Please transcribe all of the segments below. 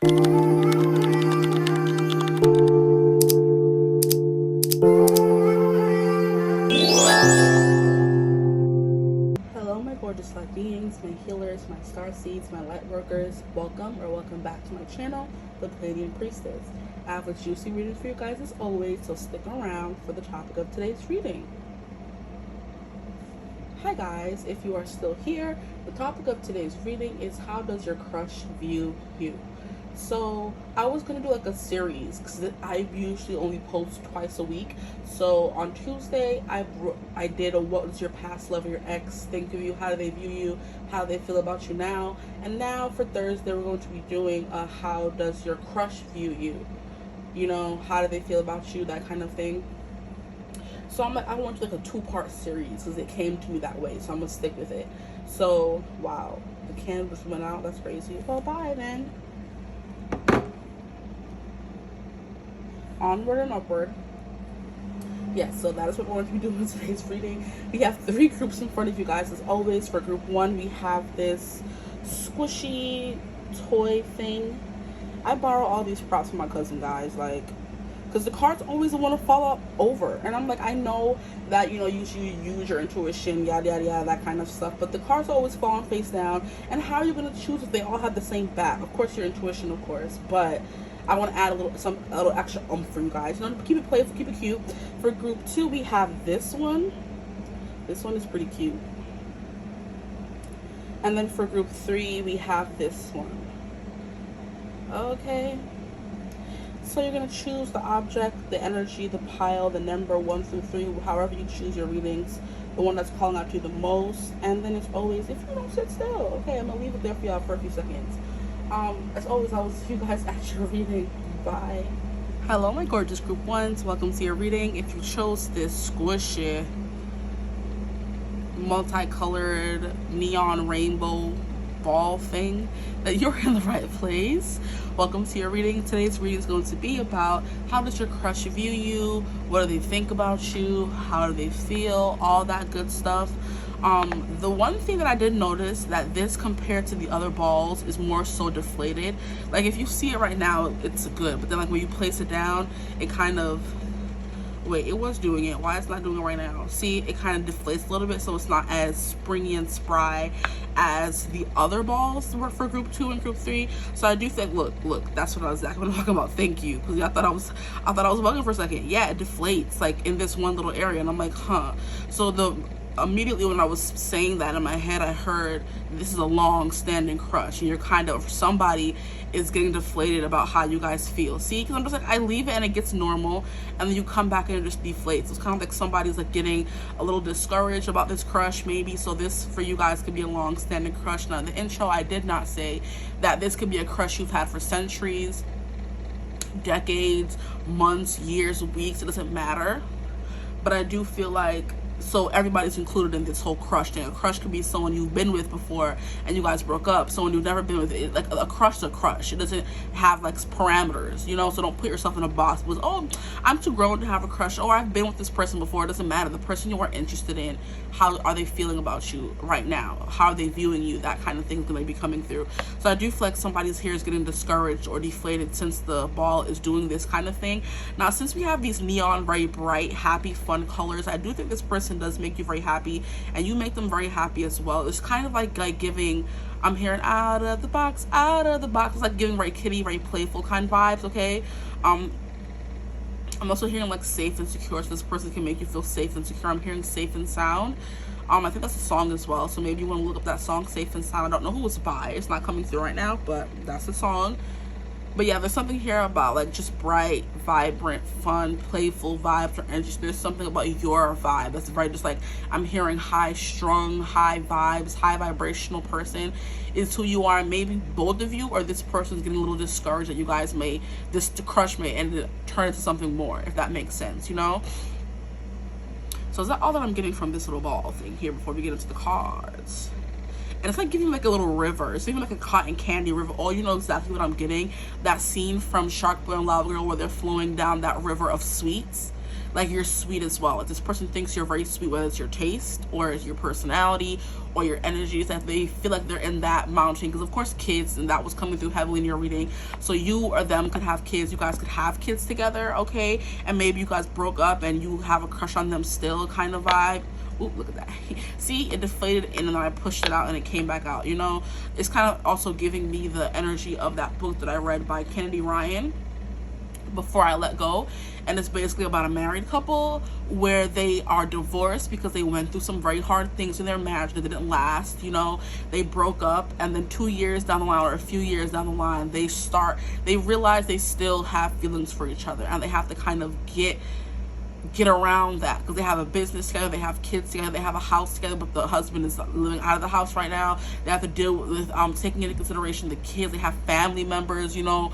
Hello, my gorgeous light beings, my healers, my star seeds, my light workers. Welcome back to my channel, The Pleiadian Priestess. I have a juicy reading for you guys as always, so stick around for the topic of today's reading. Hi guys, if you are still here, the topic of today's reading is how does your crush view you? So I was gonna do like a series because I usually only post twice a week. So on Tuesday I did a what was your past love or your ex think of you, how do they view you, how do they feel about you now, and now for Thursday we're going to be doing how does your crush view you, you know, how do they feel about you, that kind of thing. So I'm like, I want like a 2-part series because it came to me that way, so I'm gonna stick with it. So wow, the candle just went out, that's crazy. Well, bye then. Onward and upward. Yes, so that is what we're going to be doing in today's reading. We have 3 groups in front of you guys as always. For group 1, we have this squishy toy thing. I borrow all these props from my cousin, guys, like, because the cards always want to fall over, and I'm like, I know that, you know, you should use your intuition, yada yada yada, that kind of stuff, but the cards always fall on face down, and how are you going to choose if they all have the same back? Of course your intuition, of course, but I want to add a little extra for you guys. You know, keep it playful, keep it cute. For group 2, we have this one. This one is pretty cute. And then for group 3, we have this one. Okay. So you're going to choose the object, the energy, the pile, the number 1 through 3, however you choose your readings, the one that's calling out to you the most. And then it's always, if you don't sit still, okay, I'm going to leave it there for y'all for a few seconds. As always, I will see you guys at your reading. Bye. Hello, my gorgeous group 1s. Welcome to your reading. If you chose this squishy, multicolored, neon rainbow ball thing, that you're in the right place. Welcome to your reading. Today's reading is going to be about how does your crush view you, what do they think about you, how do they feel, all that good stuff. The one thing that I did notice that this compared to the other balls is more so deflated. Like if you see it right now, it's good, but then like when you place it down, it kind of, wait, it was doing it, why it's not doing it right now? See, it kind of deflates a little bit, so it's not as springy and spry as the other balls were for group 2 and group 3. So I do think, look, that's what I was exactly talking about. Thank you, because I thought I was bugging for a second. Yeah, it deflates like in this one little area, and I'm like, huh. So immediately when I was saying that in my head, I heard this is a long-standing crush, and you're kind of, somebody is getting deflated about how you guys feel. See, because I'm just like, I leave it and it gets normal, and then you come back and it just deflates. It's kind of like somebody's like getting a little discouraged about this crush maybe. So this for you guys could be a long-standing crush. Now in the intro, I did not say that this could be a crush you've had for centuries, decades, months, years, weeks. It doesn't matter, but I do feel like, so everybody's included in this whole crush thing. A crush could be someone you've been with before and you guys broke up, someone you've never been with. Like a crush is a crush. It doesn't have like parameters, you know, so don't put yourself in a box with, oh, I'm too grown to have a crush, or I've been with this person before. It doesn't matter. The person you are interested in, how are they feeling about you right now? How are they viewing you? That kind of thing is going to be coming through. So I do feel like somebody's here is getting discouraged or deflated since the ball is doing this kind of thing. Now, since we have these neon, very bright, happy, fun colors, I do think this person does make you very happy, and you make them very happy as well. It's kind of like giving, I'm hearing out of the box. It's like giving very kitty, very playful kind of vibes, okay? I'm also hearing like safe and secure, so this person can make you feel safe and secure. I'm hearing safe and sound. I think that's a song as well, so maybe you want to look up that song, Safe and Sound. I don't know who it's by, it's not coming through right now, but that's the song. But yeah, there's something here about like just bright, vibrant, fun, playful vibes or energy. There's something about your vibe that's very just like, I'm hearing high strung, high vibes, high vibrational person is who you are. Maybe both of you, or this person's getting a little discouraged that you guys may, this crush may end up turn into something more, if that makes sense, you know? So is that all that I'm getting from this little ball thing here before we get into the cards? And it's like giving like a little river. It's even like a cotton candy river. Oh, you know exactly what I'm getting. That scene from Shark Boy and Lava Girl where they're flowing down that river of sweets. like you're sweet as well. Like this person thinks you're very sweet, whether it's your taste or it's your personality or your energies, that they feel like they're in that mountain. Because of course kids, and that was coming through heavily in your reading, so you or them could have kids, you guys could have kids together, okay? And maybe you guys broke up and you have a crush on them still, kind of vibe. Ooh, look at that. See, it deflated in and then I pushed it out and it came back out, you know? It's kind of also giving me the energy of that book that I read by Kennedy Ryan, Before I Let Go. And it's basically about a married couple where they are divorced because they went through some very hard things in their marriage that didn't last, you know? They broke up, and then 2 years down the line, or a few years down the line, they realize they still have feelings for each other, and they have to kind of get around that because they have a business together, they have kids together, they have a house together, but the husband is living out of the house right now. They have to deal with taking into consideration the kids. They have family members, you know,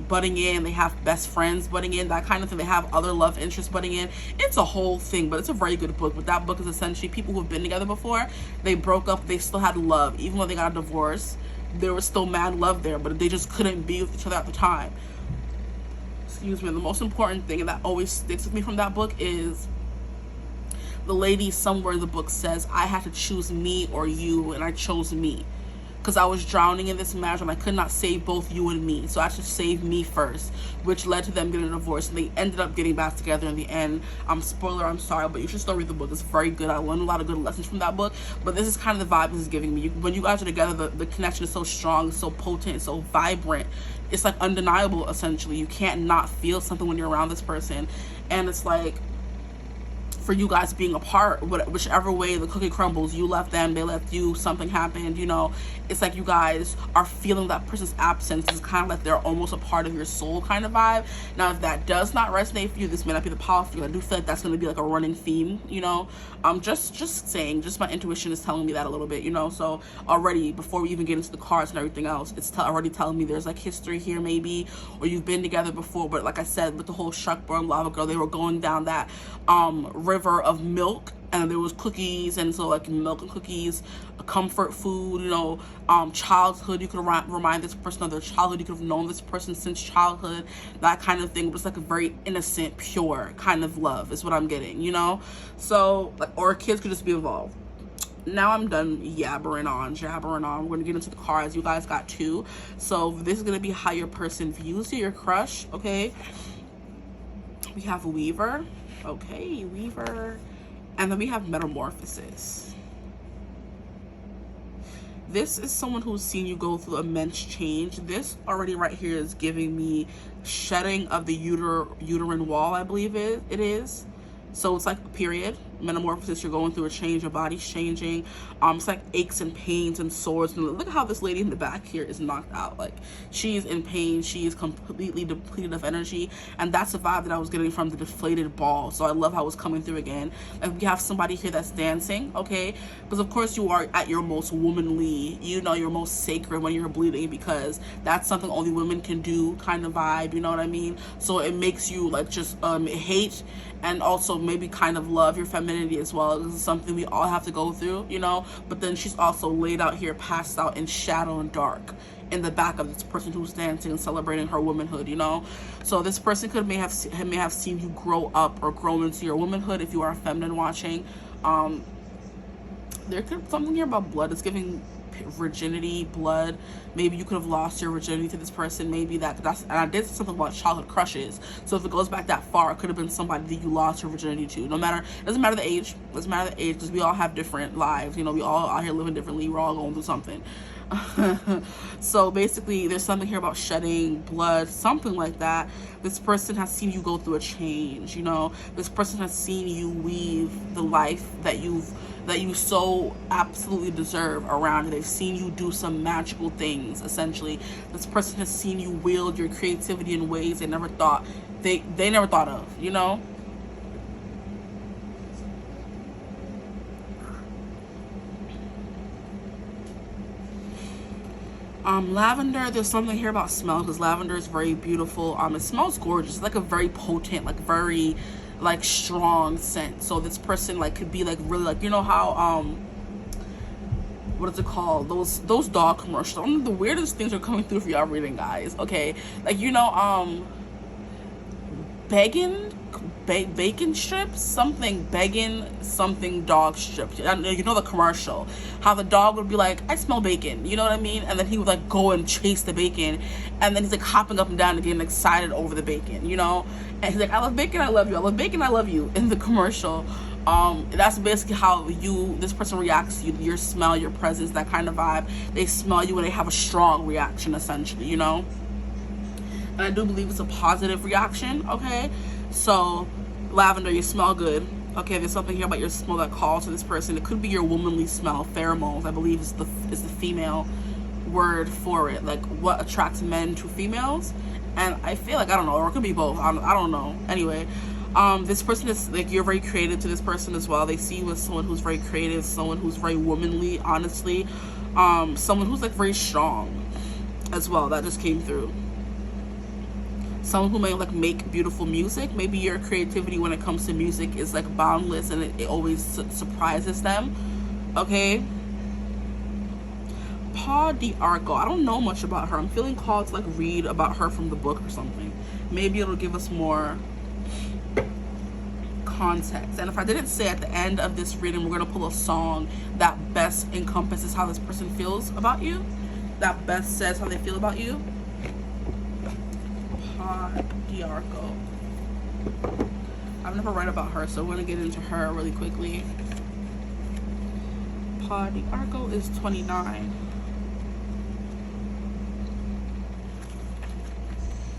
butting in. They have best friends butting in, that kind of thing. They have other love interests butting in. It's a whole thing, but it's a very good book. But that book is essentially people who've been together before, they broke up, they still had love. Even though they got a divorce, there was still mad love there, but they just couldn't be with each other at the time. Excuse me. The most important thing that always sticks with me from that book is the lady somewhere in the book says, I had to choose me or you, and I chose me because I was drowning in this marriage and I could not save both you and me, so I should save me first, which led to them getting a divorce, and they ended up getting back together in the end. Spoiler, I'm sorry, but you should still read the book. It's very good. I learned a lot of good lessons from that book, but this is kind of the vibe this is giving me. When you guys are together, the connection is so strong, so potent, so vibrant. It's like undeniable, essentially. You can't not feel something when you're around this person. And it's like, for you guys being apart, whichever way the cookie crumbles, you left them, they left you, something happened, you know, it's like you guys are feeling that person's absence. It's kind of like they're almost a part of your soul kind of vibe. Now, if that does not resonate for you, this may not be the power for you. I do feel like that's going to be like a running theme, you know. Just saying, just my intuition is telling me that a little bit, you know. So already, before we even get into the cards and everything else, it's already telling me there's like history here maybe, or you've been together before. But like I said, with the whole Shuckburn Lava Girl, they were going down that river of milk, and there was cookies, and so like milk and cookies, a comfort food, you know, childhood. You could remind this person of their childhood. You could have known this person since childhood, that kind of thing. But it's like a very innocent, pure kind of love is what I'm getting, you know. So like, or kids could just be involved. Now I'm done jabbering on. We're gonna get into the cards. You guys got 2, so this is gonna be how your person views you, your crush. Okay, we have Weaver. Okay, Weaver. And then we have Metamorphosis. This is someone who's seen you go through immense change. This already right here is giving me shedding of the uterine wall, I believe it is. So it's like a period. Metamorphosis, you're going through a change, your body's changing. It's like aches and pains and sores. And look at how this lady in the back here is knocked out. Like, she's in pain, she is completely depleted of energy, and that's the vibe that I was getting from the deflated ball. So I love how it's coming through again. And we have somebody here that's dancing, okay? Because of course you are at your most womanly, you know, your most sacred when you're bleeding, because that's something only women can do, kind of vibe, you know what I mean? So it makes you like just hate and also maybe kind of love your femininity as well. This is something we all have to go through, you know. But then she's also laid out here, passed out in shadow and dark, in the back of this person who's dancing and celebrating her womanhood, you know. So this person may have seen you grow up or grow into your womanhood if you are a feminine watching. There could be something here about blood. It's giving virginity, blood. Maybe you could have lost your virginity to this person. Maybe that's, and I did something about childhood crushes. So if it goes back that far, it could have been somebody that you lost your virginity to. No matter, doesn't matter the age. Doesn't matter the age, because we all have different lives. You know, we all out here living differently. We're all going through something. So basically, there's something here about shedding blood, something like that. This person has seen you go through a change, you know. This person has seen you weave the life that you so absolutely deserve around. They've seen you do some magical things, essentially. This person has seen you wield your creativity in ways they never thought they never thought of, you know. Lavender, there's something here about smell, because lavender is very beautiful. It smells gorgeous. It's like a very potent, like very like strong scent. So this person like could be like really like, you know how what is it called, those dog commercials. The weirdest things are coming through for y'all reading, guys. Okay, like, you know, bacon strips, something begging, something dog strips. You know the commercial, how the dog would be like, I smell bacon, you know what I mean? And then he would like go and chase the bacon, and then he's like hopping up and down and getting excited over the bacon, you know? And he's like, I love bacon, I love you, I love bacon, I love you, in the commercial. That's basically how this person reacts to you, your smell, your presence, that kind of vibe. They smell you and they have a strong reaction, essentially, you know? And I do believe it's a positive reaction, okay? So, lavender, you smell good. Okay, there's something here about your smell that calls to this person. It could be your womanly smell, pheromones, I believe is the female word for it. Like, what attracts men to females. And I feel like, I don't know, or it could be both. I don't know. Anyway, this person is, like, you're very creative to this person as well. They see you as someone who's very creative, someone who's very womanly, honestly. Someone who's, like, very strong as well. That just came through. Someone who may like make beautiful music. Maybe your creativity when it comes to music is like boundless, and it always surprises them. Okay. Paul D'Arco. I don't know much about her. I'm feeling called to like read about her from the book or something. Maybe it'll give us more context. And if I didn't say at the end of this reading, we're gonna pull a song that best encompasses how this person feels about you. That best says how they feel about you. D'Arco. I've never read about her, so we're gonna get into her really quickly. D'Arco is 29.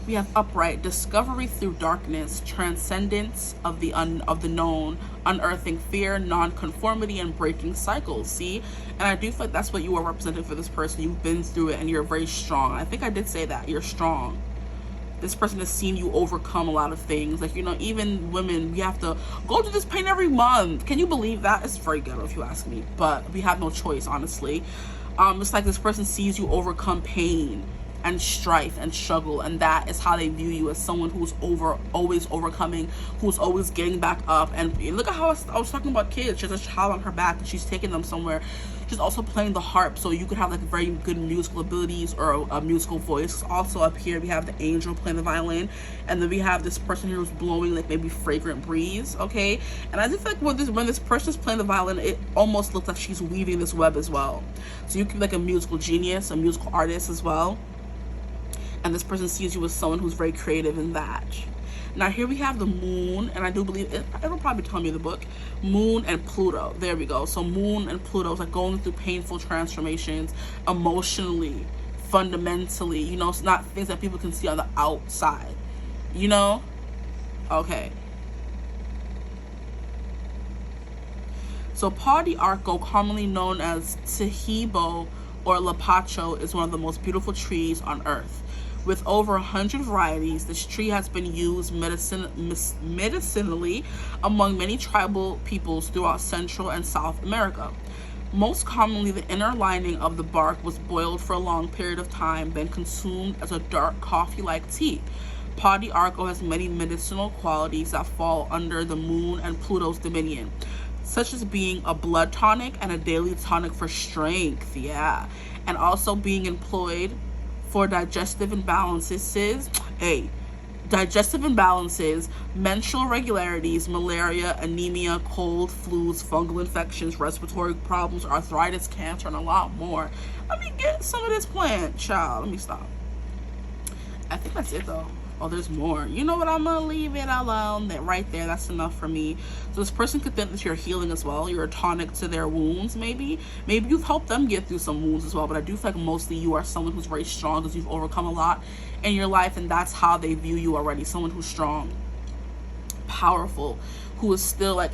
We have upright, discovery through darkness, transcendence of the known, unearthing fear, non-conformity, and breaking cycles. See, and I do feel like that's what you are representing for this person. You've been through it, and you're very strong. I think I did say that you're strong. This person has seen you overcome a lot of things. Like, you know, even women, we have to go through this pain every month. Can you believe that? It's very ghetto if you ask me, but we have no choice, honestly. It's like this person sees you overcome pain and strife and struggle, and that is how they view you, as someone who's always overcoming, who's always getting back up. And look at how I was talking about kids. She has a child on her back and she's taking them somewhere. She's also playing the harp, so you could have like very good musical abilities or a musical voice. Also up here we have the angel playing the violin, and then we have this person here who's blowing like maybe fragrant breeze. Okay, and I just feel like when this person's playing the violin, it almost looks like she's weaving this web as well. So you could be like a musical genius, a musical artist as well. And this person sees you as someone who's very creative in that. Now here we have the moon, and I do believe it'll probably tell me in the book, moon and Pluto. There we go. So moon and Pluto is like going through painful transformations emotionally, fundamentally. You know, it's not things that people can see on the outside, you know? Okay. So Paul D'Arco, commonly known as Tehibo or Lapacho, is one of the most beautiful trees on earth. With over 100 varieties, this tree has been used medicinally among many tribal peoples throughout Central and South America. Most commonly, the inner lining of the bark was boiled for a long period of time, then consumed as a dark coffee-like tea. Paul D'Arco has many medicinal qualities that fall under the moon and Pluto's dominion, such as being a blood tonic and a daily tonic for strength, yeah, and also being employed for digestive imbalances, menstrual irregularities, malaria, anemia, cold, flus, fungal infections, respiratory problems, arthritis, cancer, and a lot more. Let me get some of this plant, child. Let me stop. I think that's it though. Oh, there's more. You know what? I'm gonna leave it alone. That right there, that's enough for me. So this person could think that you're healing as well. You're a tonic to their wounds, maybe. Maybe you've helped them get through some wounds as well. But I do feel like mostly you are someone who's very strong because you've overcome a lot in your life, and that's how they view you already. Someone who's strong, powerful, who is still like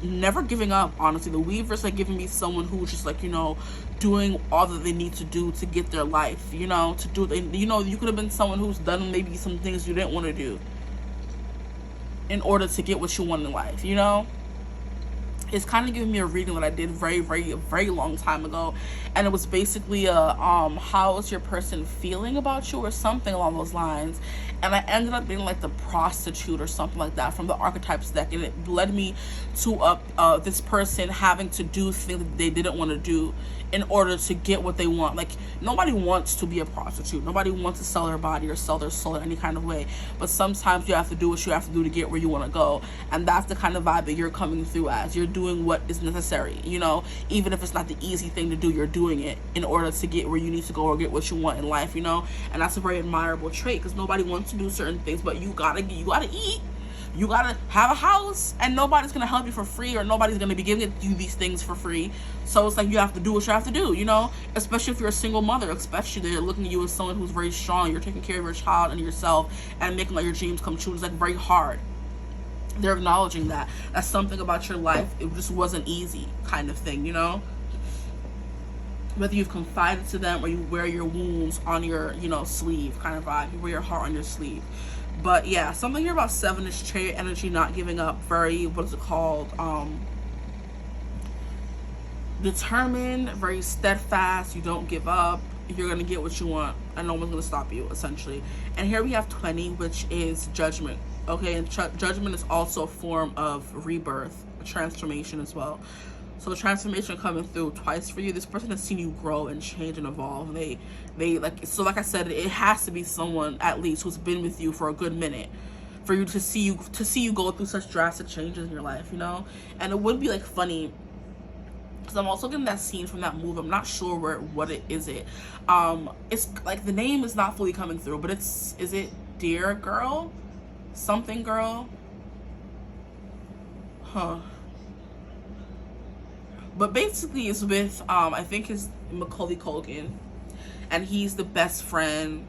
never giving up. Honestly, the Weavers are giving me someone who's just like, you know, doing all that they need to do to get their life, you know, to do, you know, you could have been someone who's done maybe some things you didn't want to do in order to get what you want in life, you know. It's kind of giving me a reading that I did very long time ago, and it was basically how is your person feeling about you or something along those lines. And I ended up being like the prostitute or something like that from the archetypes deck, and it led me to this person having to do things that they didn't want to do in order to get what they want. Like, nobody wants to be a prostitute, nobody wants to sell their body or sell their soul in any kind of way, but sometimes you have to do what you have to do to get where you want to go. And that's the kind of vibe that you're coming through as. You're doing what is necessary, you know, even if it's not the easy thing to do, you're doing it in order to get where you need to go or get what you want in life, you know. And that's a very admirable trait, because nobody wants to do certain things, but you gotta eat, you gotta have a house, and nobody's gonna help you for free, or nobody's gonna be giving you these things for free. So it's like you have to do what you have to do, you know, especially if you're a single mother. Especially they're looking at you as someone who's very strong. You're taking care of your child and yourself and making like your dreams come true. It's like very hard. They're acknowledging that that's something about your life, it just wasn't easy, kind of thing, you know. Whether you've confided to them or you wear your wounds on your, you know, sleeve, kind of vibe. You wear your heart on your sleeve. But yeah, something here about 7 is chariot energy, not giving up. Very, what is it called? Determined, very steadfast. You don't give up. You're going to get what you want, and no one's going to stop you, essentially. And here we have 20, which is judgment. Okay, and judgment is also a form of rebirth, a transformation as well. So transformation coming through twice for you. This person has seen you grow and change and evolve. They like, so like I said, it has to be someone at least who's been with you for a good minute for you to see you go through such drastic changes in your life, you know. And it would be like funny, because I'm also getting that scene from that movie. I'm not sure what it is. It's like the name is not fully coming through, but is it Dear Girl? Something Girl? Huh. But basically it's with, I think it's Macaulay Culkin, and he's the best friend,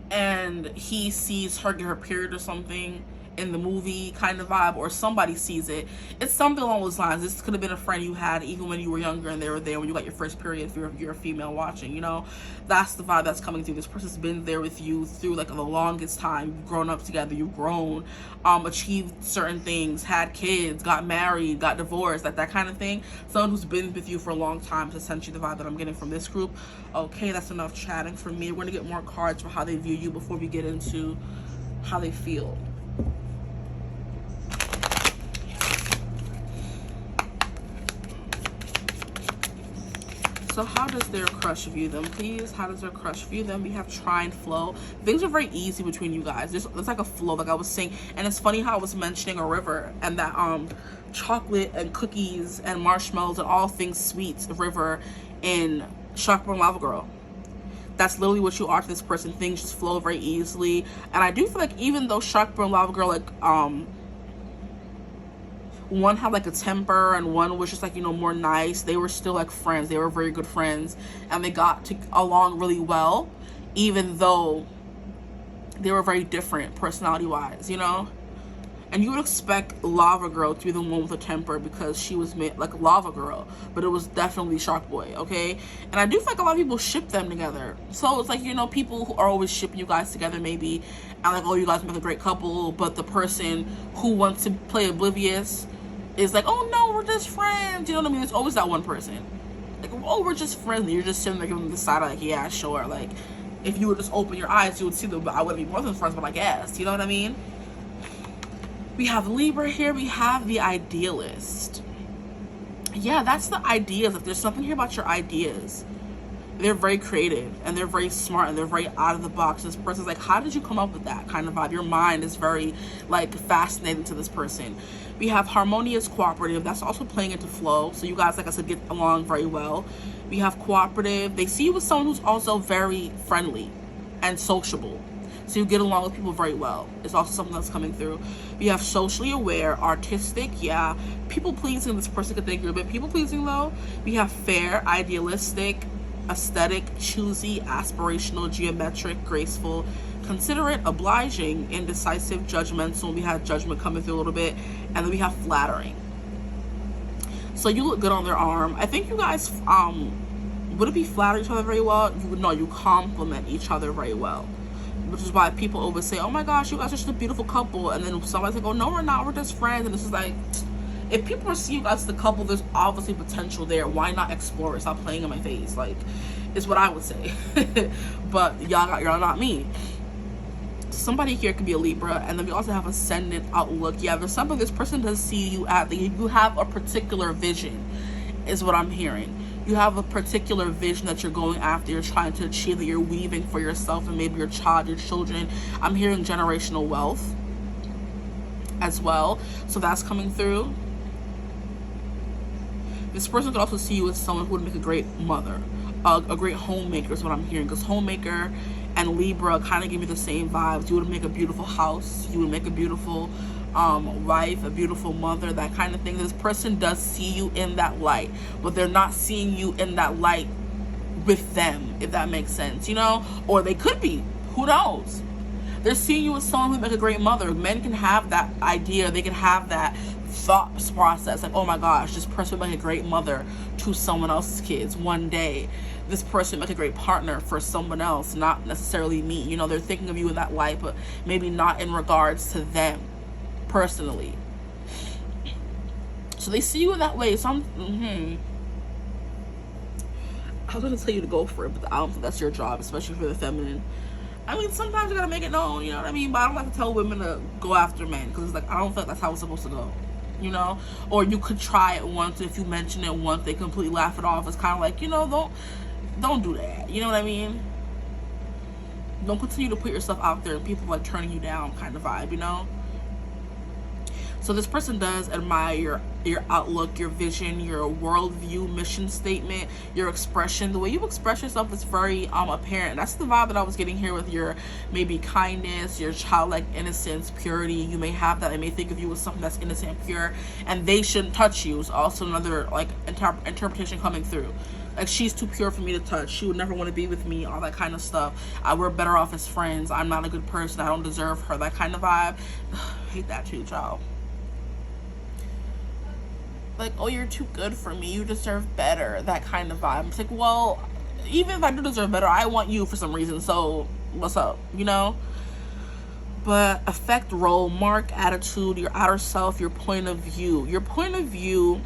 and he sees her get her period or something in the movie, kind of vibe, or somebody sees it. It's something along those lines. This could have been a friend you had even when you were younger, and they were there when you got your first period, if you're a female watching, you know. That's the vibe that's coming through. This person's been there with you through like the longest time. You've grown up together, you've grown, achieved certain things, had kids, got married, got divorced, like that kind of thing. Someone who's been with you for a long time is essentially the vibe that I'm getting from this group. Okay, that's enough chatting for me. We're going to get more cards for how they view you before we get into how they feel. So how does their crush view them, please? How does their crush view them? We have try and flow. Things are very easy between you guys. There's like a flow, like I was saying. And it's funny how I was mentioning a river, and that chocolate and cookies and marshmallows and all things sweets river in Sharkburn Lava Girl. That's literally what you are to this person. Things just flow very easily. And I do feel like even though Sharkburn Lava Girl, like one had like a temper and one was just like, you know, more nice, they were still like friends. They were very good friends, and they got along really well, even though they were very different personality wise, you know. And you would expect Lava Girl to be the one with a temper because she was made like Lava Girl, but it was definitely Shark Boy, okay? And I do feel like a lot of people ship them together. So it's like, you know, people who are always shipping you guys together maybe, and like, oh, you guys make a great couple, but the person who wants to play oblivious is like, oh no, we're just friends, you know what I mean? There's always that one person, like, oh, we're just friends, and you're just sitting there giving them the side eye, like, yeah, sure. Like, if you would just open your eyes, you would see them, but I wouldn't be more than friends, but I guess, you know what I mean? We have Libra here. We have the idealist. Yeah, that's the ideas. If there's something here about your ideas, they're very creative and they're very smart and they're very out of the box. This person's like, how did you come up with that kind of vibe? Your mind is very like fascinating to this person. We have harmonious, cooperative. That's also playing into flow. So you guys, like I said, get along very well. We have cooperative. They see you with someone who's also very friendly and sociable. So you get along with people very well. It's also something that's coming through. We have socially aware, artistic, yeah. People pleasing, this person could think you're a bit people pleasing though. We have fair, idealistic, aesthetic, choosy, aspirational, geometric, graceful, considerate, obliging, indecisive, judgmental. We have judgment coming through a little bit. And then we have flattering. So you look good on their arm. I think you guys wouldn't be flatter each other very well. You would know you compliment each other very well. Which is why people always say, oh my gosh, you guys are such a beautiful couple. And then somebody's like, oh no, we're not, we're just friends. And this is like, if people are seeing you guys as the couple, there's obviously potential there. Why not explore it? Stop playing in my face. Like, is what I would say. But y'all not me. Somebody here could be a Libra, and then we also have ascendant outlook. Yeah, there's something this person does see you at. You have a particular vision, is what I'm hearing. You have a particular vision that you're going after, you're trying to achieve, that you're weaving for yourself and maybe your child, your children. I'm hearing generational wealth as well, so that's coming through. This person could also see you as someone who would make a great mother, a great homemaker is what I'm hearing, because homemaker and Libra kind of give me the same vibes. You would make a beautiful house, you would make a beautiful wife, a beautiful mother, that kind of thing. This person does see you in that light, but they're not seeing you in that light with them, if that makes sense, you know? Or they could be, who knows? They're seeing you as someone who would make a great mother. Men can have that idea, they can have that thought process, like, oh my gosh, this person would make a great mother to someone else's kids one day. This person would make a great partner for someone else, not necessarily me. You know, they're thinking of you in that light, but maybe not in regards to them personally. So they see you in that way. So I was gonna tell you to go for it, but I don't think that's your job, especially for the feminine. I mean, sometimes you gotta make it known, you know what I mean? But I don't like to tell women to go after men, because it's like, I don't think that's how it's supposed to go, you know? Or you could try it once, if you mention it once, they completely laugh it off. It's kind of like, you know, don't do that, you know what I mean? Don't continue to put yourself out there and people like turning you down kind of vibe, you know? So this person does admire your outlook, your vision, your worldview, mission statement, your expression. The way you express yourself is very apparent. That's the vibe that I was getting here with your maybe kindness, your childlike innocence, purity. You may have that. They may think of you as something that's innocent and pure, and they shouldn't touch you. Is also another like interpretation coming through. Like, she's too pure for me to touch. She would never want to be with me, all that kind of stuff. We're better off as friends. I'm not a good person. I don't deserve her. That kind of vibe. Hate that too, child. Like, oh, you're too good for me, you deserve better, that kind of vibe. It's like, well, even if I do deserve better, I want you for some reason, so what's up, you know? But affect, role, mark, attitude, your outer self, your point of view. Your point of view,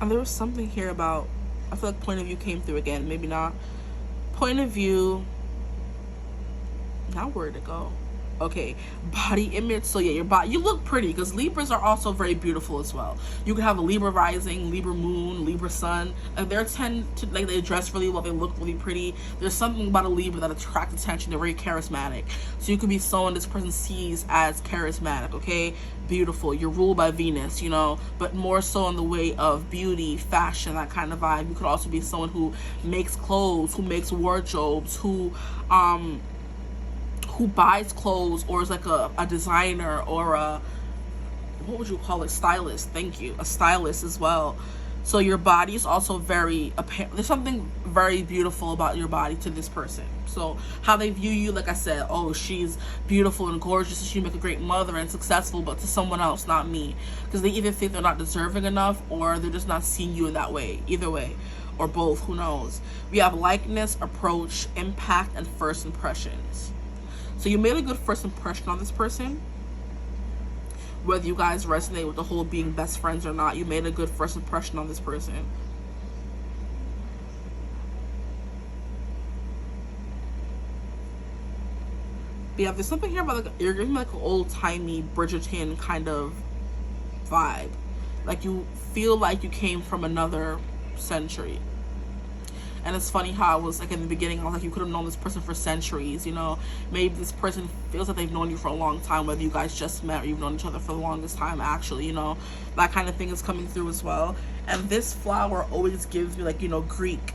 and there was something here about, I feel like point of view came through again, maybe not. Point of view, now where'd it go? Okay, body image. So yeah, your body, you look pretty, because Libras are also very beautiful as well. You can have a Libra rising, Libra moon, Libra sun, and they tend to, like, they dress really well, they look really pretty. There's something about a Libra that attracts attention. They're very charismatic, so you could be someone this person sees as charismatic. Okay, beautiful. You're ruled by Venus, you know, but more so in the way of beauty, fashion, that kind of vibe. You could also be someone who makes clothes, who makes wardrobes, who buys clothes, or is like a designer, or a, what would you call it, stylist. Thank you, a stylist as well. So your body is also very apparent. There's something very beautiful about your body to this person. So how they view you, like I said, oh, she's beautiful and gorgeous, she make a great mother and successful, but to someone else, not me, because they either think they're not deserving enough, or they're just not seeing you in that way. Either way, or both, who knows? We have likeness, approach, impact, and first impressions. So you made a good first impression on this person. Whether you guys resonate with the whole being best friends or not, you made a good first impression on this person. But yeah, there's something here about, like, you're giving like an old-timey Bridgerton kind of vibe. Like, you feel like you came from another century. And it's funny how I was like in the beginning, I was like, you could have known this person for centuries, you know. Maybe this person feels like they've known you for a long time, whether you guys just met or you've known each other for the longest time, actually, you know. That kind of thing is coming through as well. And this flower always gives me, like, you know, Greek,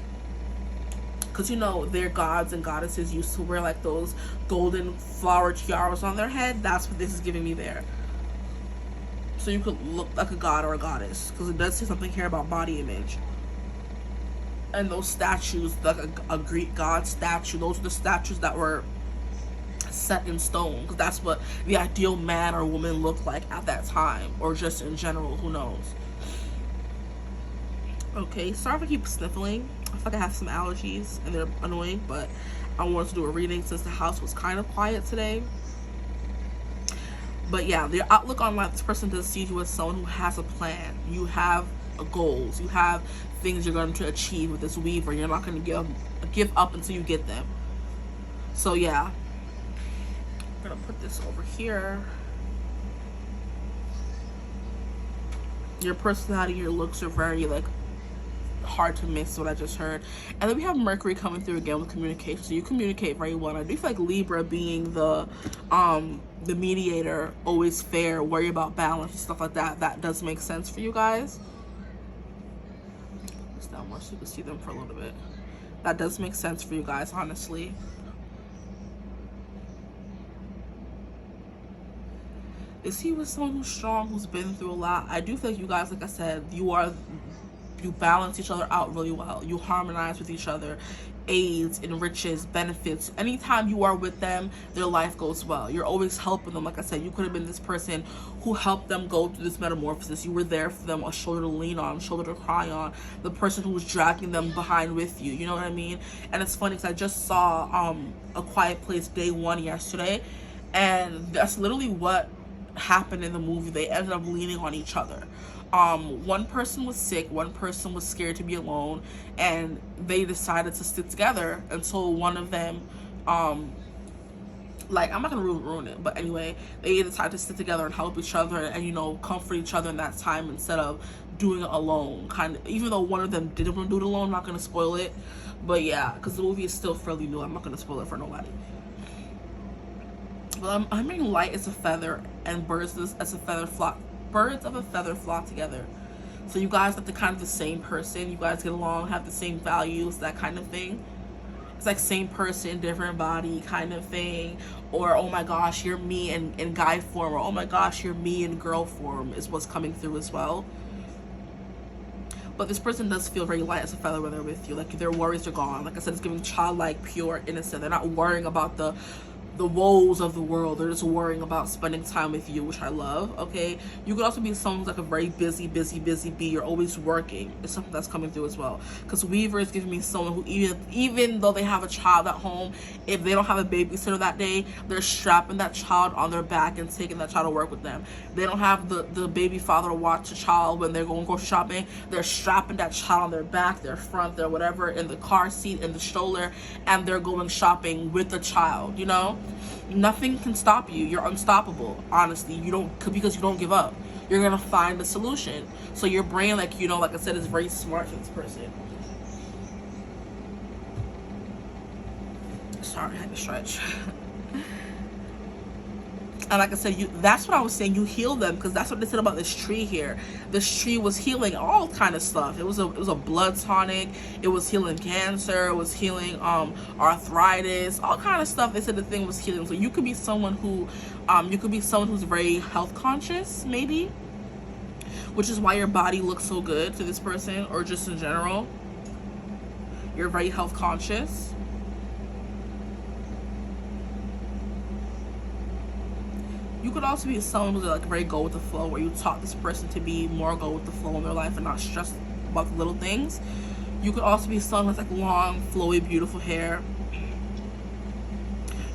because, you know, their gods and goddesses used to wear like those golden flower tiaras on their head. That's what this is giving me there. So you could look like a god or a goddess, because it does say something here about body image. And those statues, like a Greek god statue, those are the statues that were set in stone, because that's what the ideal man or woman looked like at that time, or just in general, who knows. Okay, sorry if I keep sniffling. I feel like I have some allergies and they're annoying, but I wanted to do a reading since the house was kind of quiet today. But yeah, the outlook on life, this person does see you as someone who has a plan. You have goals. You have things you're going to achieve with this weaver. You're not going to give up until you get them. So yeah, I'm going to put this over here. Your personality, your looks are very like hard to miss, what I just heard. And then we have Mercury coming through again with communication, so you communicate very well. And I do feel like Libra being the mediator, always fair, worry about balance and stuff like that, that does make sense for you guys. Just down more so you can see them for a little bit. That does make sense for you guys, honestly. Is he with someone who's strong, who's been through a lot? I do feel like you guys, like I said, you balance each other out really well. You harmonize with each other, aids, enriches, benefits. Anytime you are with them, their life goes well. You're always helping them. Like I said, you could have been this person who helped them go through this metamorphosis. You were there for them, a shoulder to lean on, a shoulder to cry on, the person who was dragging them behind with you. You know what I mean? And it's funny because I just saw A Quiet Place Day 1 yesterday, and that's literally what happened in the movie. They ended up leaning on each other. One person was sick, one person was scared to be alone, and they decided to stick together until one of them, like, I'm not gonna ruin it, but anyway, they decided to stick together and help each other and, you know, comfort each other in that time instead of doing it alone, kind of, even though one of them didn't want to do it alone. I'm not gonna spoil it, but yeah, because the movie is still fairly new. I'm not gonna spoil it for nobody. But I'm hearing light as a feather and birds as a feather flock. Birds of a feather flock together. So you guys are the kind of the same person. You guys get along, have the same values, that kind of thing. It's like same person, different body kind of thing. Or, oh my gosh, you're me in guy form. Or, oh my gosh, you're me in girl form is what's coming through as well. But this person does feel very light as a feather when they're with you. Like, their worries are gone. Like I said, it's giving childlike, pure, innocent. They're not worrying about the woes of the world. They're just worrying about spending time with you, which I love. Okay, you could also be someone who's like a very busy bee. You're always working. It's something that's coming through as well, because Weaver is giving me someone who even though they have a child at home, if they don't have a babysitter that day, they're strapping that child on their back and taking that child to work with them. They don't have the baby father to watch the child when they're going grocery shopping. They're strapping that child on their back, their front, their whatever, in the car seat, in the stroller, and they're going shopping with the child. You know, nothing can stop you. You're unstoppable, honestly. Because you don't give up. You're gonna find the solution. So your brain, like, you know, like I said, is very smart for this person. Sorry, I had to stretch. And like I said, that's what I was saying, you heal them, because that's what they said about this tree here. This tree was healing all kind of stuff. It was a blood tonic. It was healing cancer. It was healing arthritis, all kind of stuff. They said the thing was healing. So you could be someone who who's very health conscious, maybe, which is why your body looks so good to this person, or just in general. You're very health conscious. You could also be someone who's like very go with the flow, where you taught this person to be more go with the flow in their life and not stress about the little things. You could also be someone with like long, flowy, beautiful hair.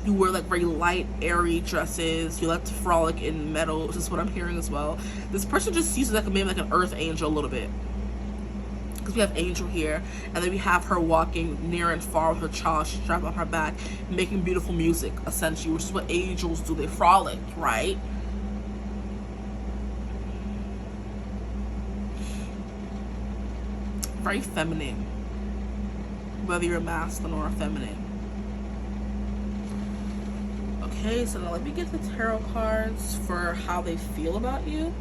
You wear like very light, airy dresses. You like to frolic in meadows. This is what I'm hearing as well. This person just sees like maybe like an earth angel a little bit. Because we have Angel here, and then we have her walking near and far with her child strapped on her back, making beautiful music, essentially, which is what angels do. They frolic, right? Very feminine, whether you're masculine or feminine. Okay, so now let me get the tarot cards for how they feel about you.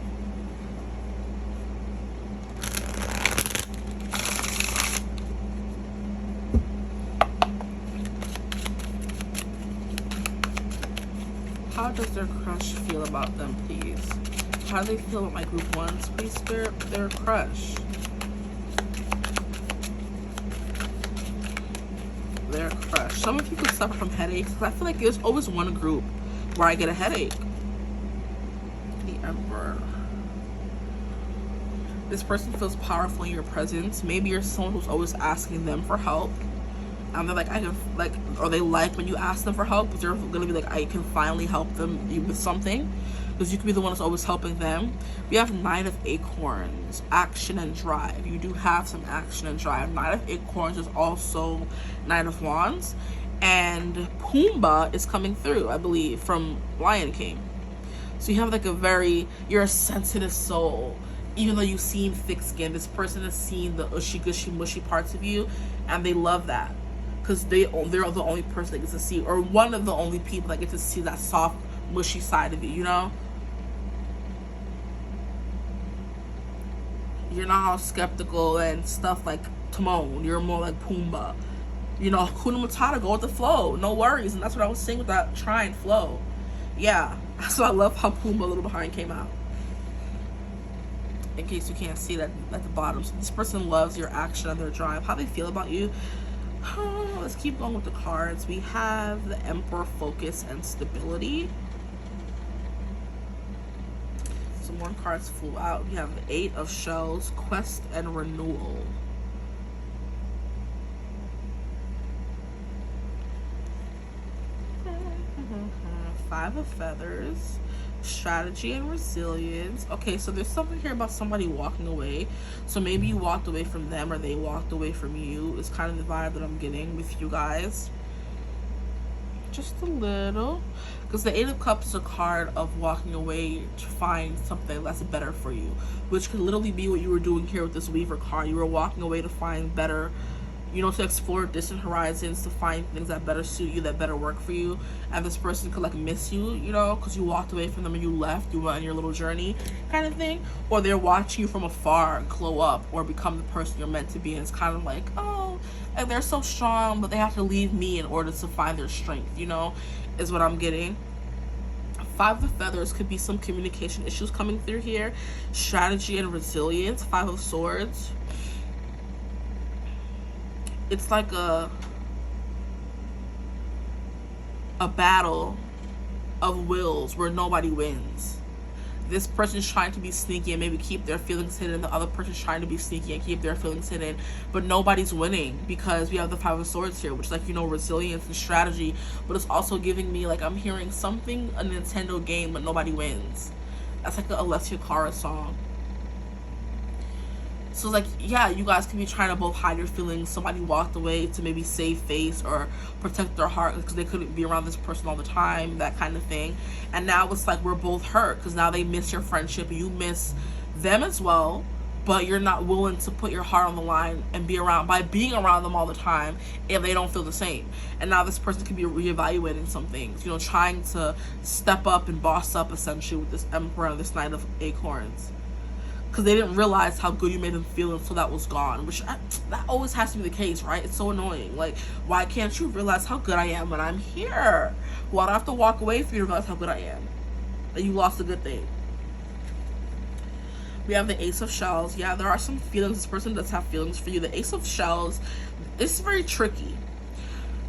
How does their crush feel about them, please? How do they feel about my group ones, please, Spirit? Their crush. Their crush. Some of you could suffer from headaches, because I feel like there's always one group where I get a headache. The Emperor. This person feels powerful in your presence. Maybe you're someone who's always asking them for help. And they're like, I can, like, or they like when you ask them for help, because they're gonna be like, I can finally help them with something, because you could be the one that's always helping them. We have Knight of Acorns, action and drive. You do have some action and drive. Knight of Acorns is also Knight of Wands, and Pumbaa is coming through, I believe, from Lion King. So you have like you're a sensitive soul. Even though you seem thick-skinned, this person has seen the ushy-gushy, mushy parts of you, and they love that. Because they're the only person that gets to see, or one of the only people that get to see that soft, mushy side of you, you know? You're not all skeptical and stuff like Timon. You're more like Pumbaa. You know, Hakuna Matata, go with the flow. No worries. And that's what I was saying with that trying flow. Yeah. So I love how Pumbaa, a little behind, came out. In case you can't see that at the bottom. So this person loves your action and their drive. How they feel about you. Let's keep going with the cards. We have the Emperor, focus and stability. Some more cards flew out. We have the Eight of Shells, quest and renewal. Five of Feathers, strategy and resilience. Okay, so there's something here about somebody walking away. So maybe you walked away from them, or they walked away from you. It's kind of the vibe that I'm getting with you guys. Just a little. Because the Eight of Cups is a card of walking away to find something that's better for you, which could literally be what you were doing here with this Weaver card. You were walking away to find better, you know, to explore distant horizons, to find things that better suit you, that better work for you. And this person could like miss you, you know, because you walked away from them and you left, you went on your little journey kind of thing. Or they're watching you from afar glow up or become the person you're meant to be. And it's kind of like, oh, and they're so strong, but they have to leave me in order to find their strength, you know, is what I'm getting. Five of Feathers could be some communication issues coming through here. Strategy and resilience. Five of Swords. It's like a battle of wills where nobody wins. This person's trying to be sneaky and maybe keep their feelings hidden. The other person's trying to be sneaky and keep their feelings hidden. But nobody's winning because we have the Five of Swords here, which is like, you know, resilience and strategy. But it's also giving me like I'm hearing something, a Nintendo game, but nobody wins. That's like a Alessia Cara song. So it's like, yeah, you guys can be trying to both hide your feelings. Somebody walked away to maybe save face or protect their heart because they couldn't be around this person all the time, that kind of thing. And now it's like we're both hurt because now they miss your friendship. You miss them as well, but you're not willing to put your heart on the line and be around by being around them all the time if they don't feel the same. And now this person could be reevaluating some things, you know, trying to step up and boss up essentially with this Emperor and this Knight of Acorns. Because they didn't realize how good you made them feel until that was gone. Which, that always has to be the case, right? It's so annoying. Like, why can't you realize how good I am when I'm here? Why do I have to walk away for you to realize how good I am? That you lost a good thing. We have the Ace of Shells. Yeah, there are some feelings. This person does have feelings for you. The Ace of Shells, it's very tricky.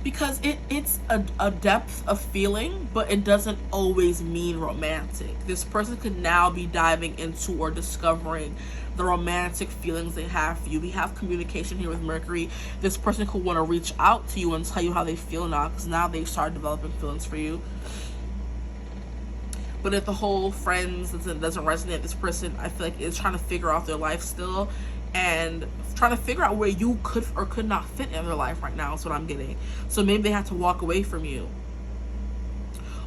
Because it's a depth of feeling, but it doesn't always mean romantic. This person could now be diving into or discovering the romantic feelings they have for you. We have communication here with Mercury. This person could want to reach out to you and tell you how they feel now, because now they've started developing feelings for you. But if the whole friends doesn't resonate, this person, I feel like, is trying to figure out their life still and trying to figure out where you could or could not fit in their life right now is what I'm getting. So maybe they have to walk away from you.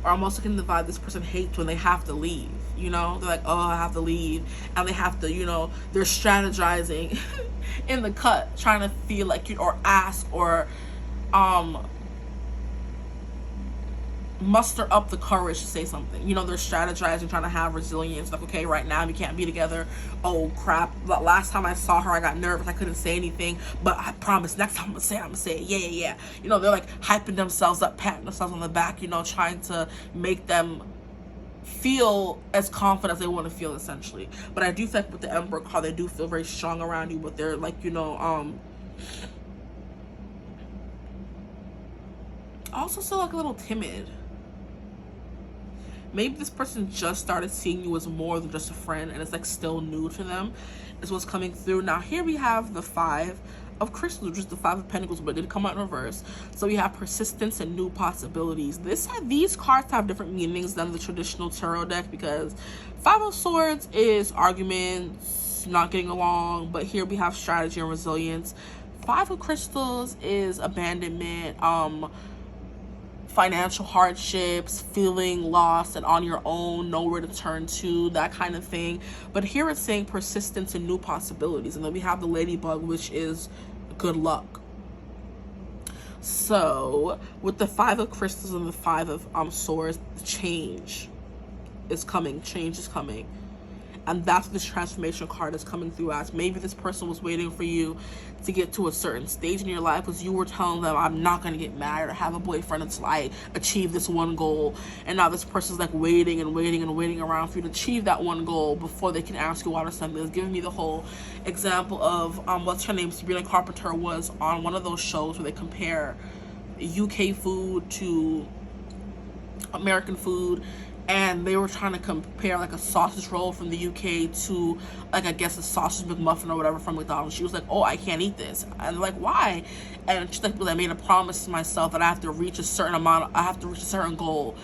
Or I'm also getting the vibe this person hates when they have to leave, you know? They're like, oh, I have to leave. And they have to, you know, they're strategizing in the cut, trying to feel like you, or ask, or muster up the courage to say something. You know, they're strategizing, trying to have resilience. Like, okay, right now we can't be together. Oh crap, last time I saw her I got nervous, I couldn't say anything, but I promise next time I'm gonna say it. Yeah. You know, they're like hyping themselves up, patting themselves on the back, you know, trying to make them feel as confident as they want to feel, essentially. But I do think with the Emperor card, they do feel very strong around you, but they're like, you know, also still like a little timid. Maybe this person just started seeing you as more than just a friend, and it's like still new to them. is what's coming through. Now here we have the 5 of crystals, which is the 5 of pentacles, but it did come out in reverse. So we have persistence and new possibilities. These cards have different meanings than the traditional tarot deck, because 5 of swords is arguments, not getting along, but here we have strategy and resilience. 5 of crystals is abandonment, financial hardships, feeling lost and on your own, nowhere to turn to, that kind of thing. But here it's saying persistence and new possibilities. And then we have the ladybug, which is good luck. So with the 5 of crystals and the 5 of swords, change is coming. Change is coming. And that's what this transformation card is coming through as. Maybe this person was waiting for you to get to a certain stage in your life because you were telling them, I'm not going to get married or have a boyfriend until I achieve this one goal. And now this person's like waiting and waiting and waiting around for you to achieve that one goal before they can ask you out or something. It's giving me the whole example of what's her name, Sabrina Carpenter, was on one of those shows where they compare UK food to American food. And they were trying to compare like a sausage roll from the UK to like, I guess, a sausage McMuffin or whatever from McDonald's. She was like, oh, I can't eat this. And they're like, why? And she's like, well, I made a promise to myself that I have to reach a certain amount, I have to reach a certain goal.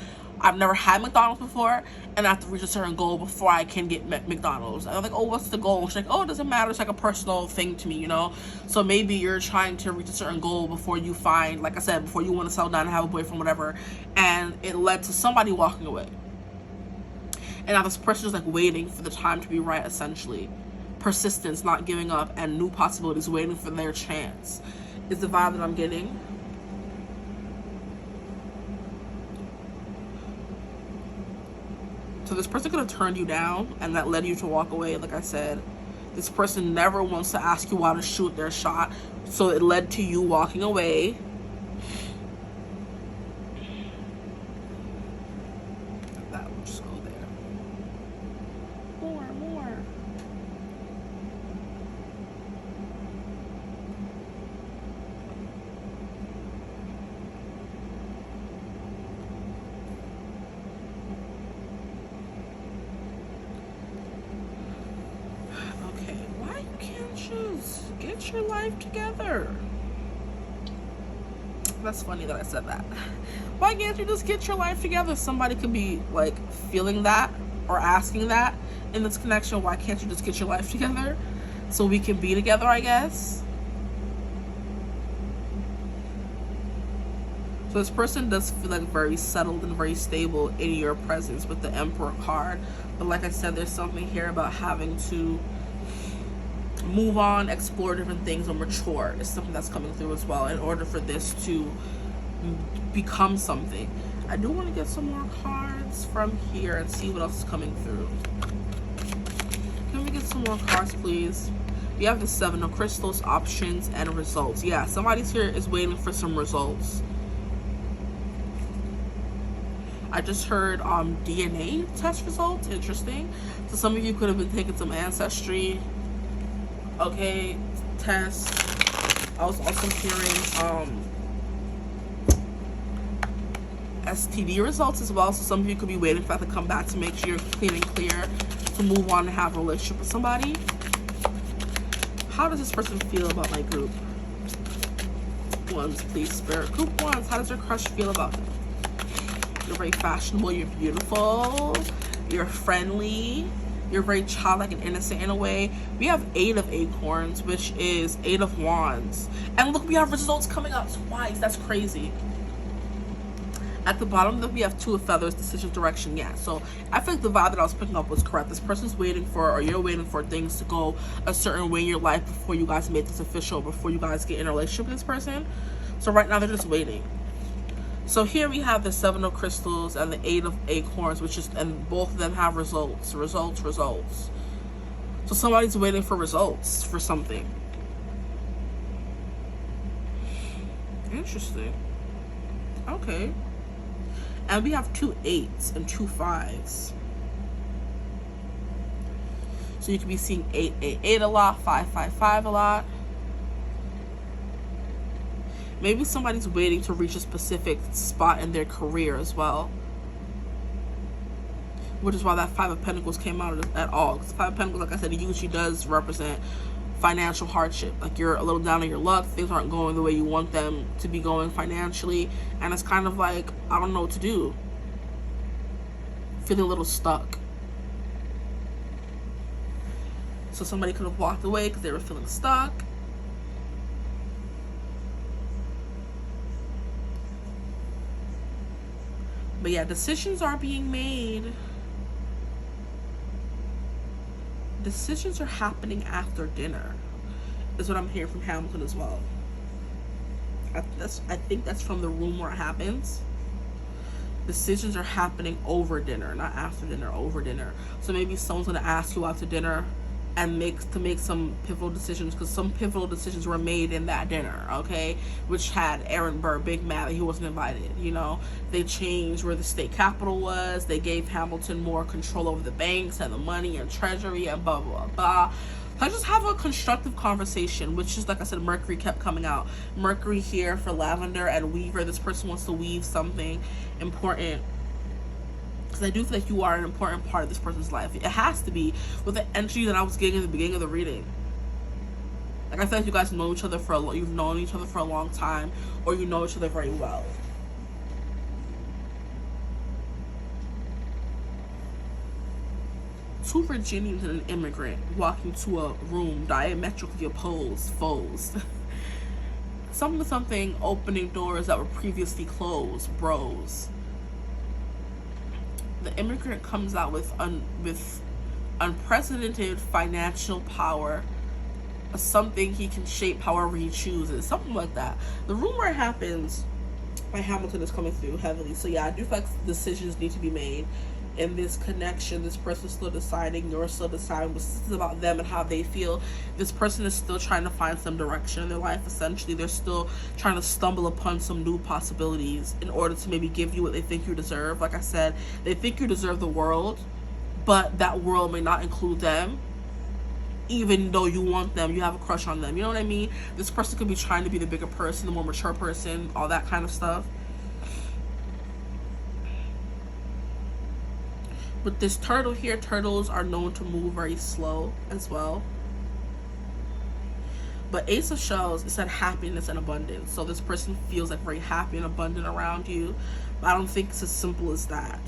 I've never had McDonald's before, and I have to reach a certain goal before I can get McDonald's. And I'm like, oh, what's the goal? And she's like, oh, it doesn't matter. It's like a personal thing to me, you know? So maybe you're trying to reach a certain goal before you find, like I said, before you want to settle down and have a boyfriend, whatever. And it led to somebody walking away. And now this person is like waiting for the time to be right, essentially. Persistence, not giving up, and new possibilities, waiting for their chance is the vibe that I'm getting. So this person could have turned you down, and that led you to walk away, like I said. This person never wants to ask you out to shoot their shot, so it led to you walking away. Get your life together. That's funny that I said that. Why can't you just get your life together? Somebody could be like feeling that or asking that in this connection. Why can't you just get your life together so we can be together, I guess? So this person does feel like very settled and very stable in your presence with the Emperor card. But like I said, there's something here about having to move on, explore different things, or mature is something that's coming through as well in order for this to become something. I do want to get some more cards from here and see what else is coming through. Can we get some more cards, please? We have the 7 of crystals, options, and results. Yeah, somebody's here is waiting for some results. I just heard DNA test results. Interesting. So some of you could have been taking some ancestry test. I was also hearing STD results as well. So some of you could be waiting for that to come back to make sure you're clean and clear to move on and have a relationship with somebody. How does this person feel about my group? Ones, please, spirit. Group ones, how does your crush feel about them? You're very fashionable, you're beautiful, you're friendly, you're very childlike and innocent in a way. We have 8 of acorns, which is 8 of wands. And look, we have results coming up twice. That's crazy. At the bottom, we have 2 of feathers, decision, direction. Yeah, so I feel like the vibe that I was picking up was correct. This person's waiting for, or you're waiting for things to go a certain way in your life before you guys make this official, before you guys get in a relationship with this person. So right now, they're just waiting. So here we have the 7 of crystals and the 8 of acorns, which is, and both of them have results. So somebody's waiting for results for something. Interesting. Okay. And we have 2 8s and 2 5s. So you could be seeing 8 8 8 a lot, 5 5 5 a lot. Maybe somebody's waiting to reach a specific spot in their career as well. which is why that Five of Pentacles came out at all. Because Five of Pentacles, like I said, it usually does represent financial hardship. Like you're a little down on your luck, things aren't going the way you want them to be going financially, and it's kind of like, I don't know what to do. Feeling a little stuck. So somebody could have walked away because they were feeling stuck. But yeah, decisions are being made. Decisions are happening after dinner, is what I'm hearing from Hamilton as well. I think that's from the room where it happens. Decisions are happening over dinner, not after dinner, over dinner. So maybe someone's going to ask you out to dinner and make some pivotal decisions, because some pivotal decisions were made in that dinner, okay, which had Aaron Burr big mad that he wasn't invited. You know, they changed where the state capital was, they gave Hamilton more control over the banks and the money and treasury and blah blah blah. Let's just have a constructive conversation, which is, like I said, Mercury kept coming out. Mercury here for Lavender and Weaver. This person wants to weave something important, because I do feel like you are an important part of this person's life. It has to be, with the energy that I was getting at the beginning of the reading. Like, I feel like you guys know each other you've known each other for a long time, or you know each other very well. Two Virginians and an immigrant walking to a room diametrically opposed foes. something opening doors that were previously closed, bros. The immigrant comes out with unprecedented financial power, something he can shape however he chooses, something like that. The room where it happens by Hamilton is coming through heavily. So yeah, I do feel like decisions need to be made in this connection. This person's still deciding, you're still deciding, but this is about them and how they feel. This person is still trying to find some direction in their life. Essentially, they're still trying to stumble upon some new possibilities in order to maybe give you what they think you deserve. Like I said, they think you deserve the world, but that world may not include them. Even though you want them, you have a crush on them, you know what I mean? This person could be trying to be the bigger person, the more mature person, all that kind of stuff. With this turtle here, turtles are known to move very slow as well. But Ace of Shells, it said happiness and abundance. So this person feels like very happy and abundant around you. But I don't think it's as simple as that.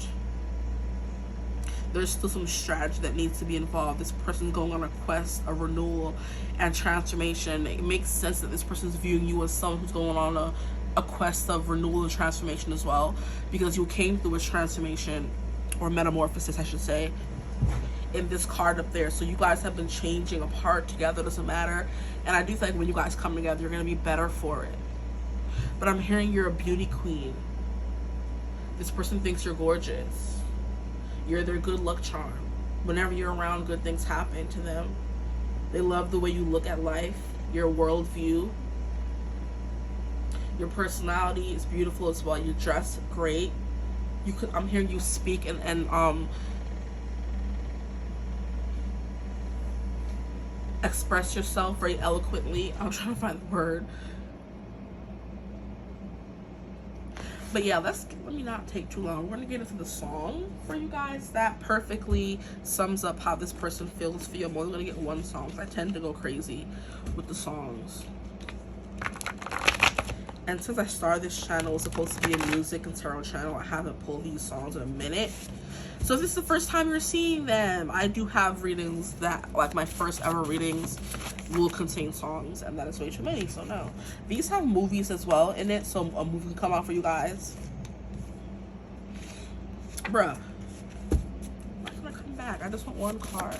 There's still some strategy that needs to be involved. This person's going on a quest, a renewal, and transformation. It makes sense that this person's viewing you as someone who's going on a quest of renewal and transformation as well, because you came through a transformation, or metamorphosis I should say, in this card up there. So you guys have been changing apart, together, doesn't matter. And I do think when you guys come together, you're going to be better for it. But I'm hearing you're a beauty queen. This person thinks you're gorgeous. You're their good luck charm. Whenever you're around, good things happen to them. They love the way you look at life, your worldview. Your personality is beautiful as well. You dress great. I'm hearing you speak and express yourself very eloquently. I'm trying to find the word. But yeah, let me not take too long. We're gonna get into the song for you guys that perfectly sums up how this person feels for you. I'm only gonna get one song because I tend to go crazy with the songs. And since I started this channel, it's supposed to be a music and tarot channel, I haven't pulled these songs in a minute. So if this is the first time you're seeing them, I do have readings that, like my first ever readings, will contain songs, and that is way too many, so no. These have movies as well in it, so a movie can come out for you guys. Bruh. Why can I come back? I just want one card.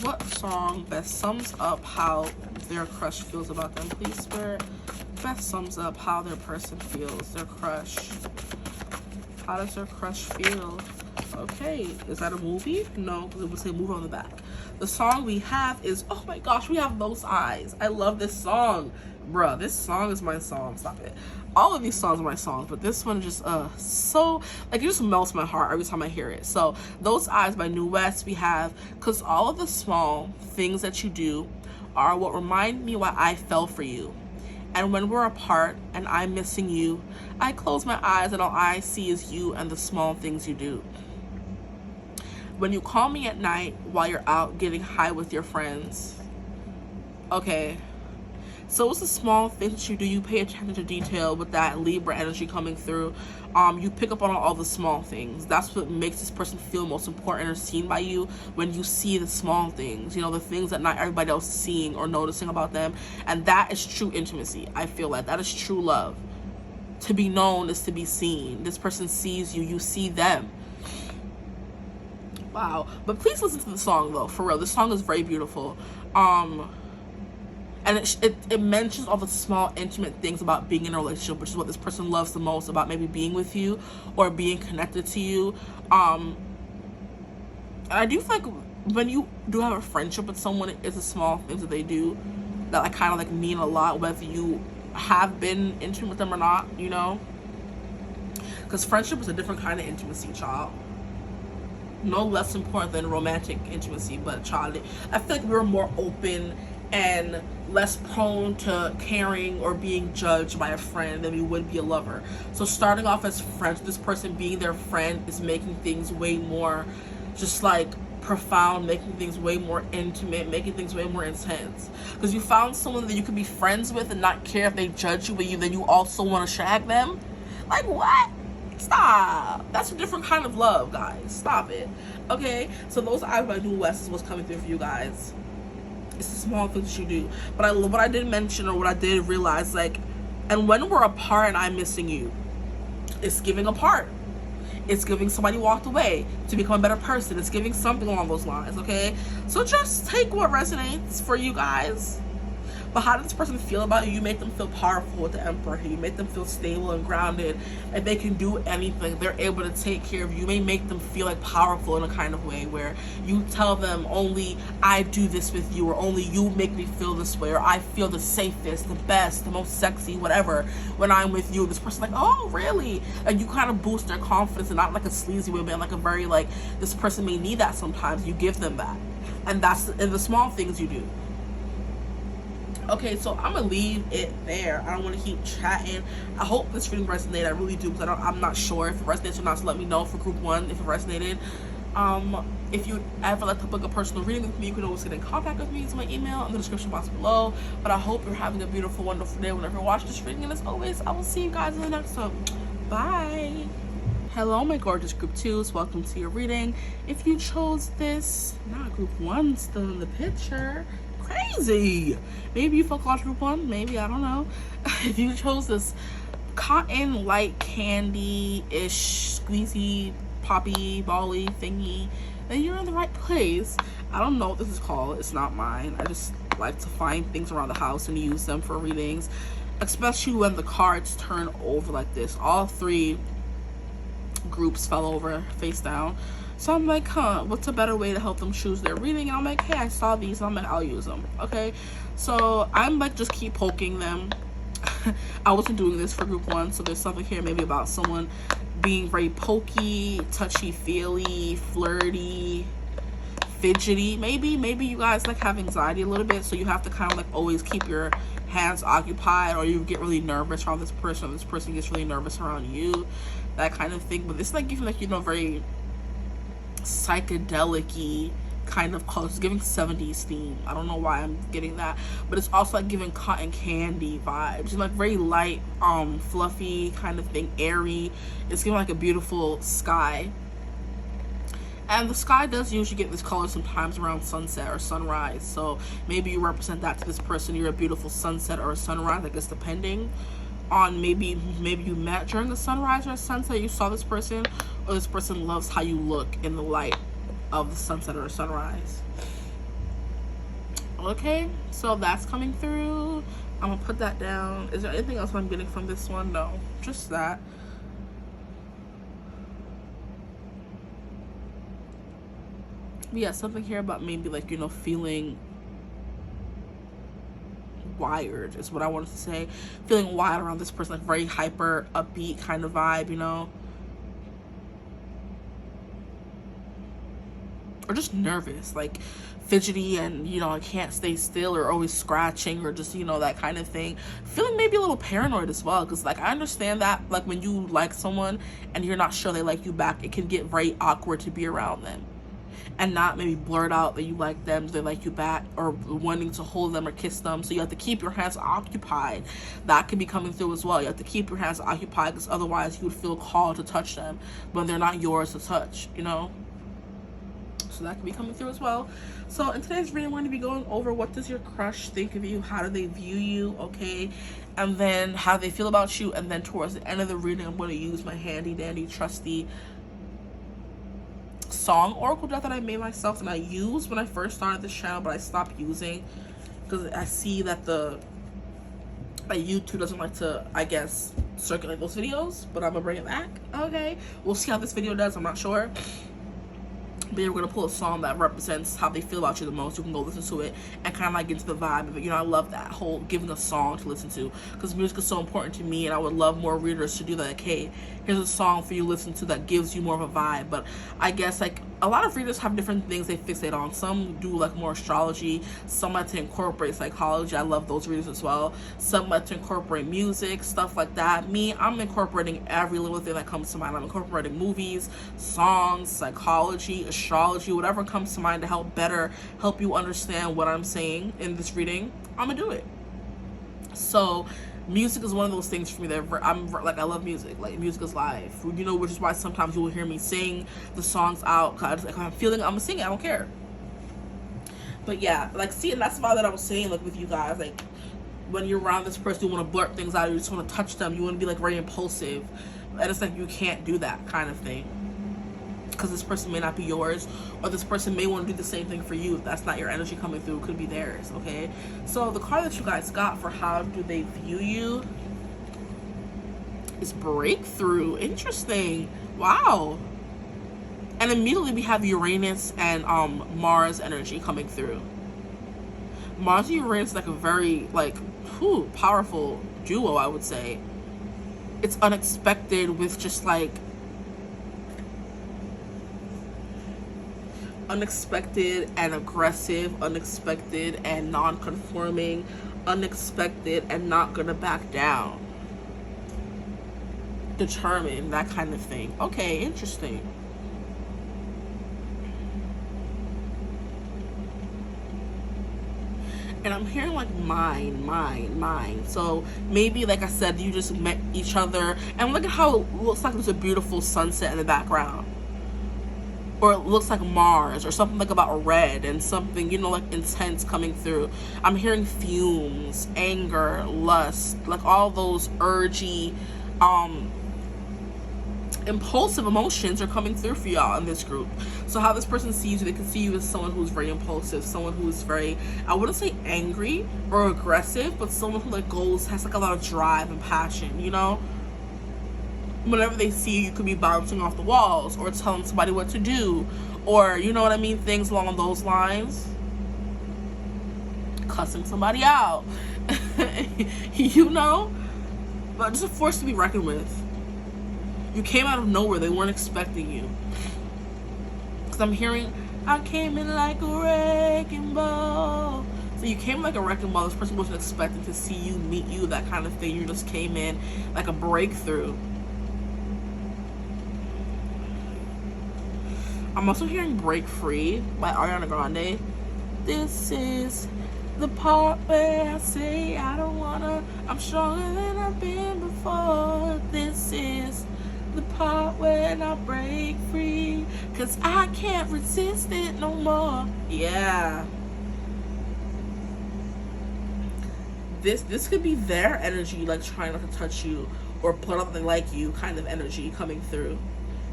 What song best sums up how their crush feels about them? Please, Spirit. Best sums up how their person feels, their crush. How does their crush feel? Okay, is that a movie? No, because it would say movie on the back. The song we have is, oh my gosh, we have Those Eyes. I love this song. Bruh, this song is my song. Stop it. All of these songs are my songs, but this one just, so, like, it just melts my heart every time I hear it. So, Those Eyes by New West, we have, because all of the small things that you do are what remind me why I fell for you. And when we're apart and I'm missing you, I close my eyes and all I see is you and the small things you do. When you call me at night while you're out getting high with your friends. Okay. So it's the small things that you do. You pay attention to detail with that Libra energy coming through. You pick up on all the small things. That's what makes this person feel most important or seen by you, when you see the small things, you know, the things that not everybody else is seeing or noticing about them. And that is true intimacy. I feel like that is true love. To be known is to be seen. This person sees you, you see them. Wow. But please listen to the song though, for real. This song is very beautiful. And it mentions all the small, intimate things about being in a relationship, which is what this person loves the most about maybe being with you or being connected to you. And I do feel like when you do have a friendship with someone, it's the small things that they do that like kind of like mean a lot, whether you have been intimate with them or not, you know? Because friendship is a different kind of intimacy, child. No less important than romantic intimacy, but child, I feel like we're more open and less prone to caring or being judged by a friend than we would be a lover. So starting off as friends, this person being their friend is making things way more just like profound, making things way more intimate, making things way more intense. Because you found someone that you could be friends with and not care if they judge you, but then you also want to shag them. Like, what? Stop. That's a different kind of love, guys. Stop it. Okay, so those eyes by New West is what's coming through for you guys. It's the small things you do. But what I did mention, or what I did realize, like, and when we're apart and I'm missing you, it's giving apart. It's giving somebody walked away to become a better person. It's giving something along those lines, okay? So just take what resonates for you guys. But how does this person feel about you? You make them feel powerful with the Emperor. You make them feel stable and grounded, and they can do anything. They're able to take care of you. You may make them feel like powerful in a kind of way where you tell them only I do this with you, or only you make me feel this way, or I feel the safest, the best, the most sexy, whatever, when I'm with you. This person's like, oh, really? And you kind of boost their confidence, and not like a sleazy way, but like a very like, this person may need that sometimes. You give them that. And that's in the small things you do. Okay, so I'm gonna leave it there. I don't want to keep chatting. I hope this reading resonated. I really do, because I'm not sure if it resonates or not. So let me know for group 1 if it resonated. If you ever like to book a personal reading with me, you can always get in contact with me. It's my email in the description box below. But I hope you're having a beautiful, wonderful day whenever you watch this reading. And as always, I will see you guys in the next one. Bye. Hello, my gorgeous group 2s. Welcome to your reading. If you chose this, not group 1 still in the picture. Crazy. Maybe you felt group 1, maybe, I don't know. If you chose this cotton light candy-ish squeezy poppy bally thingy, then you're in the right place. I don't know what this is called. It's not mine. I just like to find things around the house and use them for readings, especially when the cards turn over like this. All 3 groups fell over face down. So I'm like, what's a better way to help them choose their reading? And I'm like, hey, I saw these, and I'm like, I'll use them. Okay, so I'm like, just keep poking them. I wasn't doing this for group 1, so there's something here maybe about someone being very pokey, touchy-feely, flirty, fidgety. Maybe you guys like have anxiety a little bit, so you have to kind of like always keep your hands occupied, or you get really nervous around this person, or this person gets really nervous around you, that kind of thing. But it's like giving like, you know, very psychedelic-y kind of colors. It's giving 70s theme. I don't know why I'm getting that, but it's also like giving cotton candy vibes. It's like very light, fluffy kind of thing, airy. It's giving like a beautiful sky. And the sky does usually get this color sometimes around sunset or sunrise. So maybe you represent that to this person. You're a beautiful sunset or a sunrise, I guess, depending on maybe you met during the sunrise or a sunset, you saw this person, or this person loves how you look in the light of the sunset or sunrise. Okay, so that's coming through. I'm gonna put that down. Is there anything else I'm getting from this one? No, just that. But yeah, something here about maybe like, you know, feeling wired is what I wanted to say. Feeling wired around this person, like very hyper, upbeat kind of vibe, you know, or just nervous, like fidgety and, you know, I can't stay still, or always scratching, or just, you know, that kind of thing. Feeling maybe a little paranoid as well, because like I understand that like when you like someone and you're not sure they like you back, it can get very awkward to be around them and not maybe blurt out that you like them, they like you back, or wanting to hold them or kiss them. So you have to keep your hands occupied. That can be coming through as well. You have to keep your hands occupied, because otherwise you would feel called to touch them when they're not yours to touch, you know. So that can be coming through as well. So in today's reading, we're going to be going over what does your crush think of you, how do they view you, okay, and then how they feel about you. And then towards the end of the reading, I'm going to use my handy dandy trusty song oracle deck that I made myself, and I used when I first started this channel, but I stopped using because I see that YouTube doesn't like to, I guess, circulate those videos, but I'm gonna bring it back. Okay, we'll see how this video does. I'm not sure. But we're gonna pull a song that represents how they feel about you the most. You can go listen to it and kind of like get into the vibe of it. You know, I love that whole giving a song to listen to, because music is so important to me, and I would love more readers to do that. Like, hey, here's a song for you to listen to that gives you more of a vibe. But I guess like a lot of readers have different things they fixate on. Some do like more astrology, some like to incorporate psychology. I love those readers as well. Some like to incorporate music, stuff like that. Me, I'm incorporating every little thing that comes to mind. I'm incorporating movies, songs, psychology, astrology, whatever comes to mind to help you understand what I'm saying in this reading. I'm gonna do it. So music is one of those things for me that I'm like, I love music. Like, music is life, you know, which is why sometimes you will hear me sing the songs out, cause like, I'm feeling I'm gonna sing it, I don't care. But yeah, like, see, and that's why that I was saying, like, with you guys, like, when you're around this person, you want to blurt things out, you just want to touch them, you want to be like very impulsive, and it's like you can't do that kind of thing, because this person may not be yours, or this person may want to do the same thing for you. If that's not your energy coming through, it could be theirs. Okay, so the card that you guys got for how do they view you is breakthrough. Interesting. Wow. And immediately we have Uranus and Mars energy coming through. Mars and Uranus is like a very like powerful duo, I would say. It's unexpected, with just like unexpected and aggressive, unexpected and non-conforming, unexpected and not gonna back down, determined, that kind of thing. Okay, interesting. And I'm hearing like mine. So maybe, like I said, you just met each other, and look at how it looks like there's a beautiful sunset in the background. Or it looks like Mars, or something like about red and something, you know, like intense coming through. I'm hearing fumes, anger, lust, like all those urgy, impulsive emotions are coming through for y'all in this group. So how this person sees you, they can see you as someone who's very impulsive, someone who's very, I wouldn't say angry or aggressive, but someone who like has like a lot of drive and passion, you know? Whenever they see you, you could be bouncing off the walls, or telling somebody what to do, or, you know what I mean, things along those lines. Cussing somebody out. You know? But just a force to be reckoned with. You came out of nowhere. They weren't expecting you. Because I'm hearing, I came in like a wrecking ball. So you came like a wrecking ball. This person wasn't expecting to see you, meet you, that kind of thing. You just came in like a breakthrough. I'm also hearing Break Free by Ariana Grande. This is the part where I say I don't wanna, I'm stronger than I've been before. This is the part when I break free, 'cause I can't resist it no more. Yeah. This could be their energy, like trying not to touch you or put up the like you kind of energy coming through.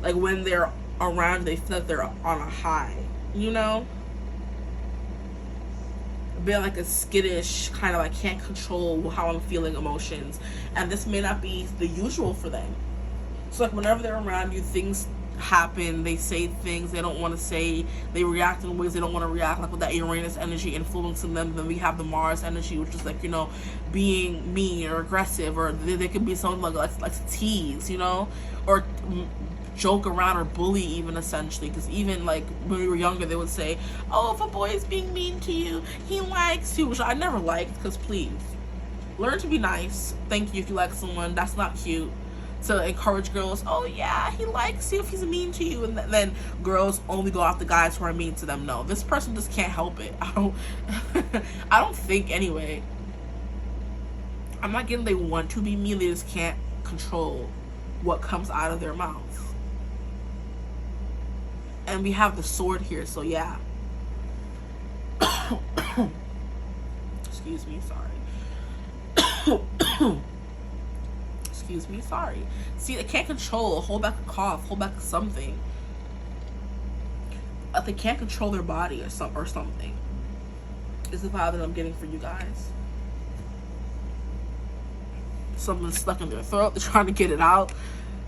Like when they're around, they feel like they're on a high, you know? Being like a skittish, kind of like can't control how I'm feeling emotions. And this may not be the usual for them. So like whenever they're around you, things happen, they say things they don't want to say, they react in ways they don't want to react, like with that Uranus energy influencing them. Then we have the Mars energy, which is like, you know, being mean or aggressive, or they could be something like to tease, you know, or joke around or bully even, essentially, because even like when we were younger they would say, oh, if a boy is being mean to you, he likes you, which I never liked, because please learn to be nice. Thank you if you like someone. That's not cute to encourage girls, oh yeah, he likes you if he's mean to you, and then girls only go after guys who are mean to them. No, this person just can't help it. I don't think, anyway. I'm not getting they want to be mean, they just can't control what comes out of their mouth. And we have the sword here, so yeah. Excuse me, sorry. Excuse me, sorry. See, they can't control, hold back a cough, hold back something. They can't control their body or something. Is the vibe that I'm getting for you guys. Something's stuck in their throat, they're trying to get it out.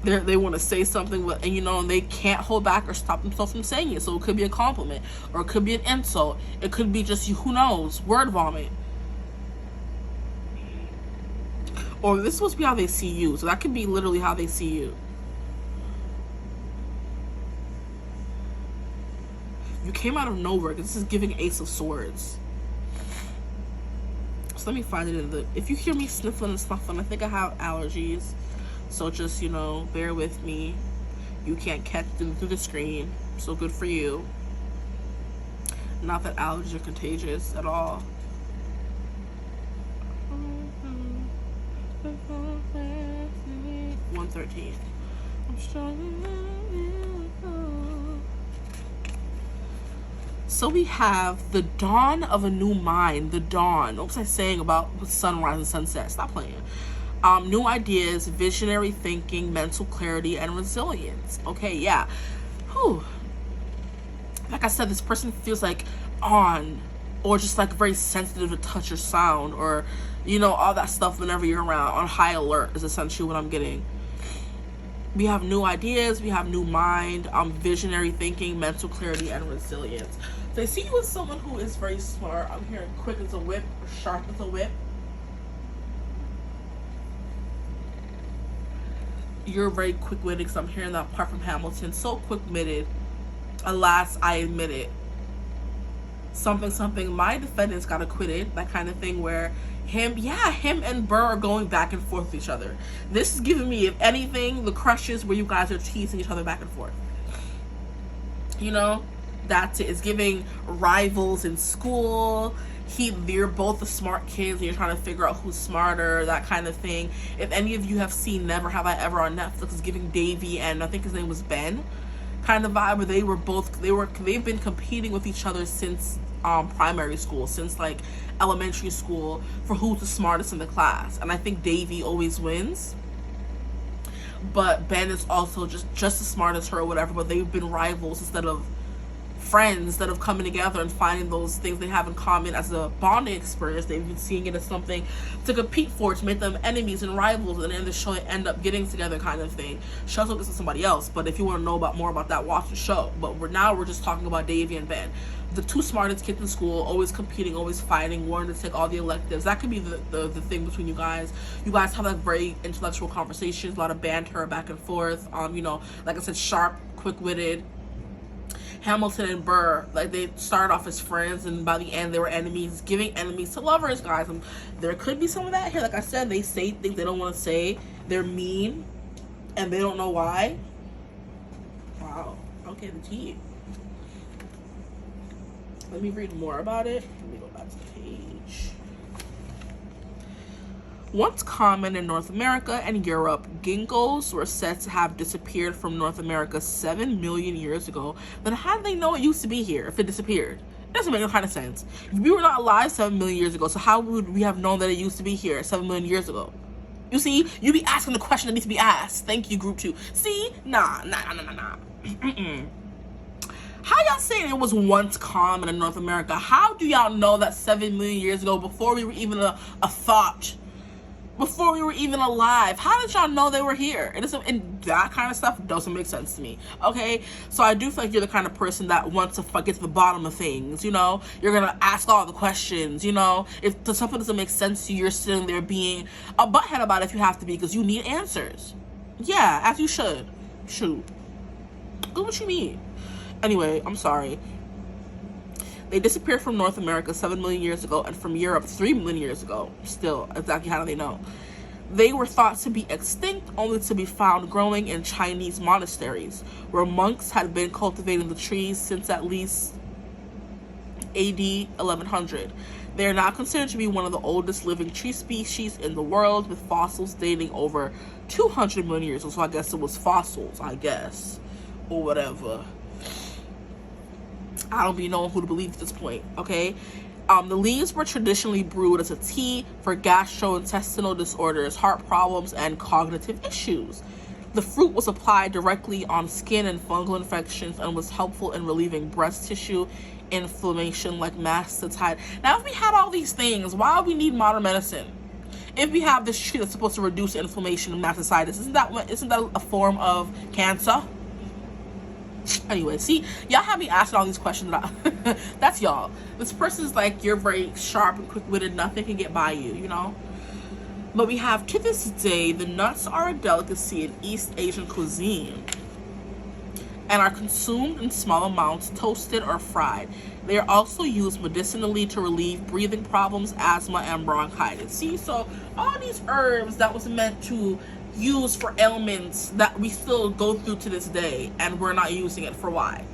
They want to say something, but, and you know, they can't hold back or stop themselves from saying it. So it could be a compliment, or it could be an insult. It could be just, who knows, word vomit. Or this is supposed to be how they see you. So that could be literally how they see you. You came out of nowhere, because this is giving Ace of Swords. So let me find it in the... If you hear me sniffling and snuffling, I think I have allergies. So just, you know, bear with me. You can't catch them through the screen. So good for you. Not that allergies are contagious at all. 113. So we have the dawn of a new mind. The dawn. What was I saying about sunrise and sunset? Stop playing. New ideas, visionary thinking, mental clarity, and resilience. Okay, yeah. Whew. Like I said, this person feels like on, or just like very sensitive to touch or sound, or, you know, all that stuff whenever you're around. On high alert is essentially what I'm getting. We have new ideas, we have new mind, visionary thinking, mental clarity, and resilience. So I see you as someone who is very smart. I'm hearing quick as a whip, or sharp as a whip. You're very quick-witted, because I'm hearing that part from Hamilton. So quick-witted. Alas, I admit it. Something, my defendants got acquitted. That kind of thing where him and Burr are going back and forth with each other. This is giving me, if anything, the crushes where you guys are teasing each other back and forth. You know, that's it. It's giving rivals in school. They're both the smart kids, and you're trying to figure out who's smarter, that kind of thing. If any of you have seen Never Have I Ever on Netflix, it's giving Davey and I think his name was Ben kind of vibe, where they've been competing with each other since primary school, since like elementary school, for who's the smartest in the class. And I think Davey always wins, but Ben is also just as smart as her or whatever, but they've been rivals instead of friends, instead of coming together and finding those things they have in common as a bonding experience. They've been seeing it as something to compete for, to make them enemies and rivals, and then the show end up getting together kind of thing. Show this to somebody else, but if you want to know more about that, watch the show. But we're just talking about Davey and Ben, the two smartest kids in school, always competing, always fighting, wanting to take all the electives. That could be the thing between you guys. You guys have like very intellectual conversations, a lot of banter back and forth. You know, like I said, sharp, quick-witted. Hamilton and Burr, like, they started off as friends, and by the end they were enemies, giving enemies to lovers, guys. And there could be some of that here. Like I said, they say things they don't want to say. They're mean, and they don't know why. Wow. Okay, the tea. Let me read more about it. Let me go back to the page. Once common in North America and Europe, ginkgos were said to have disappeared from North America 7 million years ago. Then how did they know it used to be here if it disappeared? It doesn't make no kind of sense. We were not alive 7 million years ago, so how would we have known that it used to be here 7 million years ago? You see, you be asking the question that needs to be asked. Thank you, group 2. See? Nah. How y'all saying it was once common in North America? How do y'all know that 7 million years ago, before we were even a thought? Before we were even alive? How did y'all know they were here? And that kind of stuff doesn't make sense to me. Okay, so I do feel like you're the kind of person that wants to get to the bottom of things. You know, you're gonna ask all the questions. You know, if something doesn't make sense to you, you're sitting there being a butthead about it if you have to be, because you need answers. Yeah, as you should. Shoot. Good, what you mean? Anyway, I'm sorry. They disappeared from North America 7 million years ago and from Europe 3 million years ago. Still, exactly how do they know? They were thought to be extinct, only to be found growing in Chinese monasteries, where monks had been cultivating the trees since at least AD 1100. They are now considered to be one of the oldest living tree species in the world, with fossils dating over 200 million years. So I guess it was fossils, I guess, or whatever. I don't be knowing who to believe at this point, okay? The leaves were traditionally brewed as a tea for gastrointestinal disorders, heart problems, and cognitive issues. The fruit was applied directly on skin and fungal infections and was helpful in relieving breast tissue inflammation like mastitis. Now, if we had all these things, why would we need modern medicine? If we have this tree that's supposed to reduce inflammation and mastitis, isn't that a form of cancer? Anyway, see, y'all have me asking all these questions. That's y'all. This person's like, you're very sharp and quick-witted. Nothing can get by you, you know? But we have, to this day, the nuts are a delicacy in East Asian cuisine and are consumed in small amounts, toasted or fried. They are also used medicinally to relieve breathing problems, asthma, and bronchitis. See, so all these herbs that was meant to use for ailments that we still go through to this day, and we're not using it for why?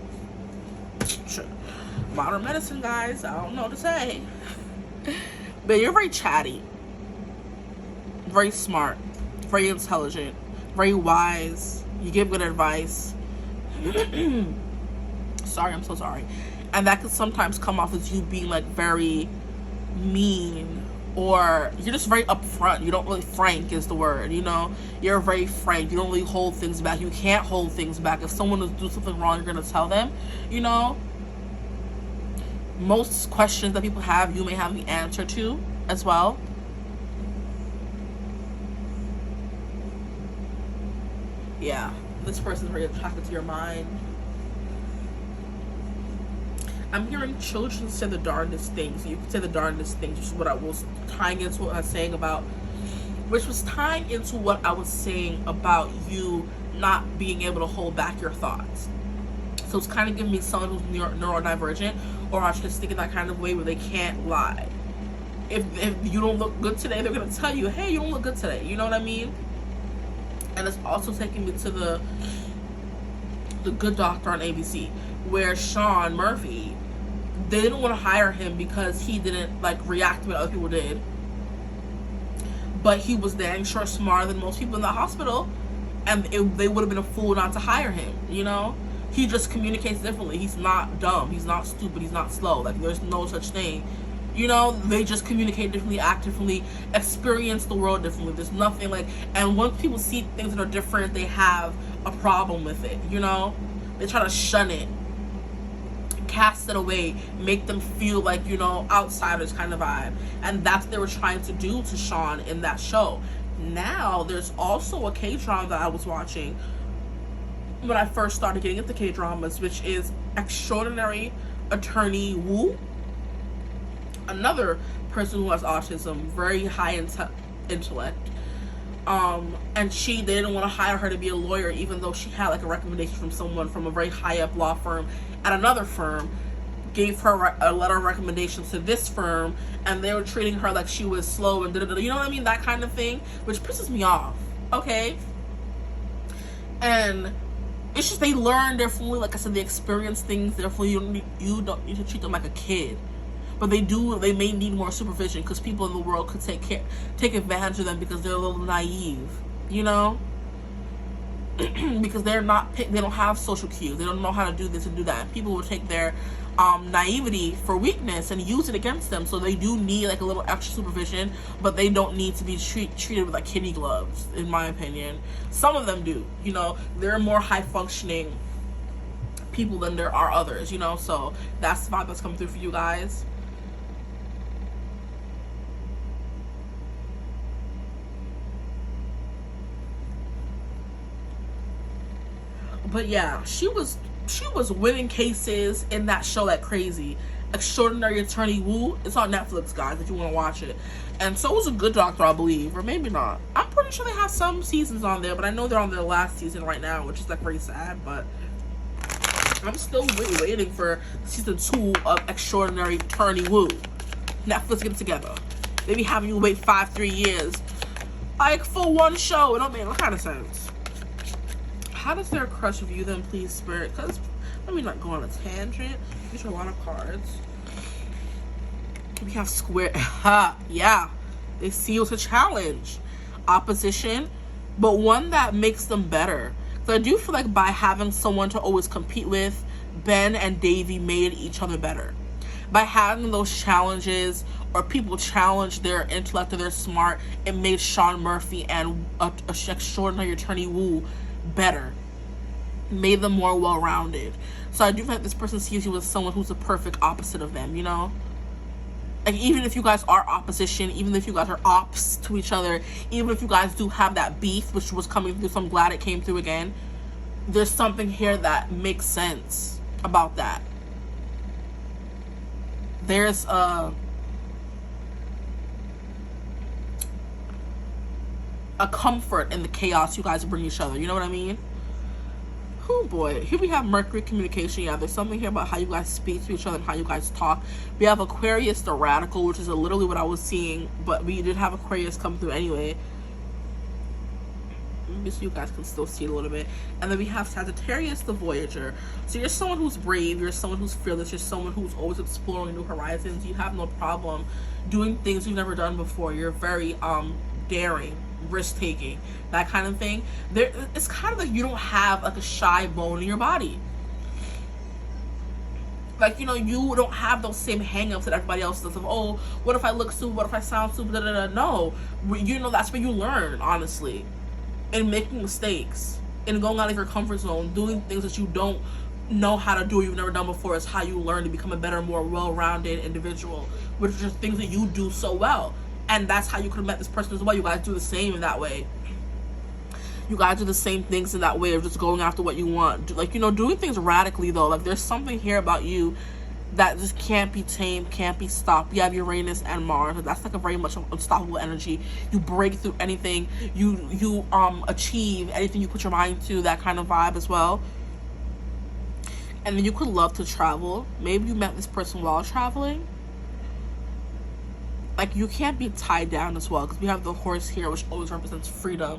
Modern medicine, guys. I don't know what to say. But you're very chatty, very smart, very intelligent, very wise. You give good advice. Sorry, I'm so sorry. And that could sometimes come off as you being like very mean, or you're just very upfront. You don't really, frank is the word, you know? You're very frank. You don't really hold things back. You can't hold things back. If someone is doing something wrong, you're going to tell them, you know? Most questions that people have, you may have the answer to as well. Yeah, this person's very attracted to your mind. I'm hearing children say the darndest things. You can say the darndest things, which is what I was tying into what I was saying about, which was tying into what I was saying about you not being able to hold back your thoughts. So it's kind of giving me someone who's neurodivergent or autistic in that kind of way where they can't lie. If you don't look good today, they're going to tell you, hey, you don't look good today. You know what I mean? And it's also taking me to the Good Doctor on ABC, where Sean Murphy, they didn't want to hire him because he didn't like react to what other people did, but he was dang sure smarter than most people in the hospital, and they would have been a fool not to hire him, you know? He just communicates differently. He's not dumb, he's not stupid, he's not slow. Like, there's no such thing, you know? They just communicate differently, act differently, experience the world differently. There's nothing like, and once people see things that are different, they have a problem with it, you know? They try to shun it, cast it away, make them feel like, you know, outsiders kind of vibe. And that's what they were trying to do to Sean in that show. Now, there's also a K-drama that I was watching when I first started getting into K-dramas, which is Extraordinary Attorney Woo. Another person who has autism, very high intellect. And they didn't want to hire her to be a lawyer, even though she had like a recommendation from someone from a very high up law firm at another firm, gave her a letter of recommendations to this firm, and they were treating her like she was slow and da-da-da, you know what I mean? That kind of thing, which pisses me off, okay? And it's just, they learn differently. Like I said, they experience things differently. You don't need to treat them like a kid. But they may need more supervision, because people in the world could take advantage of them because they're a little naive, you know? Because they don't have social cues. They don't know how to do this and do that. People will take their naivety for weakness and use it against them. So they do need like a little extra supervision, but they don't need to be treated with like kitty gloves, in my opinion. Some of them do, you know? There are more high functioning people than there are others, you know? So that's the vibe that's coming through for you guys. But yeah, she was winning cases in that show like crazy. Extraordinary Attorney Woo. It's on Netflix, guys, if you want to watch it. And so was A Good Doctor, I believe, or maybe not. I'm pretty sure they have some seasons on there, but I know they're on their last season right now, which is like very sad. But I'm still waiting for season 2 of Extraordinary Attorney Woo. Netflix, get it together. They be having you wait 3 years, like, for one show. It don't make no kind of sense. How does their crush view them, please, Spirit? Because let me not go on a tangent. These are a lot of cards. We have square. Yeah, they see you as a challenge, opposition, but one that makes them better. So I do feel like by having someone to always compete with, Ben and Davy made each other better. By having those challenges, or people challenge their intellect or their smart, it made Sean Murphy and Extraordinary Attorney Woo better. Made them more well-rounded. So I do feel like this person sees you as someone who's the perfect opposite of them, you know? Like, even if you guys are opposition, even if you guys are ops to each other, even if you guys do have that beef, which was coming through, so I'm glad it came through again, there's something here that makes sense about that. There's a comfort in the chaos you guys bring each other, you know what I mean? Oh boy, here we have Mercury communication. Yeah, there's something here about how you guys speak to each other and how you guys talk. We have Aquarius, the radical, which is literally what I was seeing, but we did have Aquarius come through anyway. Maybe so you guys can still see it a little bit. And then we have Sagittarius, the Voyager. So you're someone who's brave, you're someone who's fearless, you're someone who's always exploring new horizons. You have no problem doing things you've never done before. You're very daring, risk-taking, that kind of thing. It's kind of like you don't have like a shy bone in your body. Like, you know, you don't have those same hang-ups that everybody else does of, oh, what if I look stupid, what if I sound stupid, da, da, da. No, you know, that's where you learn, honestly, in making mistakes, in going out of your comfort zone, doing things that you don't know how to do, you've never done before, is how you learn to become a better, more well-rounded individual, which are things that you do so well. And that's how you could have met this person as well. You guys do the same in that way. You guys do the same things in that way of just going after what you want. Like, you know, doing things radically, though. Like, there's something here about you that just can't be tamed, can't be stopped. You have Uranus and Mars. That's like a very much unstoppable energy. You break through anything. You achieve anything you put your mind to, that kind of vibe as well. And then you could love to travel. Maybe you met this person while traveling. Like, you can't be tied down as well, because we have the horse here, which always represents freedom.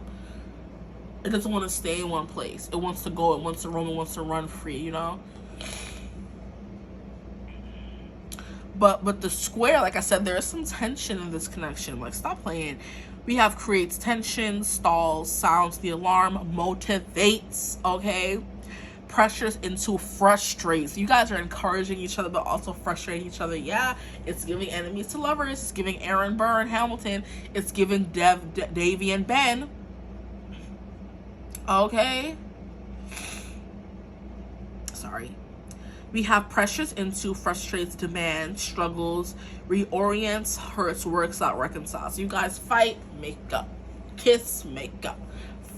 It doesn't want to stay in one place. It wants to go, it wants to roam, it wants to run free, you know? But the square, like I said, there is some tension in this connection. Like, stop playing. We have creates tension, stalls, sounds the alarm, motivates, okay? Pressures into frustrates. You guys are encouraging each other but also frustrating each other. Yeah, it's giving enemies to lovers. It's giving Aaron Burr and Hamilton. It's giving Davy and Ben. Okay, sorry. We have pressures into frustrates, demands, struggles, reorients, hurts, works out, reconciles. You guys fight, make up, kiss, make up,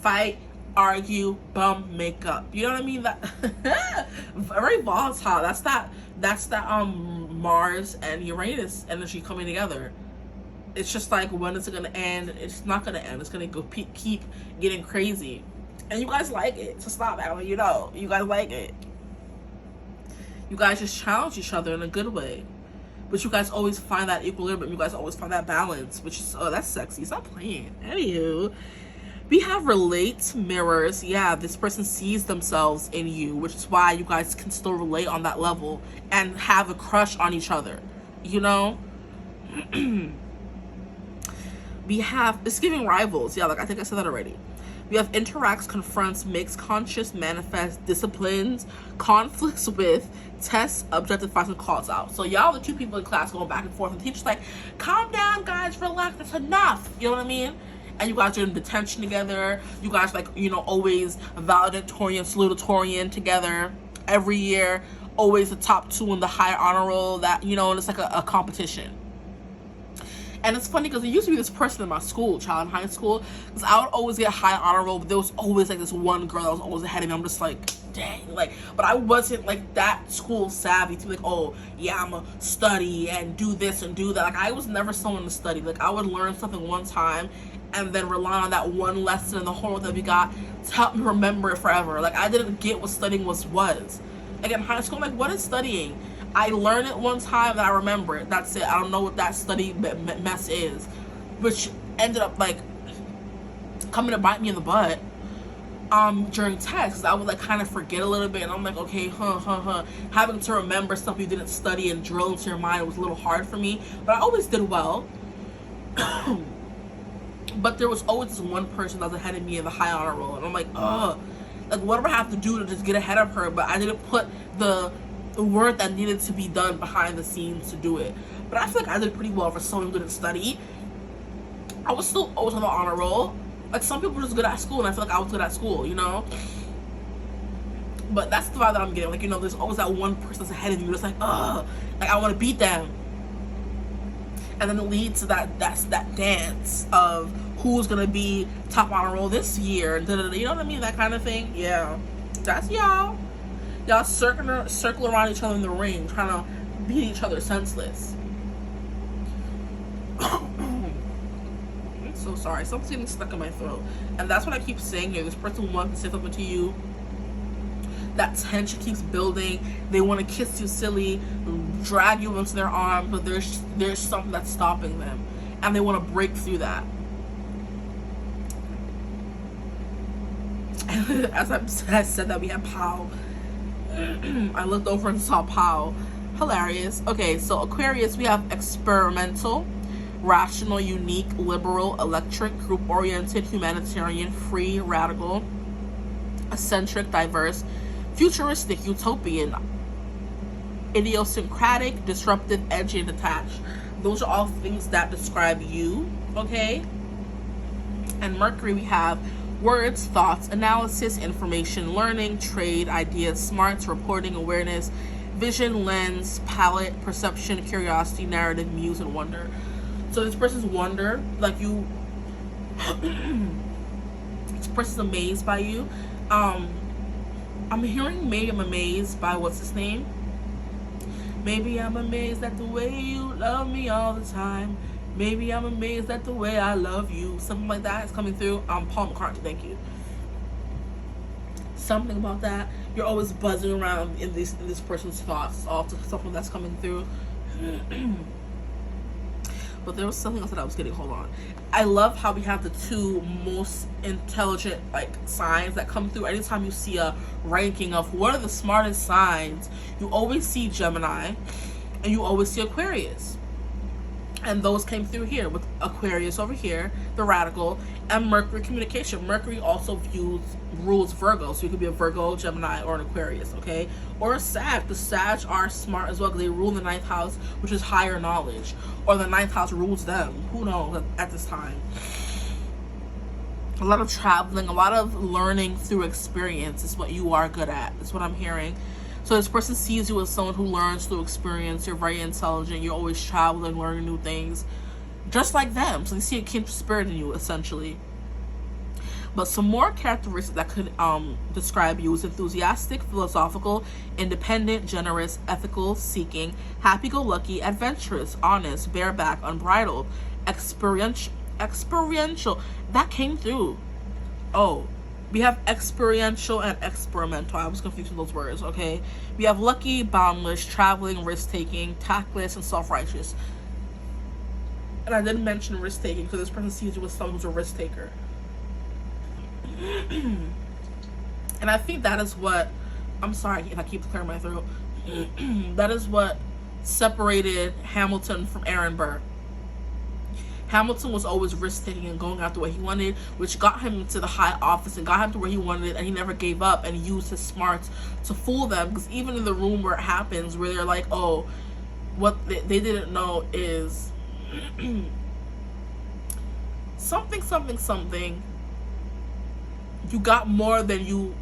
fight, argue, bum, make up. You know what I mean? That very volatile. That's that Mars and Uranus energy coming together. It's just like, when is it gonna end? It's not gonna end. It's gonna go keep getting crazy, and you guys like it. So stop acting, you know, you guys like it. You guys just challenge each other in a good way, but you guys always find that equilibrium. You guys always find that balance, which is, oh, that's sexy. Stop playing. Anywho, we have relate, mirrors. Yeah, this person sees themselves in you, which is why you guys can still relate on that level and have a crush on each other, you know? We have, it's giving rivals. Yeah, like I think I said that already. We have interacts, confronts, makes, conscious, manifests, disciplines, conflicts with, tests, objectifies, and calls out. So y'all, the two people in class going back and forth, and the teacher's like, calm down, guys, relax, it's enough. You know what I mean? And you guys are in detention together. You guys, like, you know, always valedictorian, salutatorian together every year. Always the top 2 in the high honor roll. That, you know, and it's like a competition. And it's funny because there used to be this person in my school, child in high school, because I would always get high honor roll, but there was always like this one girl that was always ahead of me. I'm just like, dang, like, but I wasn't like that school savvy to be like, oh yeah, I'm gonna study and do this and do that. Like, I was never someone to study. Like, I would learn something one time and then rely on that one lesson in the homework that we got to help me remember it forever. Like, I didn't get what studying was. Like in high school, I'm like, what is studying? I learned it one time and I remember it. That's it. I don't know what that study mess is, which ended up like coming to bite me in the butt during tests. I would like kind of forget a little bit, and I'm like, okay, having to remember stuff you didn't study and drill into your mind was a little hard for me, but I always did well. But there was always this one person that was ahead of me in the high honor roll, and I'm like, like what do I have to do to just get ahead of her? But I didn't put the work that needed to be done behind the scenes to do it. But I feel like I did pretty well for someone who didn't study. I was still always on the honor roll. Like, some people are just good at school, and I feel like I was good at school, you know? But that's the vibe that I'm getting. Like, you know, there's always that one person that's ahead of you that's like, like, I want to beat them. And then it leads to that dance of who's going to be top honor roll this year. You know what I mean? That kind of thing. Yeah. That's y'all. Y'all circle around each other in the ring, trying to beat each other senseless. So sorry, something's getting stuck in my throat, and that's what I keep saying here. This person wants to say something to you. That tension keeps building. They want to kiss you silly, drag you into their arms, but there's something that's stopping them, and they want to break through that. As I said that, we have Pow. I looked over and saw Pow. Hilarious. Okay, so Aquarius, we have experimental, rational, unique, liberal, electric, group-oriented, humanitarian, free, radical, eccentric, diverse, futuristic, utopian, idiosyncratic, disruptive, edgy, and detached. Those are all things that describe you, okay? And Mercury, we have words, thoughts, analysis, information, learning, trade, ideas, smarts, reporting, awareness, vision, lens, palette, perception, curiosity, narrative, muse, and wonder. So this person's wonder, like you, this person's amazed by you. I'm hearing maybe I'm amazed by what's his name? Maybe I'm amazed at the way you love me all the time. Maybe I'm amazed at the way I love you. Something like that is coming through. Paul McCartney, thank you. Something about that. You're always buzzing around in this person's thoughts. All something that's coming through. But there was something else that I was getting. Hold on. I love how we have the two most intelligent like signs that come through. Anytime you see a ranking of what are the smartest signs, you always see Gemini and you always see Aquarius. And those came through here with Aquarius over here, the radical, and Mercury, communication. Mercury also rules Virgo, so you could be a Virgo, Gemini, or an Aquarius, okay? Or a Sag. The Sag are smart as well because they rule the 9th house, which is higher knowledge. Or the 9th house rules them. Who knows at this time? A lot of traveling, a lot of learning through experience is what you are good at. That's what I'm hearing. So this person sees you as someone who learns through experience. You're very intelligent. You're always traveling, learning new things. Just like them. So they see a kindred spirit in you, essentially. But some more characteristics that could describe you is enthusiastic, philosophical, independent, generous, ethical, seeking, happy-go-lucky, adventurous, honest, bareback, unbridled, experiential. That came through. Oh. We have experiential and experimental. I was confused with those words, okay? We have lucky, boundless, traveling, risk-taking, tactless, and self-righteous. And I didn't mention risk-taking because this person sees you as someone who's a risk-taker. And I think that is what, I'm sorry if I keep clearing my throat. That is what separated Hamilton from Aaron Burr. Hamilton was always risk-taking and going after what he wanted, which got him into the high office and got him to where he wanted, and he never gave up and used his smarts to fool them. Because even in the room where it happens, where they're like, oh, what they didn't know is something, you got more than you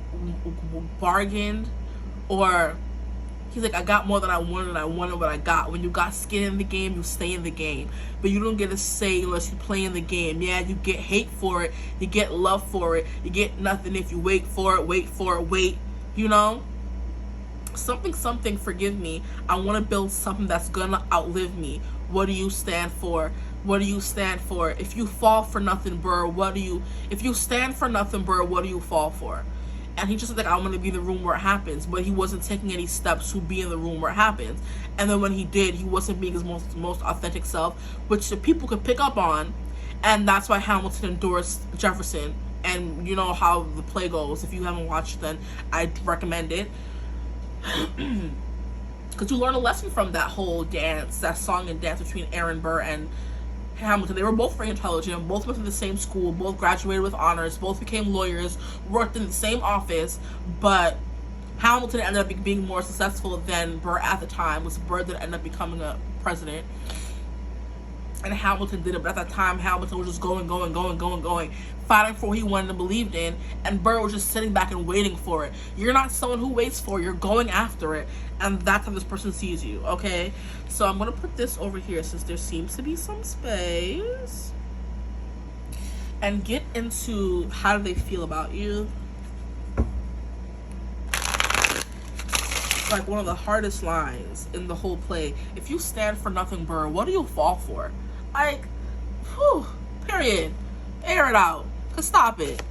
bargained, or he's like, I got more than I wanted, and I wanted what I got. When you got skin in the game, you stay in the game. But you don't get a say unless you play in the game. Yeah, you get hate for it. You get love for it. You get nothing if you wait for it, you know? Something, forgive me. I want to build something that's gonna outlive me. What do you stand for? What do you stand for? If you fall for nothing, Burr, if you stand for nothing, Burr, what do you fall for? and he just said, like, I want to be in the room where it happens, but he wasn't taking any steps to be in the room where it happens. And then when he did, he wasn't being his most authentic self, which the people could pick up on. And that's why Hamilton endorsed Jefferson. And you know how the play goes. If you haven't watched, then I recommend it. Because you learn a lesson from that whole dance, that song and dance between Aaron Burr and Hamilton. They were both very intelligent, both went to the same school, both graduated with honors, both became lawyers, worked in the same office, but Hamilton ended up being more successful than Burr at the time. It was Burr that ended up becoming a president. And Hamilton did it, but at that time, Hamilton was just going, fighting for what he wanted and believed in, and Burr was just sitting back and waiting for it. You're not someone who waits for it, you're going after it, and that's how this person sees you, okay? So I'm going to put this over here since there seems to be some space, and get into how do they feel about you. Like one of the hardest lines in the whole play. If you stand for nothing, Burr, what do you fall for? Like, whew, period. Air it out. Cause stop it.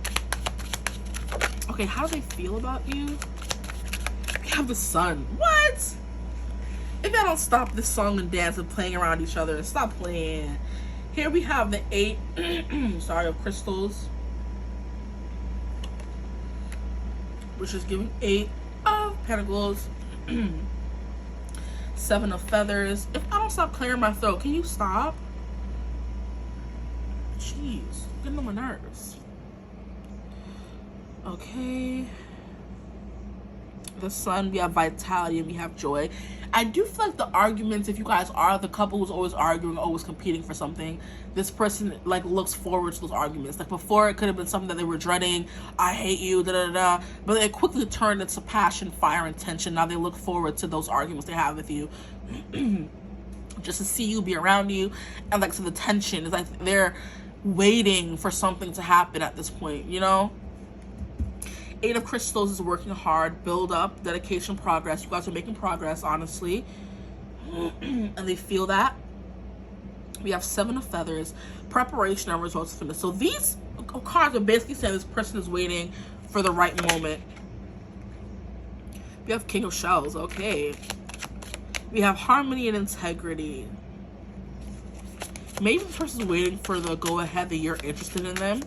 Okay, how do they feel about you? We have the sun. What? If I don't stop this song and dance and playing around each other, stop playing. Here we have the 8 of crystals, which is giving 8 of pentacles. 7 of feathers. If I don't stop clearing my throat, can you stop? Jeez, getting on my nerves. Okay. The sun, we have vitality, and we have joy. I do feel like the arguments, if you guys are the couple who's always arguing, always competing for something, this person like looks forward to those arguments. Like before, it could have been something that they were dreading. I hate you, da da da. But it quickly turned into passion, fire, and tension. Now they look forward to those arguments they have with you, just to see you, be around you, and like so the tension is like they're waiting for something to happen at this point, you know. 8 of crystals is working hard, build up, dedication, progress. You guys are making progress, honestly. And they feel that. We have 7 of feathers, preparation and results from this. So these cards are basically saying this person is waiting for the right moment. We have King of Shells, okay. We have harmony and integrity. Maybe the person's waiting for the go-ahead that you're interested in them.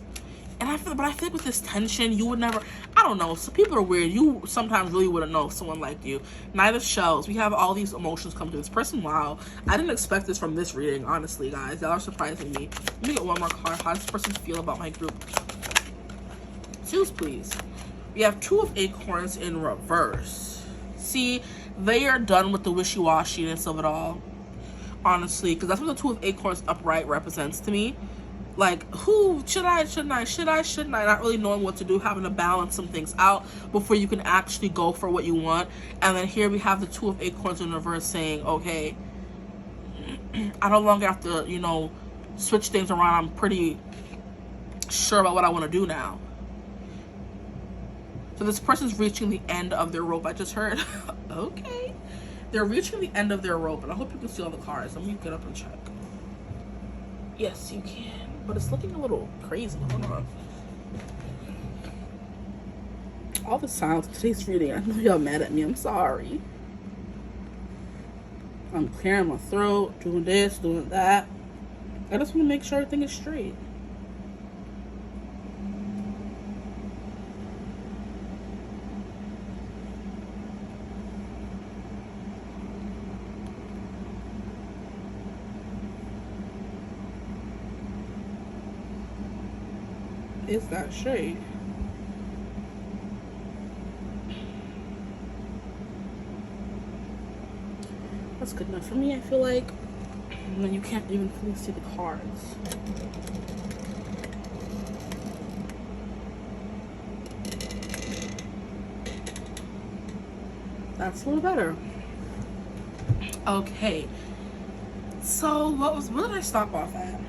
And I feel like with this tension, you would never, I don't know, some people are weird. You sometimes really wouldn't know if someone liked you. Knight of Shells, we have all these emotions come to this person. Wow, I didn't expect this from this reading, honestly, guys. Y'all are surprising me. Let me get one more card. How does this person feel about my group? 2s, please. We have 2 of acorns in reverse. See, they are done with the wishy-washiness of it all, honestly, because that's what the 2 of acorns upright represents to me. Like, who should I, shouldn't I, not really knowing what to do, having to balance some things out before you can actually go for what you want. And then here we have the 2 of acorns in reverse saying, okay, I no longer have to, you know, switch things around. I'm pretty sure about what I want to do now. So this person's reaching the end of their rope, I just heard. Okay. They're reaching the end of their rope, and I hope you can see all the cards. Let me get up and check. Yes, you can. But it's looking a little crazy. Hold on. All the sounds of today's reading, I know y'all mad at me. I'm sorry. I'm clearing my throat, doing this, doing that. I just want to make sure everything is straight. Is that shade? That's good enough for me, I feel like. And then you can't even fully see the cards. That's a little better. Okay. So what did I stop off at?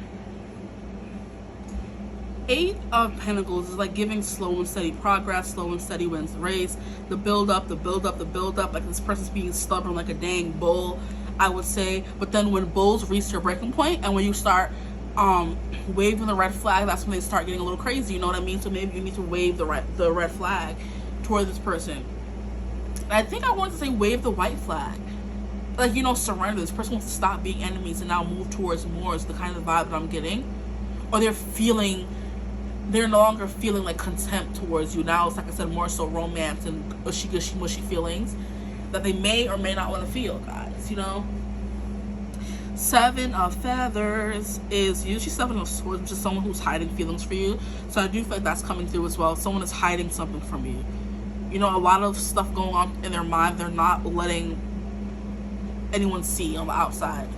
8 of Pentacles is like giving slow and steady progress. Slow and steady wins the race. The build up. Like this person's being stubborn like a dang bull, I would say. But then when bulls reach their breaking point and when you start waving the red flag, that's when they start getting a little crazy. You know what I mean? So maybe you need to wave the red flag toward this person. And I think I want to say wave the white flag. Like, you know, surrender. This person wants to stop being enemies and now move towards more is the kind of vibe that I'm getting. Or they're no longer feeling like contempt towards you. Now it's, like I said, more so romance and mushy feelings that they may or may not want to feel, guys, you know. 7 of Feathers is usually 7 of Swords, which is someone who's hiding feelings for you. So I do feel like that's coming through as well. Someone is hiding something from you. You know, a lot of stuff going on in their mind, they're not letting anyone see on the outside.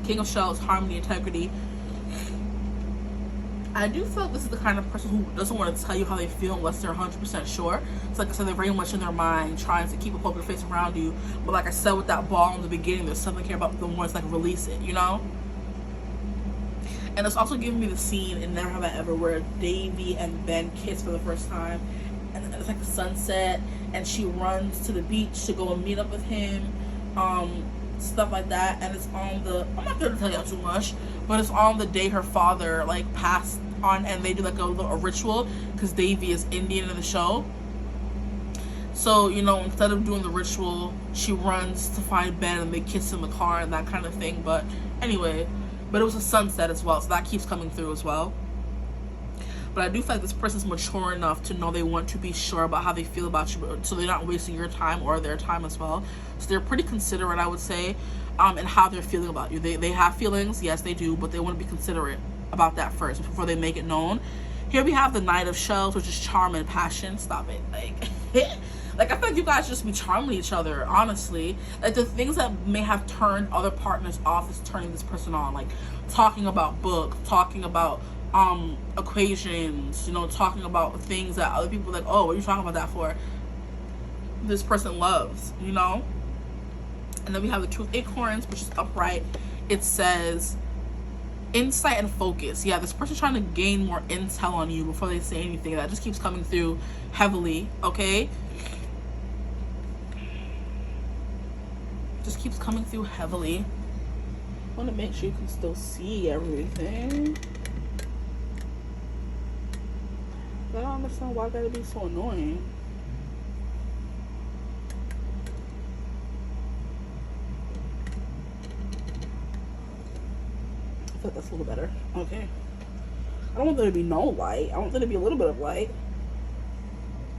King of Shells, harmony, integrity. I do feel like this is the kind of person who doesn't want to tell you how they feel unless they're 100% sure. It's like I said, they're very much in their mind, trying to keep a poker face around you. But like I said with that ball in the beginning, there's something here about them wants to like release it, you know? And it's also giving me the scene in Never Have I Ever where Davy and Ben kiss for the first time. And it's like the sunset, and she runs to the beach to go and meet up with him. Stuff like that. And it's on the, I'm not gonna tell y'all too much, but it's on the day her father like passed on, and they do like a ritual because Davy is Indian in the show. So, you know, instead of doing the ritual, she runs to find Ben and they kiss in the car and that kind of thing. But anyway, but it was a sunset as well, so that keeps coming through as well. But I do feel like this person's mature enough to know they want to be sure about how they feel about you, so they're not wasting your time or their time as well. So they're pretty considerate, I would say, in how they're feeling about you. They have feelings, yes they do, but they want to be considerate about that first before they make it known. Here we have the Knight of Shells, which is charm and passion. Stop it. Like I feel like you guys just be charming each other, honestly. Like the things that may have turned other partners off is turning this person on. Like talking about books, talking about equations, you know, talking about things that other people are like, oh, what are you talking about that for? This person loves, you know. And then we have the Truth Acorns, which is upright. It says insight and focus. Yeah, this person's trying to gain more intel on you before they say anything. That just keeps coming through heavily, okay? Just keeps coming through heavily. I want to make sure you can still see everything. I don't understand why I gotta be so annoying. I feel like that's a little better. Okay. I don't want there to be no light. I want there to be a little bit of light.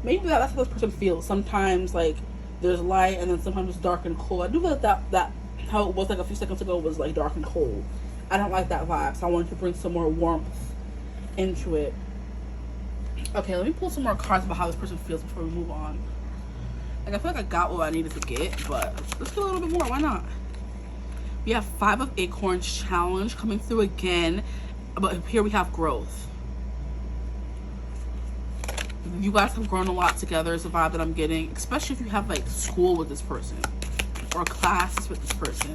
Maybe that's how this person feels. Sometimes like there's light and then sometimes it's dark and cold. I do feel like that how it was like a few seconds ago was like dark and cold. I don't like that vibe, so I wanted to bring some more warmth into it. Okay, let me pull some more cards about how this person feels before we move on. Like, I feel like I got what I needed to get, but let's get a little bit more. Why not? We have 5 of Acorns challenge coming through again, but here we have growth. You guys have grown a lot together is the vibe that I'm getting, especially if you have like school with this person or classes with this person.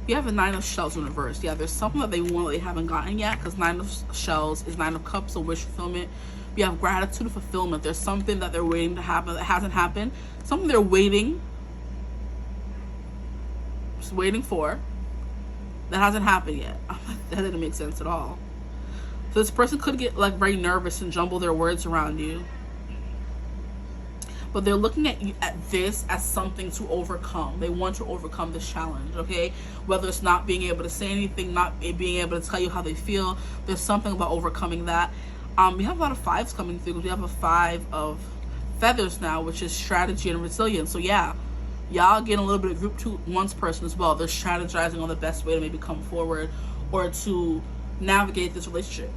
We have a 9 of Shells in reverse. Yeah, there's something that they want that they haven't gotten yet, because 9 of Shells is 9 of Cups, so wish fulfillment. We have gratitude and fulfillment. There's something that they're waiting to happen that hasn't happened. Something they're waiting, just waiting for, that hasn't happened yet. That didn't make sense at all. So this person could get like very nervous and jumble their words around you. But they're looking at you, at this as something to overcome. They want to overcome this challenge, okay? Whether it's not being able to say anything, not being able to tell you how they feel, there's something about overcoming that. We have a lot of 5s coming through. We have a 5 of Feathers now, which is strategy and resilience. So yeah, y'all getting a little bit of group 2's person as well. They're strategizing on the best way to maybe come forward or to navigate this relationship.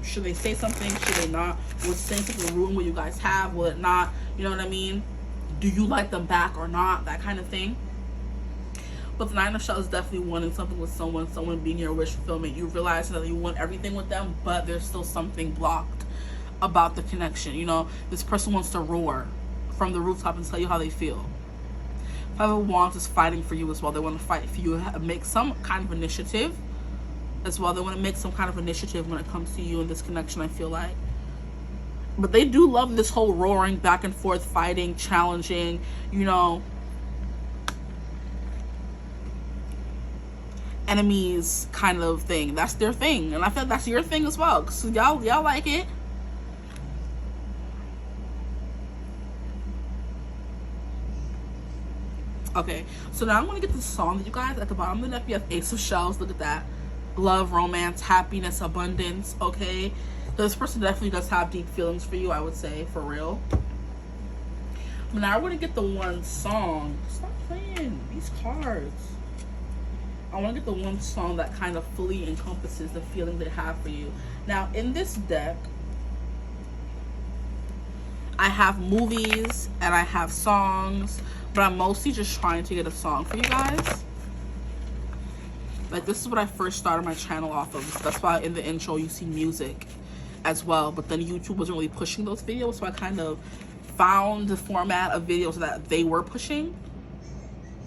Should they say something? Should they not? Will saying something ruin what you guys have? Will it not? You know what I mean? Do you like them back or not? That kind of thing. But the 9 of Shells is definitely wanting something with someone being your wish fulfillment. You realize that you want everything with them, but there's still something blocked about the connection. You know, this person wants to roar from the rooftop and tell you how they feel. 5 of Wands is fighting for you as well. They want to fight for you, make some kind of initiative as well. They want to make some kind of initiative when it comes to you and this connection, I feel like. But they do love this whole roaring, back and forth, fighting, challenging, you know. enemies kind of thing. That's their thing, and I feel that's your thing as well. So y'all like it. Okay, so now I'm gonna get the song that you guys at the bottom of the deck. You have Ace of Shells. Look at that. Love, romance, happiness, abundance. Okay, so this person definitely does have deep feelings for you, I would say, for real. But now we're gonna get the one song. Stop playing these cards. I want to get the one song that kind of fully encompasses the feeling they have for you. Now, in this deck, I have movies and I have songs, but I'm mostly just trying to get a song for you guys. Like, this is what I first started my channel off of. That's why in the intro you see music as well. But then YouTube wasn't really pushing those videos, so I kind of found the format of videos that they were pushing.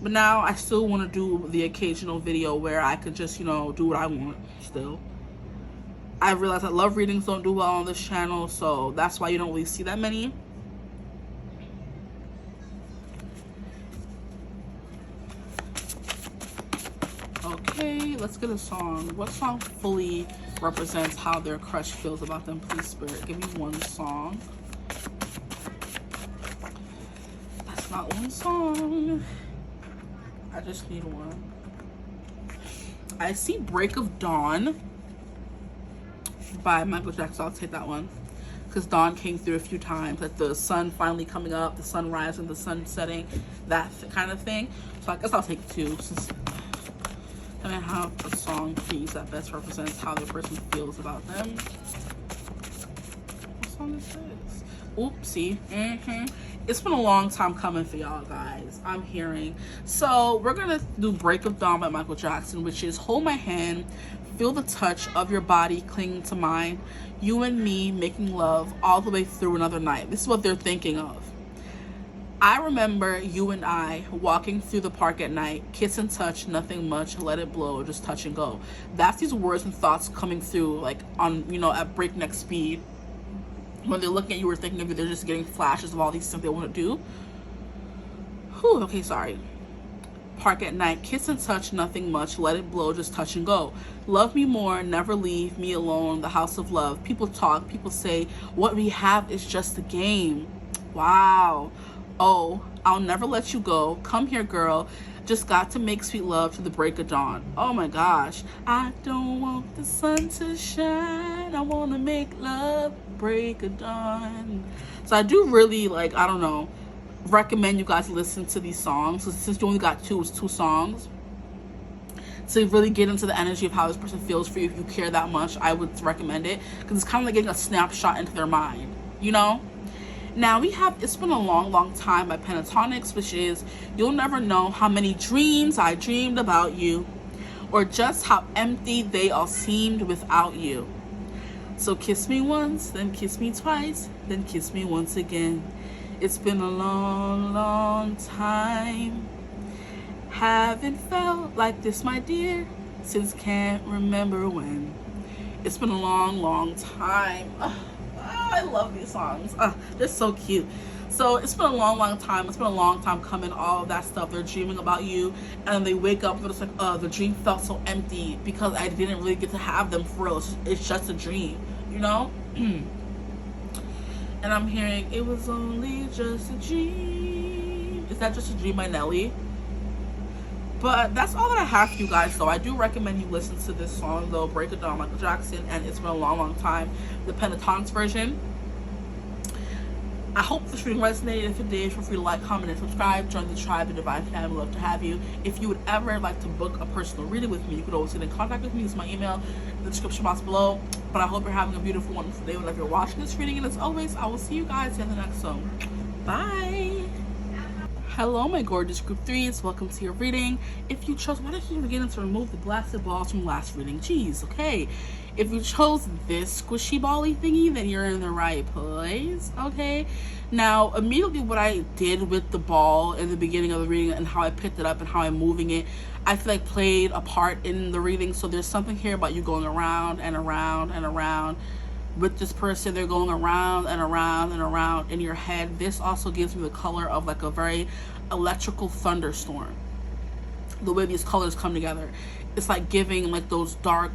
But now I still want to do the occasional video where I could just, you know, do what I want still. I realize that love readings don't do well on this channel, so that's why you don't really see that many. Okay, let's get a song. What song fully represents how their crush feels about them? Please, Spirit, give me one song. That's not one song. I just need one. I see Break of Dawn by Michael Jackson. I'll take that one. Because dawn came through a few times. Like the sun finally coming up, the sun rising, the sun setting, that kind of thing. So I guess I'll take two. Since can I have a song, please, that best represents how the person feels about them? What song is this? Oopsie. It's been a long time coming for y'all guys, I'm hearing. So we're gonna do Break of Dawn by Michael Jackson, which is hold my hand, feel the touch of your body clinging to mine, you and me making love all the way through another night. This is what they're thinking of. I remember you and I walking through the park at night, kiss and touch, nothing much, let it blow, just touch and go. That's these words and thoughts coming through, like on, you know, at breakneck speed. When they're looking at you or thinking of you, they're just getting flashes of all these things they want to do. Whew, okay, sorry. Park at night, kiss and touch, nothing much, let it blow, just touch and go. Love me more, never leave me alone, the house of love. People talk, people say, what we have is just a game. Wow. Oh, I'll never let you go. Come here, girl. Just got to make sweet love to the break of dawn. Oh my gosh. I don't want the sun to shine. I want to make love break of dawn. So I do really, like, I don't know, recommend you guys listen to these songs. So since you only got two, it's two songs. So you really get into the energy of how this person feels for you. If you care that much, I would recommend it. Because it's kind of like getting a snapshot into their mind, you know? Now we have It's Been a Long, Long Time by Pentatonics, which is you'll never know how many dreams I dreamed about you, or just how empty they all seemed without you. So kiss me once, then kiss me twice, then kiss me once again. It's been a long, long time. Haven't felt like this, my dear, since can't remember when. It's been a long, long time. I love these songs. They're so cute. So it's been a long, long time. It's been a long time coming. All of that stuff. They're dreaming about you, and then they wake up and it's like, the dream felt so empty because I didn't really get to have them for real. It's just a dream, you know? And I'm hearing, it was only just a dream. Is that Just a Dream by Nelly? But that's all that I have for you guys, though. I do recommend you listen to this song, though, Break It Down, Michael Jackson, and It's Been a Long, Long Time, the Pentatonics version. I hope this reading resonated. If it did, feel free to like, comment, and subscribe. Join the tribe, the Divine Family. Love to have you. If you would ever like to book a personal reading with me, you could always get in contact with me. Use my email in the description box below. But I hope you're having a beautiful, wonderful day whenever you're watching this reading. And as always, I will see you guys in the next one. Bye! Hello, my gorgeous group 3s. Welcome to your reading. If you chose, why did you begin to remove the blasted balls from last reading? Jeez, okay. If you chose this squishy bally thingy, then you're in the right place, okay? Now, immediately what I did with the ball in the beginning of the reading and how I picked it up and how I'm moving it, I feel like played a part in the reading. So there's something here about you going around and around and around with this person. They're going around and around and around in your head. This also gives me the color of like a very electrical thunderstorm. the way these colors come together. It's like giving like those dark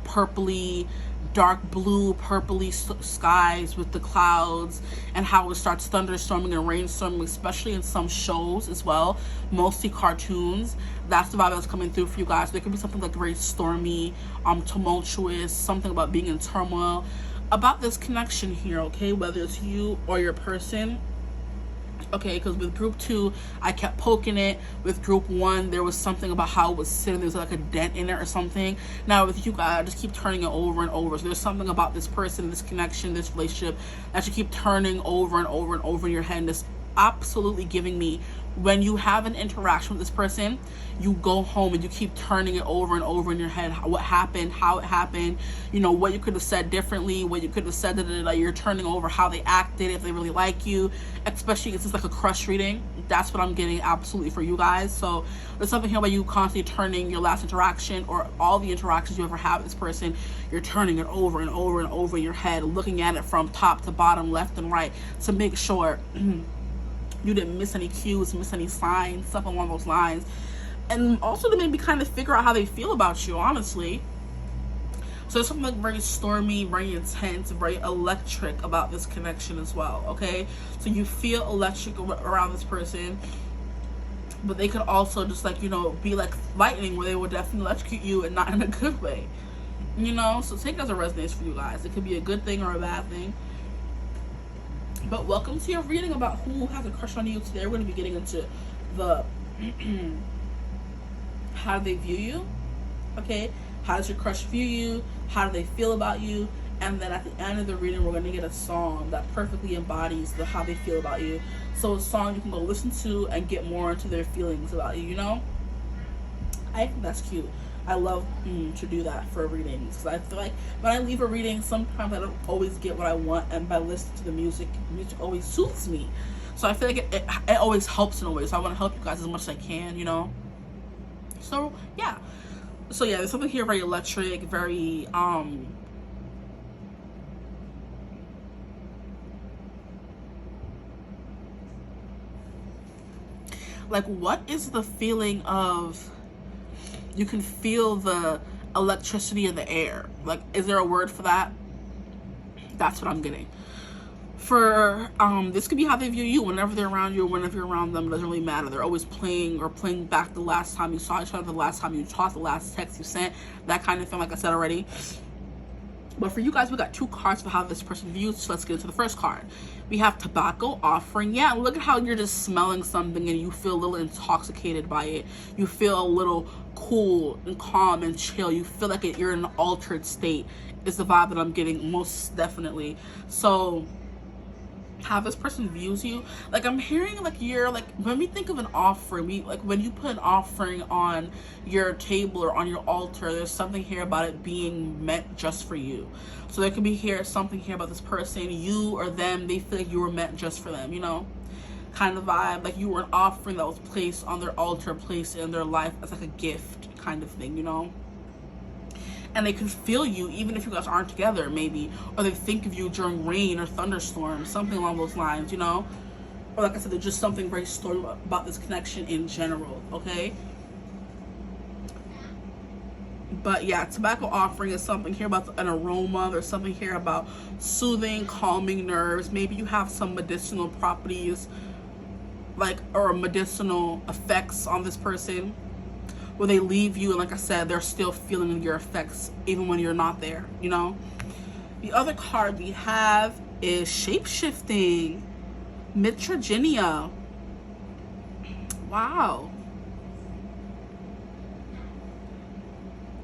purpley, dark blue purpley skies with the clouds, and how it starts thunderstorming and rainstorming, especially in some shows as well, mostly cartoons. That's the vibe that's coming through for you guys. There could be something like very stormy, tumultuous, something about being in turmoil about this connection here, okay, whether it's you or your person. Okay, because with group 2, I kept poking it. With group 1, there was something about how it was sitting. There's like a dent in it or something. Now with you guys, I just keep turning it over and over. So there's something about this person, this connection, this relationship that you keep turning over and over and over in your head. And this absolutely giving me, when you have an interaction with this person, you go home and you keep turning it over and over in your head. What happened, how it happened, you know, what you could have said differently, what you could have said, that you're turning over how they acted, if they really like you, especially if it's like a crush reading. That's what I'm getting absolutely for you guys. So there's something here about you constantly turning your last interaction or all the interactions you ever have with this person, you're turning it over and over and over in your head, looking at it from top to bottom, left and right, to make sure you didn't miss any cues, miss any signs, stuff along those lines. And also to maybe kind of figure out how they feel about you, honestly. So there's something like very stormy, very intense, very electric about this connection as well, okay? So you feel electric around this person, but they could also just like, you know, be like lightning, where they will definitely electrocute you and not in a good way, you know? So take it as a resonance for you guys. It could be a good thing or a bad thing. But welcome to your reading about who has a crush on you. Today we're going to be getting into the how do they view you, okay? How does your crush view you? How do they feel about you? And then at the end of the reading, we're going to get a song that perfectly embodies how they feel about you. So a song you can go listen to and get more into their feelings about you, you know? I think that's cute. I love to do that for readings, because I feel like when I leave a reading, sometimes I don't always get what I want, and by listening to the music always soothes me. So I feel like it always helps in a way. So I want to help you guys as much as I can, you know? So yeah. So yeah, there's something here very electric, very like, what is the feeling of, you can feel the electricity in the air? Like, is there a word for that? That's what I'm getting. For this could be how they view you. Whenever they're around you or whenever you're around them, it doesn't really matter. They're always playing back the last time you saw each other, the last time you talked, the last text you sent, that kind of thing, like I said already. But for you guys, we got 2 cards for how this person views. So let's get into the first card. We have tobacco offering. Yeah, look at how you're just smelling something and you feel a little intoxicated by it. You feel a little cool and calm and chill. You feel like you're in an altered state is the vibe that I'm getting, most definitely. So how this person views you, like, I'm hearing like you're like, when we think of an offering, like when you put an offering on your table or on your altar, there's something here about it being meant just for you. So there could be something here about this person, you or them, they feel like you were meant just for them, you know, kind of vibe, like you were an offering that was placed on their altar, placed in their life as like a gift kind of thing, you know. And they can feel you even if you guys aren't together, maybe, or they think of you during rain or thunderstorms, something along those lines, you know. Or like I said, there's just something very stormy about this connection in general, okay? But yeah, tobacco offering is something here about an aroma. There's something here about soothing, calming nerves. Maybe you have some medicinal properties, like, or medicinal effects on this person, where they leave you, and like I said, they're still feeling your effects even when you're not there, you know. The other card we have is shape-shifting, Mitragenia. Wow.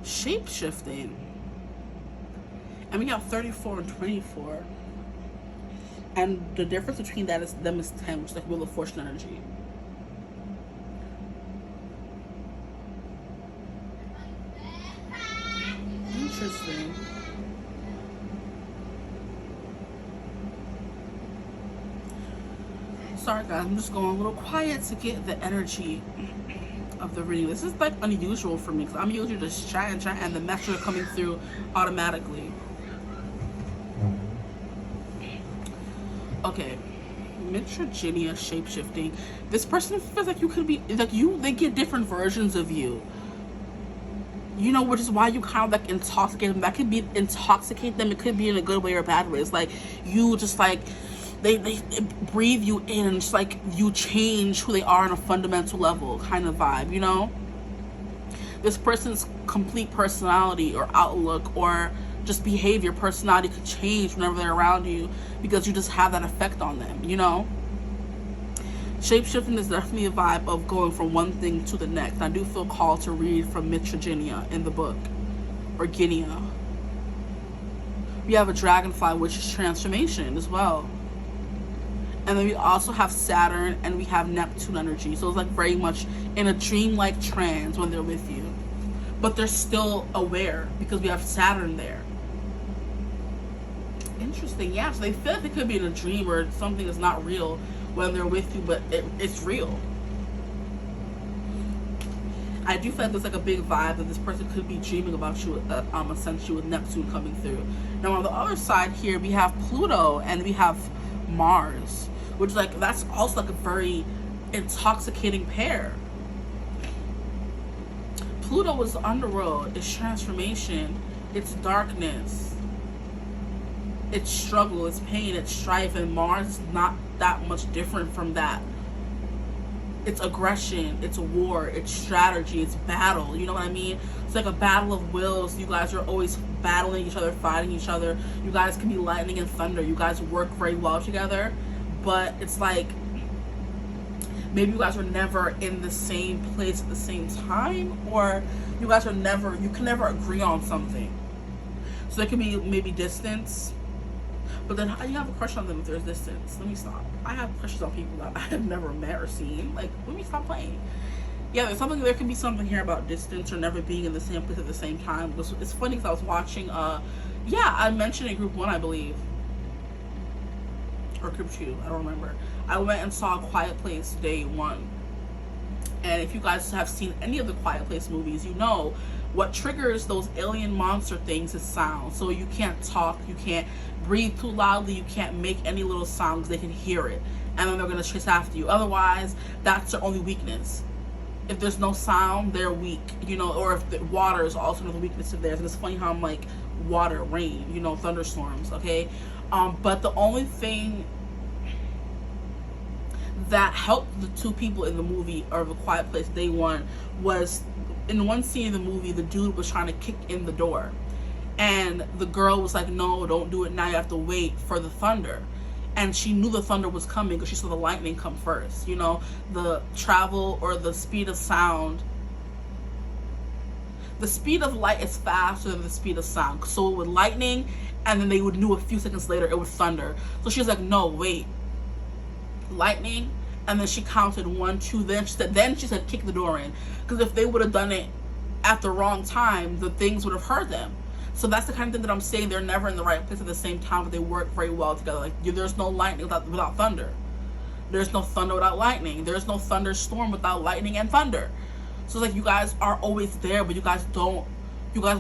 Shape-shifting. And we have 34 and 24. And the difference between that is 10, which is like Wheel of Fortune energy. Interesting. Sorry guys, I'm just going a little quiet to get the energy of the reading. This is like unusual for me, because I'm usually just chatting and the messages are coming through automatically. Okay, Mitragenia shapeshifting. This person feels like you could be like you. They get different versions of you. You know, which is why you kind of like intoxicate them. That could be intoxicate them. It could be in a good way or a bad way. It's like you just like they breathe you in, and just like you change who they are on a fundamental level kind of vibe. You know, this person's complete personality or outlook or just behavior, personality could change whenever they're around you because you just have that effect on them, you know? Shapeshifting is definitely a vibe of going from one thing to the next. I do feel called to read from Mitragenia in the book, or Guinea. We have a dragonfly, which is transformation as well. And then we also have Saturn and we have Neptune energy. So it's like very much in a dreamlike trance when they're with you. But they're still aware because we have Saturn there. Interesting, yeah. So they feel like they could be in a dream or something that's not real when they're with you, but it's real. I do feel like there's like a big vibe that this person could be dreaming about you, essentially with Neptune coming through. Now on the other side here, we have Pluto and we have Mars, which like that's also like a very intoxicating pair. Pluto is the underworld, it's transformation, it's darkness, it's struggle, it's pain, it's strife, and Mars is not that much different from that. It's aggression, it's war, it's strategy, it's battle, you know what I mean? It's like a battle of wills. You guys are always battling each other, fighting each other. You guys can be lightning and thunder. You guys work very well together, but it's like maybe you guys were never in the same place at the same time, or you guys are never, you can never agree on something. So there can be maybe distance, but then how do you have a crush on them if there's distance? Let me stop. I have crushes on people that I have never met or seen. Like, let me stop playing. Yeah, there's something, there can be something here about distance or never being in the same place at the same time. It's funny because I was watching, yeah, I mentioned in group 1, I believe. Or group 2, I don't remember. I went and saw A Quiet Place day 1. And if you guys have seen any of the Quiet Place movies, you know what triggers those alien monster things is sound. So you can't talk, you can't breathe too loudly, you can't make any little sounds, they can hear it. And then they're going to chase after you. Otherwise, that's their only weakness. If there's no sound, they're weak, you know, or if the water is also another weakness of theirs. And it's funny how I'm like, water, rain, you know, thunderstorms, okay? But the only thing that helped the two people in the movie or The Quiet Place day 1 was in one scene in the movie, the dude was trying to kick in the door. And the girl was like, no, don't do it now. You have to wait for the thunder. And she knew the thunder was coming because she saw the lightning come first. You know, the travel or the speed of sound. The speed of light is faster than the speed of sound. So with lightning, and then they would knew a few seconds later it would thunder. So she was like, no, wait. Lightning. And then she counted 1, 2. Then she said, kick the door in. Because if they would have done it at the wrong time, the things would have hurt them. So that's the kind of thing that I'm saying. They're never in the right place at the same time, but they work very well together. Like, there's no lightning without thunder. There's no thunder without lightning. There's no thunderstorm without lightning and thunder. So like, you guys are always there, but you guys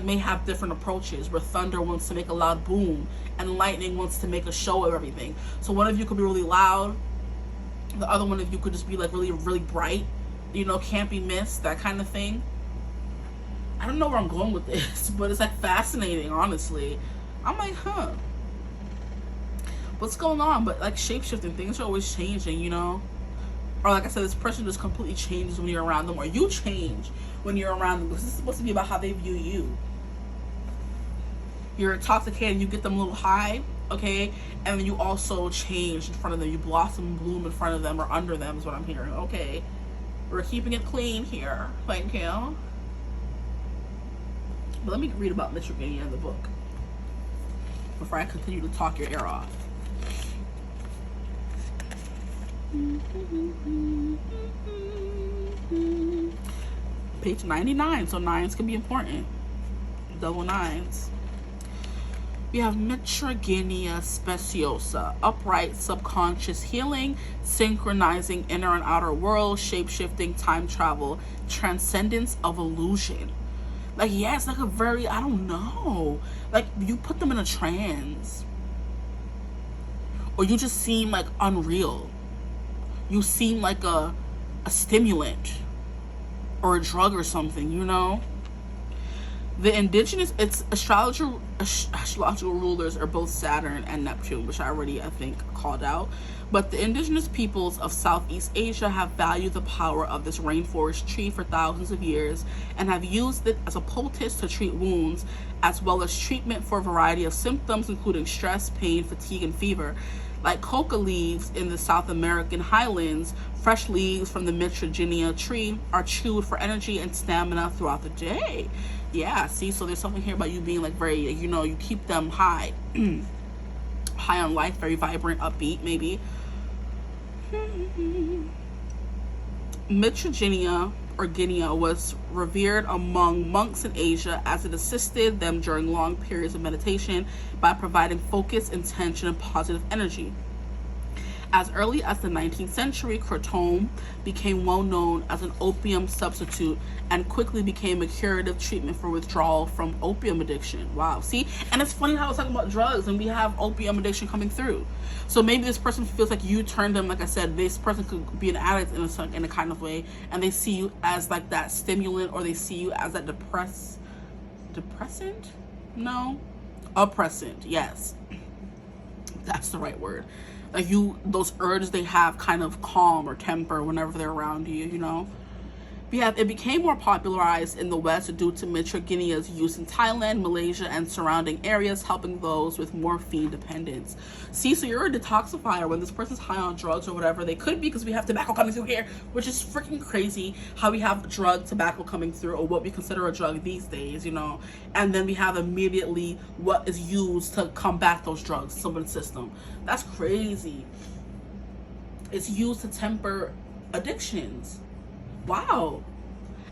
may have different approaches, where thunder wants to make a loud boom and lightning wants to make a show of everything. So one of you could be really loud, the other one of you could just be like really, really bright, you know, can't be missed, that kind of thing. I don't know where I'm going with this, but it's like fascinating, honestly. I'm like, huh, what's going on? But like, shape-shifting, things are always changing, you know? Or like I said, this person just completely changes when you're around them, or you change when you're around them, because this is supposed to be about how they view you. You're intoxicated, you get them a little high, okay? And then you also change in front of them. You blossom and bloom in front of them or under them is what I'm hearing. Okay, we're keeping it clean here. Thank you. But let me read about Mitragenia in the book before I continue to talk your ear off. Page 99, so 9s can be important. Double 9s. We have Mitragenia Speciosa, upright subconscious healing, synchronizing inner and outer world, shape-shifting, time travel, transcendence of illusion. Like, yeah, it's like a very, I don't know, like you put them in a trance, or you just seem like unreal. you seem like a stimulant or a drug or something, you know? The indigenous, it's astrological rulers are both Saturn and Neptune, which I already, I think, called out. But the indigenous peoples of Southeast Asia have valued the power of this rainforest tree for thousands of years and have used it as a poultice to treat wounds, as well as treatment for a variety of symptoms, including stress, pain, fatigue, and fever. Like coca leaves in the South American highlands, fresh leaves from the Mitragynia tree are chewed for energy and stamina throughout the day. Yeah, see, so there's something here about you being like very, you know, you keep them high. High on life, very vibrant, upbeat, maybe. Mitragynia or Guinea was revered among monks in Asia as it assisted them during long periods of meditation by providing focus, intention, and positive energy. As early as the 19th century, kratom became well known as an opium substitute and quickly became a curative treatment for withdrawal from opium addiction. Wow, see? And it's funny how I was talking about drugs and we have opium addiction coming through. So maybe this person feels like you turned them, like I said, this person could be an addict in a kind of way, and they see you as like that stimulant, or they see you as that depressant? No? Oppressant, yes. That's the right word. Like those urges they have kind of calm or temper whenever they're around you, you know? It became more popularized in the West due to Mitragynia's use in Thailand, Malaysia, and surrounding areas, helping those with morphine dependence. See, so you're a detoxifier when this person's high on drugs or whatever. They could be, because we have tobacco coming through here, which is freaking crazy how we have tobacco coming through, or what we consider a drug these days, you know? And then we have immediately what is used to combat those drugs, someone's system. That's crazy. It's used to temper addictions. Wow.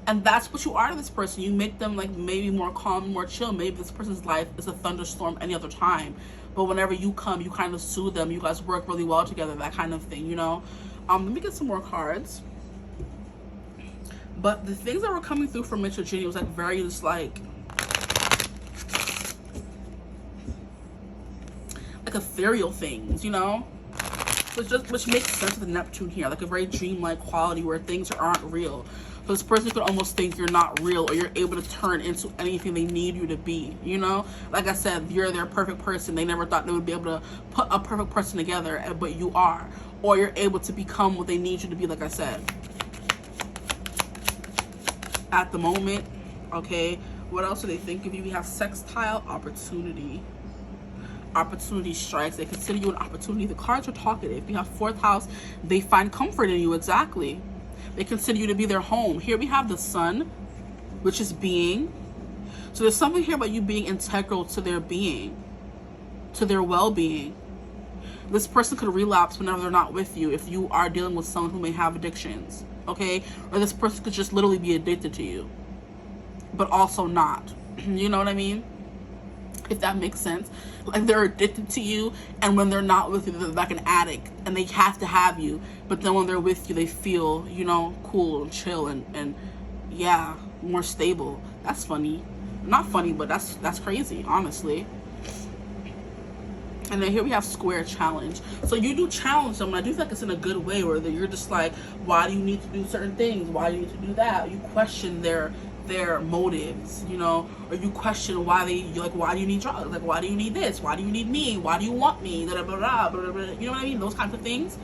And that's what you are to this person. You make them like maybe more calm, more chill. Maybe this person's life is a thunderstorm any other time, but whenever you come, you kind of soothe them. You guys work really well together, that kind of thing, you know? Let me get some more cards. But the things that were coming through from Mitragynia was like very just like ethereal things, you know? Which makes sense with the Neptune here, like a very dreamlike quality where things aren't real. So this person could almost think you're not real, or you're able to turn into anything they need you to be, you know? Like I said, you're their perfect person. They never thought they would be able to put a perfect person together, but you are. Or you're able to become what they need you to be, like I said. At the moment, okay? What else do they think of you? We have sextile opportunity. Opportunity strikes. They consider you an opportunity. The cards are talkative. You have fourth house. They find comfort in you. Exactly. They consider you to be their home. Here we have the sun, which is being. So there's something here about you being integral to their being, to their well-being. This person could relapse whenever they're not with you if you are dealing with someone who may have addictions, okay? Or this person could just literally be addicted to you, but also not. You know what I mean? If that makes sense. Like they're addicted to you, and when they're not with you, they're like an addict and they have to have you, but then when they're with you, they feel, you know, cool and chill and yeah, more stable. That's funny. Not funny, but that's crazy, honestly. And then here we have square challenge. So you do challenge them, and I do think it's in a good way, where you're just like, why do you need to do certain things? Why do you need to do that? You question their motives, you know, or you question why why do you need drugs? Like, why do you need this? Why do you need me? Why do you want me? Blah, blah, blah, blah, blah. You know what I mean? Those kinds of things.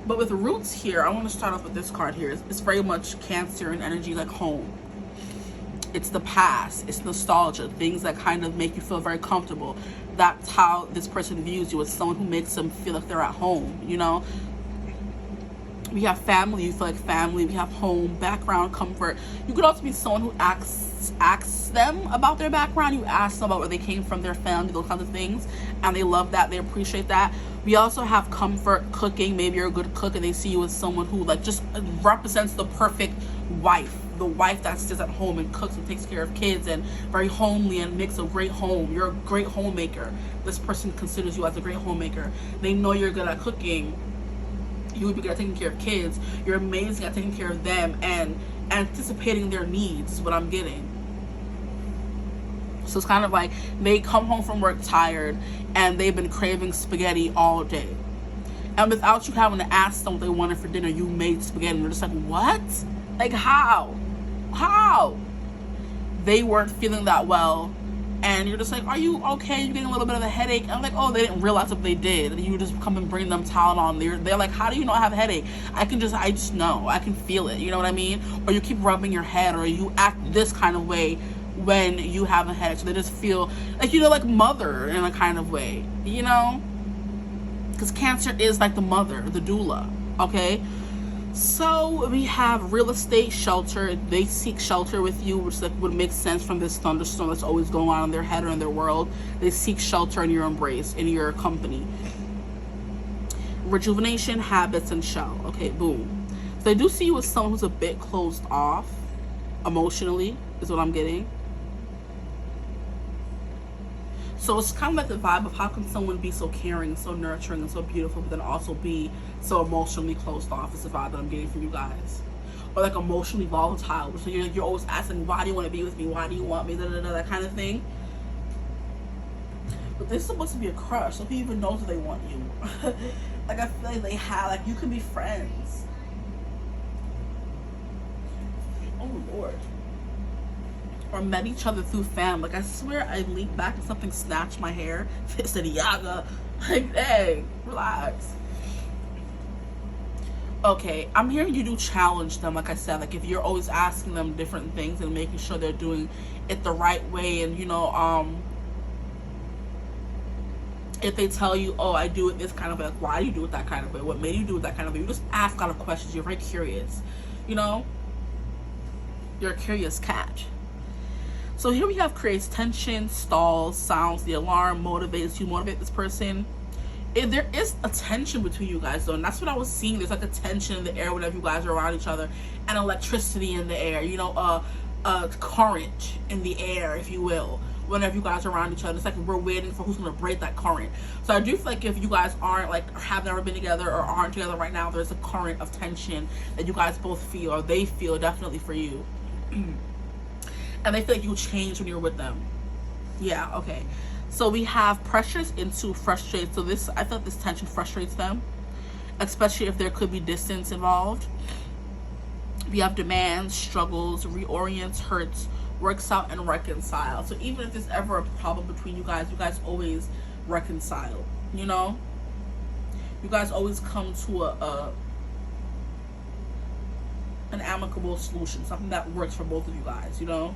But with roots here, I want to start off with this card here. It's very much Cancer and energy, like home. It's the past. It's nostalgia. Things that kind of make you feel very comfortable. That's how this person views you, as someone who makes them feel like they're at home, you know? We have family. You feel like family. We have home, background, comfort. You could also be someone who asks them about their background. You ask them about where they came from, their family, those kinds of things, and they love that. They appreciate that. We also have comfort, cooking. Maybe you're a good cook and they see you as someone who like just represents the perfect wife. The wife that sits at home and cooks and takes care of kids and very homely and makes a great home. You're a great homemaker. This person considers you as a great homemaker. They know you're good at cooking. You would be good at taking care of kids. You're amazing at taking care of them and anticipating their needs is what I'm getting. So it's kind of like they come home from work tired and they've been craving spaghetti all day. And without you having to ask them what they wanted for dinner, you made spaghetti. And they're just like, what? Like, how? How? They weren't feeling that well. And you're just like, are you okay? You're getting a little bit of a headache. And I'm like, oh, they didn't realize what they did. And you just come and bring them Tylenol. They're like, how do you not have a headache? I just know. I can feel it. You know what I mean? Or you keep rubbing your head, or you act this kind of way when you have a headache. So they just feel like, you know, like mother in a kind of way, you know? Because Cancer is like the mother, the doula, okay? So we have real estate, shelter. They seek shelter with you, which like would make sense from this thunderstorm that's always going on in their head or in their world. They seek shelter in your embrace, in your company. Rejuvenation, habits, and shell. Okay, boom. So I do see you as someone who's a bit closed off emotionally, is what I'm getting. So it's kind of like the vibe of how can someone be so caring, so nurturing, and so beautiful, but then also be so emotionally closed off. Is the vibe that I'm getting from you guys. Or like emotionally volatile. So you're always asking, why do you want to be with me? Why do you want me? That kind of thing. But this is supposed to be a crush. So who even knows if they want you? Like I feel like they have, like you can be friends. Oh Lord. Or met each other through fam. Like I swear I leaped back and something snatched my hair. It said Yaga. Like, hey, relax. Okay, I'm hearing you do challenge them, like I said. Like if you're always asking them different things and making sure they're doing it the right way, and you know, if they tell you, oh, I do it this kind of way, like why do you do it that kind of way? What made you do it that kind of way? You just ask a lot of questions. You're very curious, you know? You're a curious cat. So here we have creates tension, stalls, sounds the alarm, motivates you, motivate this person. There is a tension between you guys though, and that's what I was seeing. There's like a tension in the air whenever you guys are around each other, and electricity in the air, you know, a current in the air, if you will, whenever you guys are around each other. It's like we're waiting for who's going to break that current. So I do feel like if you guys aren't, like, have never been together or aren't together right now, there's a current of tension that you guys both feel, or they feel definitely for you. And they feel like you change when you're with them. Yeah, okay. So we have pressures into frustrated. So this, I feel like this tension frustrates them, especially if there could be distance involved. We have demands, struggles, reorients, hurts, works out, and reconcile. So even if there's ever a problem between you guys always reconcile, you know? You guys always come to an amicable solution, something that works for both of you guys, you know?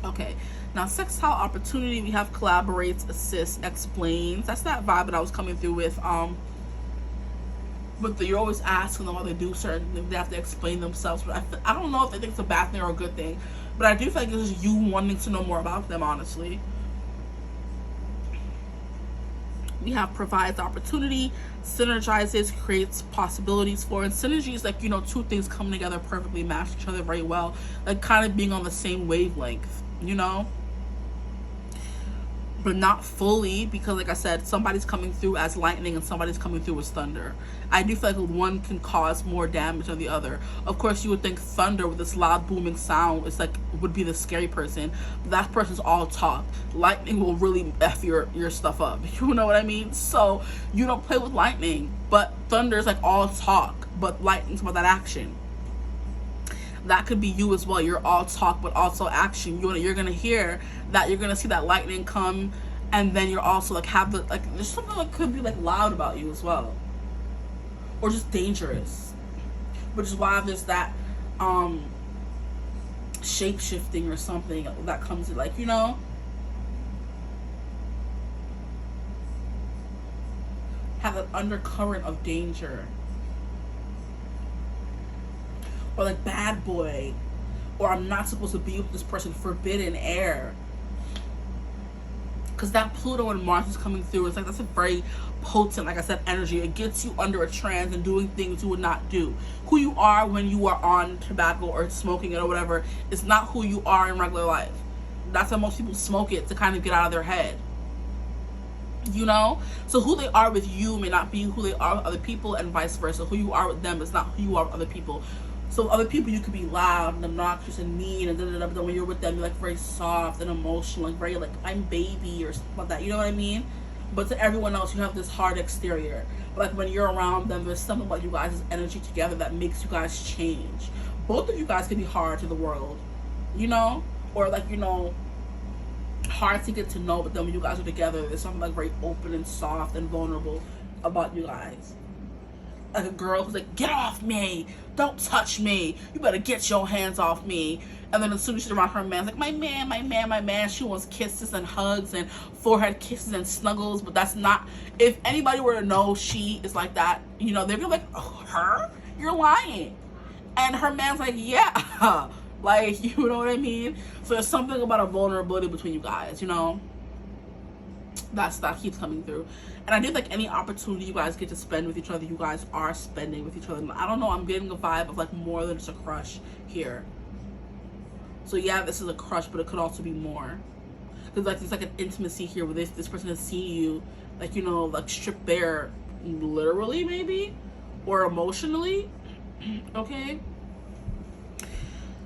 Okay, now sextile opportunity, we have collaborates, assists, explains. That's that vibe that I was coming through with. But you're always asking them while they do certain things. They have to explain themselves. But I don't know if they think it's a bad thing or a good thing. But I do feel like this is you wanting to know more about them, honestly. We have provides opportunity, synergizes, creates possibilities for. And synergy is like, you know, two things come together perfectly, match each other very well. Like kind of being on the same wavelength, you know? But not fully, because like I said, somebody's coming through as lightning and somebody's coming through as thunder. I do feel like one can cause more damage than the other. Of course, you would think thunder with this loud booming sound is like would be the scary person, but that person's all talk. Lightning will really F your stuff up. You know what I mean? So you don't play with lightning, but thunder is like all talk, but lightning's about that action. That could be you as well. You're all talk but also action. You're gonna hear that, you're gonna see that lightning come, and then you're also like have the like there's something that could be like loud about you as well, or just dangerous, which is why there's that shape shifting or something that comes in, like, you know, have an undercurrent of danger. Or like bad boy, or I'm not supposed to be with this person, forbidden air. Because that Pluto and Mars is coming through. It's like that's a very potent, like I said, energy. It gets you under a trance and doing things you would not do. Who you are when you are on tobacco or smoking it or whatever is not who you are in regular life. That's why most people smoke it, to kind of get out of their head. You know? So who they are with you may not be who they are with other people, and vice versa. Who you are with them is not who you are with other people. So other people, you could be loud and obnoxious and mean and da-da-da, but then when you're with them, you're like very soft and emotional, like very like I'm baby or something like that. You know what I mean? But to everyone else, you have this hard exterior. But like when you're around them, there's something about you guys' energy together that makes you guys change. Both of you guys can be hard to the world, you know, or like, you know, hard to get to know. But then when you guys are together, there's something like very open and soft and vulnerable about you guys. Like a girl who's like, get off me, don't touch me, you better get your hands off me. And then as soon as she's around her man, it's like, my man, my man, my man. She wants kisses and hugs and forehead kisses and snuggles. But that's not, if anybody were to know she is like that, you know, they're gonna be like, oh, her? You're lying. And her man's like, yeah. Like, you know what I mean? So there's something about a vulnerability between you guys, you know? That keeps coming through. And I do like any opportunity you guys get to spend with each other, you guys are spending with each other. I don't know, I'm getting a vibe of like more than just a crush here. So yeah, this is a crush, but it could also be more. Because like there's like an intimacy here where this person has seen you, like, you know, like stripped bare, literally maybe, or emotionally, okay?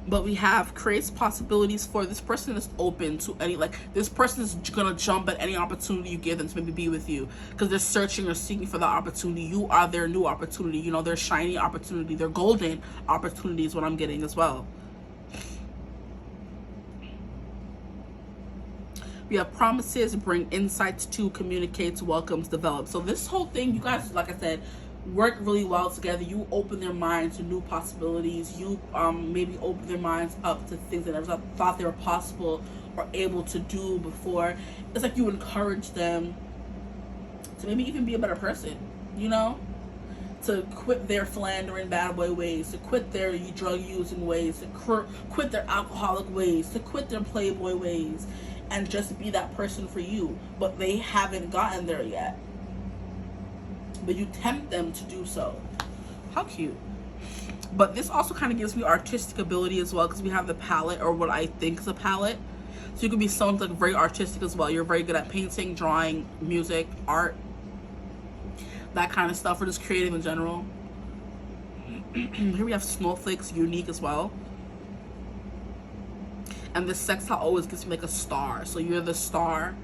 But we have creates possibilities for this person is open to any, like this person is gonna jump at any opportunity you give them to maybe be with you, because they're searching or seeking for the opportunity. You are their new opportunity, you know, their shiny opportunity, their golden opportunity is what I'm getting as well. We have promises, bring insights to, communicates, welcomes, develops. So this whole thing, you guys, like I said, work really well together. You open their minds to new possibilities. You maybe open their minds up to things that they never thought they were possible or able to do before. It's like you encourage them to maybe even be a better person, you know? To quit their philandering bad boy ways, to quit their drug using ways, to quit their alcoholic ways, to quit their playboy ways, and just be that person for you. But they haven't gotten there yet. But you tempt them to do so. How cute. But this also kind of gives me artistic ability as well, because we have the palette, or what I think is a palette. So you could be someone like very artistic as well. You're very good at painting, drawing, music, art, that kind of stuff, or just creative in general. Here we have snowflakes, unique as well. And this sextile always gives me like a star. So you're the star.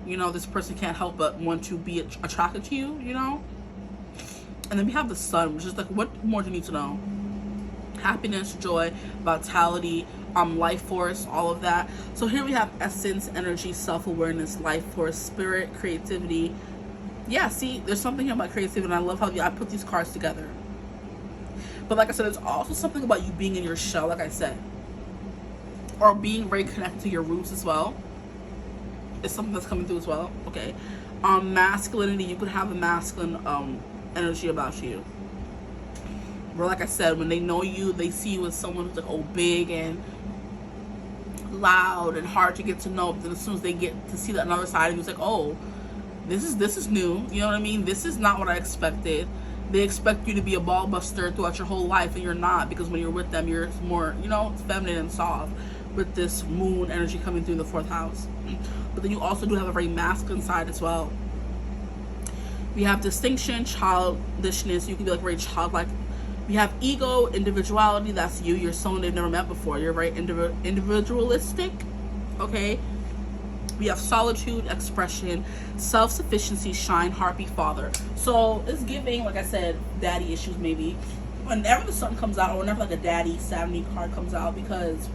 You know, this person can't help but want to be attracted to you, you know? And then we have the sun, which is like, what more do you need to know? Happiness, joy, vitality, life force, all of that. So here we have essence, energy, self-awareness, life force, spirit, creativity. Yeah, see, there's something here about creativity, and I love how I put these cards together. But like I said, there's also something about you being in your shell, like I said. Or being very connected to your roots as well. It's something that's coming through as well. Okay. Masculinity, you could have a masculine energy about you. Where, like I said, when they know you, they see you as someone who's like, oh, big and loud and hard to get to know. But then as soon as they get to see that another side of you, it's like, oh, this is new. You know what I mean? This is not what I expected. They expect you to be a ball buster throughout your whole life, and you're not, because when you're with them, you're more, you know, feminine and soft, with this moon energy coming through the 4th house. But then you also do have a very masculine side as well. We have distinction, childishness. You can be like very childlike. We have ego, individuality. That's you. You're someone they've never met before. You're very individualistic. Okay. We have solitude, expression, self-sufficiency, shine, harpy, father. So it's giving, like I said, daddy issues maybe. Whenever the sun comes out, or whenever like a daddy Saturday card comes out, because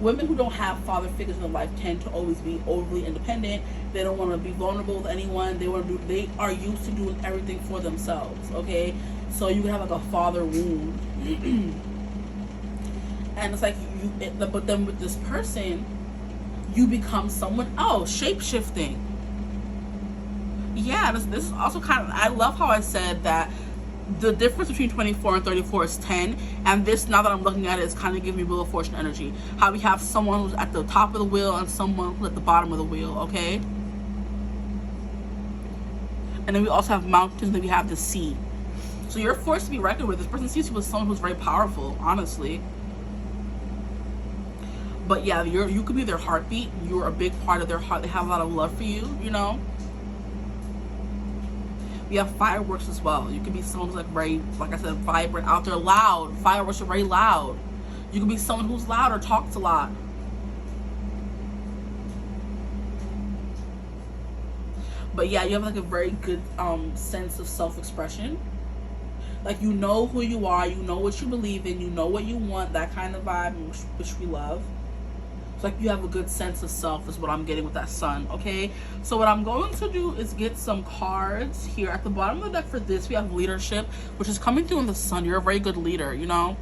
women who don't have father figures in their life tend to always be overly independent. They don't want to be vulnerable with anyone. They are used to doing everything for themselves. Okay, so you can have like a father wound, and it's like but then with this person, you become someone else, shape-shifting. Yeah, this is also kind of, I love how I said that the difference between 24 and 34 is 10, and this, now that I'm looking at it, is kind of giving me Wheel of Fortune energy. How we have someone who's at the top of the wheel and someone who's at the bottom of the wheel, okay? And then we also have mountains, and we have the sea. So you're forced to be reckoned with. This person sees you as someone who's very powerful, honestly. But yeah, you could be their heartbeat. You're a big part of their heart. They have a lot of love for you, you know? We have fireworks as well. You can be someone who's like very, like I said, vibrant, out there, loud. Fireworks are very loud. You can be someone who's loud or talks a lot. But yeah, you have like a very good sense of self-expression. Like, you know who you are, you know what you believe in, you know what you want, that kind of vibe, which we love. It's like you have a good sense of self is what I'm getting with that sun, okay? So what I'm going to do is get some cards here. At the bottom of the deck for this, we have leadership, which is coming through in the sun. You're a very good leader, you know?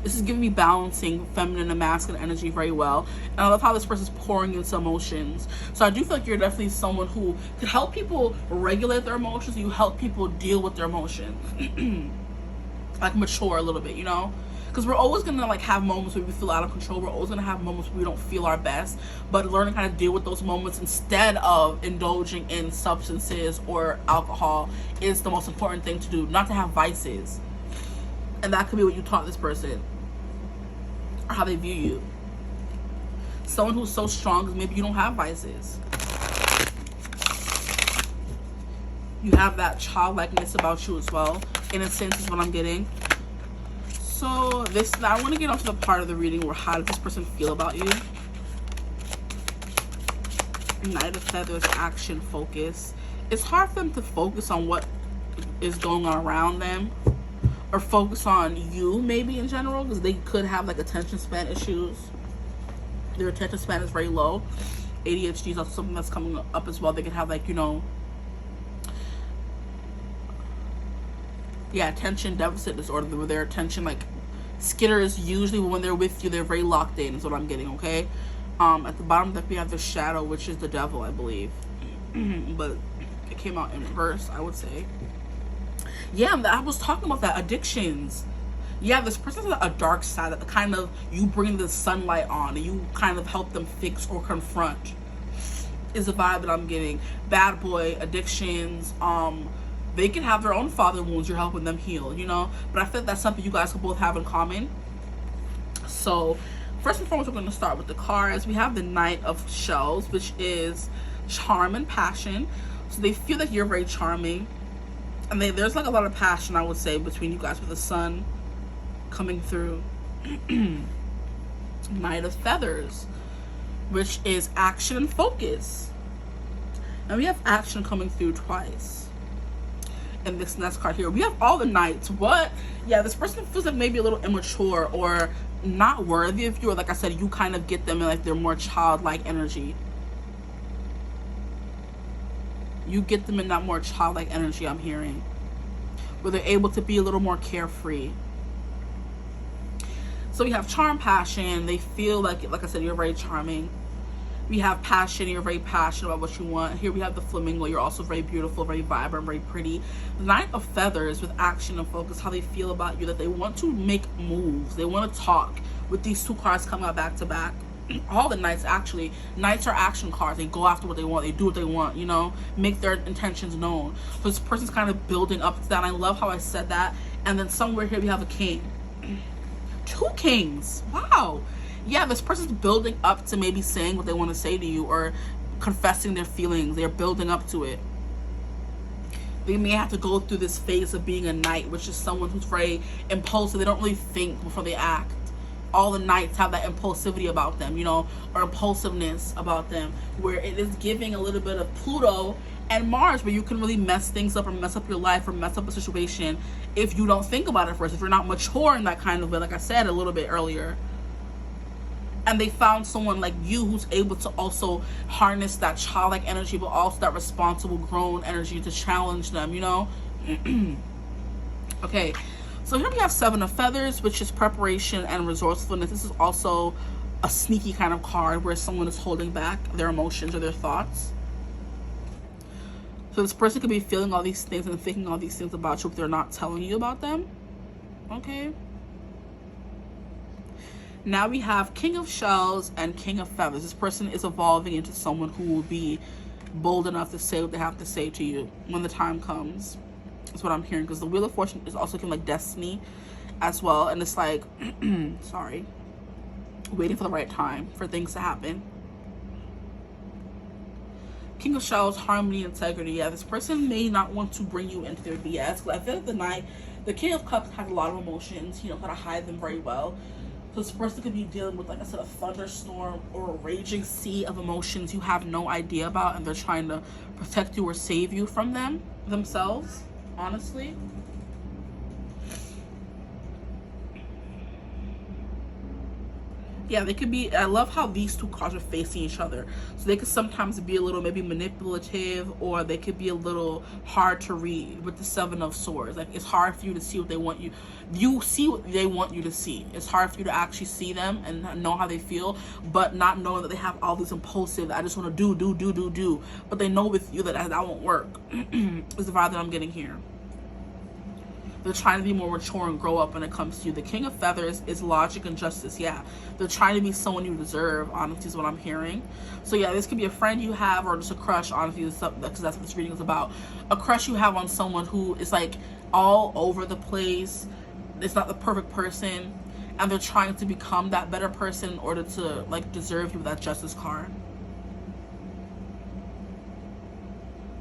This is giving me balancing feminine and masculine energy very well. And I love how this person's pouring into emotions. So I do feel like you're definitely someone who could help people regulate their emotions. You help people deal with their emotions. Like mature a little bit, you know? Because we're always going to like have moments where we feel out of control. We're always going to have moments where we don't feel our best. But learning how to deal with those moments instead of indulging in substances or alcohol is the most important thing to do. Not to have vices. And that could be what you taught this person, or how they view you. Someone who's so strong because maybe you don't have vices. You have that childlikeness about you as well, in a sense, is what I'm getting. So this, I want to get onto the part of the reading where how does this person feel about you? Knight of Feathers, action, focus. It's hard for them to focus on what is going on around them, or focus on you maybe in general, because they could have like attention span issues. Their attention span is very low. ADHD is also something that's coming up as well. They could have like, you know, yeah, attention deficit disorder, where their attention like skitters. Usually when they're with you, they're very locked in, is what I'm getting, okay? At the bottom that we have the shadow, which is the devil, I believe. But it came out in reverse, I would say. Yeah, I was talking about that. Addictions. Yeah, this person has a dark side that kind of you bring the sunlight on and you kind of help them fix or confront, is the vibe that I'm getting. Bad boy, addictions. They can have their own father wounds. You're helping them heal, you know? But I feel that's something you guys can both have in common. So, first and foremost, we're going to start with the cards. We have the Knight of Shells, which is charm and passion. So they feel that you're very charming. And there's like a lot of passion, I would say, between you guys, with the sun coming through. Knight of Feathers, which is action and focus. And we have action coming through twice. And this next card here, we have all the knights. What? Yeah, this person feels like maybe a little immature or not worthy of you. Or like I said, you kind of get them in like their more childlike energy. You get them in that more childlike energy, I'm hearing, where they're able to be a little more carefree. So we have charm, passion. They feel like I said, you're very charming. We have passion. You're very passionate about what you want. Here we have the flamingo. You're also very beautiful, very vibrant, very pretty. The Knight of Feathers, with action and focus, how they feel about you, that they want to make moves. They want to talk. With these two cards coming out back to back. All the knights, actually, knights are action cards. They go after what they want. They do what they want, you know, make their intentions known. So this person's kind of building up to that. And I love how I said that. And then somewhere here we have a king. Two kings. Wow. Yeah, this person's building up to maybe saying what they want to say to you, or confessing their feelings. They're building up to it. They may have to go through this phase of being a knight, which is someone who's very impulsive. They don't really think before they act. All the knights have that impulsivity about them, you know, or impulsiveness about them, where it is giving a little bit of Pluto and Mars, where you can really mess things up or mess up your life or mess up a situation if you don't think about it first, if you're not mature in that kind of way, like I said a little bit earlier. And they found someone like you who's able to also harness that childlike energy, but also that responsible, grown energy to challenge them, you know? Okay. So here we have Seven of Feathers, which is preparation and resourcefulness. This is also a sneaky kind of card where someone is holding back their emotions or their thoughts. So this person could be feeling all these things and thinking all these things about you, but they're not telling you about them. Okay. Now we have King of Shells and King of Feathers. This person is evolving into someone who will be bold enough to say what they have to say to you when the time comes. That's what I'm hearing, because the Wheel of Fortune is also giving like destiny as well, and it's like sorry, waiting for the right time for things to happen. King of Shells, harmony, integrity. Yeah, this person may not want to bring you into their BS. But at the end of the night, the King of Cups has a lot of emotions. He knows how to hide them very well. So this person could be dealing with, like I said, a thunderstorm or a raging sea of emotions you have no idea about, and they're trying to protect you or save you from themselves, honestly. Yeah, they could be, I love how these two cards are facing each other. So they could sometimes be a little maybe manipulative, or they could be a little hard to read with the Seven of Swords. Like, it's hard for you to see what they want you. You see what they want you to see. It's hard for you to actually see them and know how they feel, but not knowing that they have all these impulsive, I just want to do. But they know with you that that won't work. Is the vibe that I'm getting here. They're trying to be more mature and grow up when it comes to you. The King of Feathers is logic and justice. Yeah, they're trying to be someone you deserve, honestly, is what I'm hearing. So yeah, this could be a friend you have, or just a crush, honestly, because that's what this reading is about. A crush you have on someone who is like all over the place. It's not the perfect person, and they're trying to become that better person in order to like deserve you with that Justice card.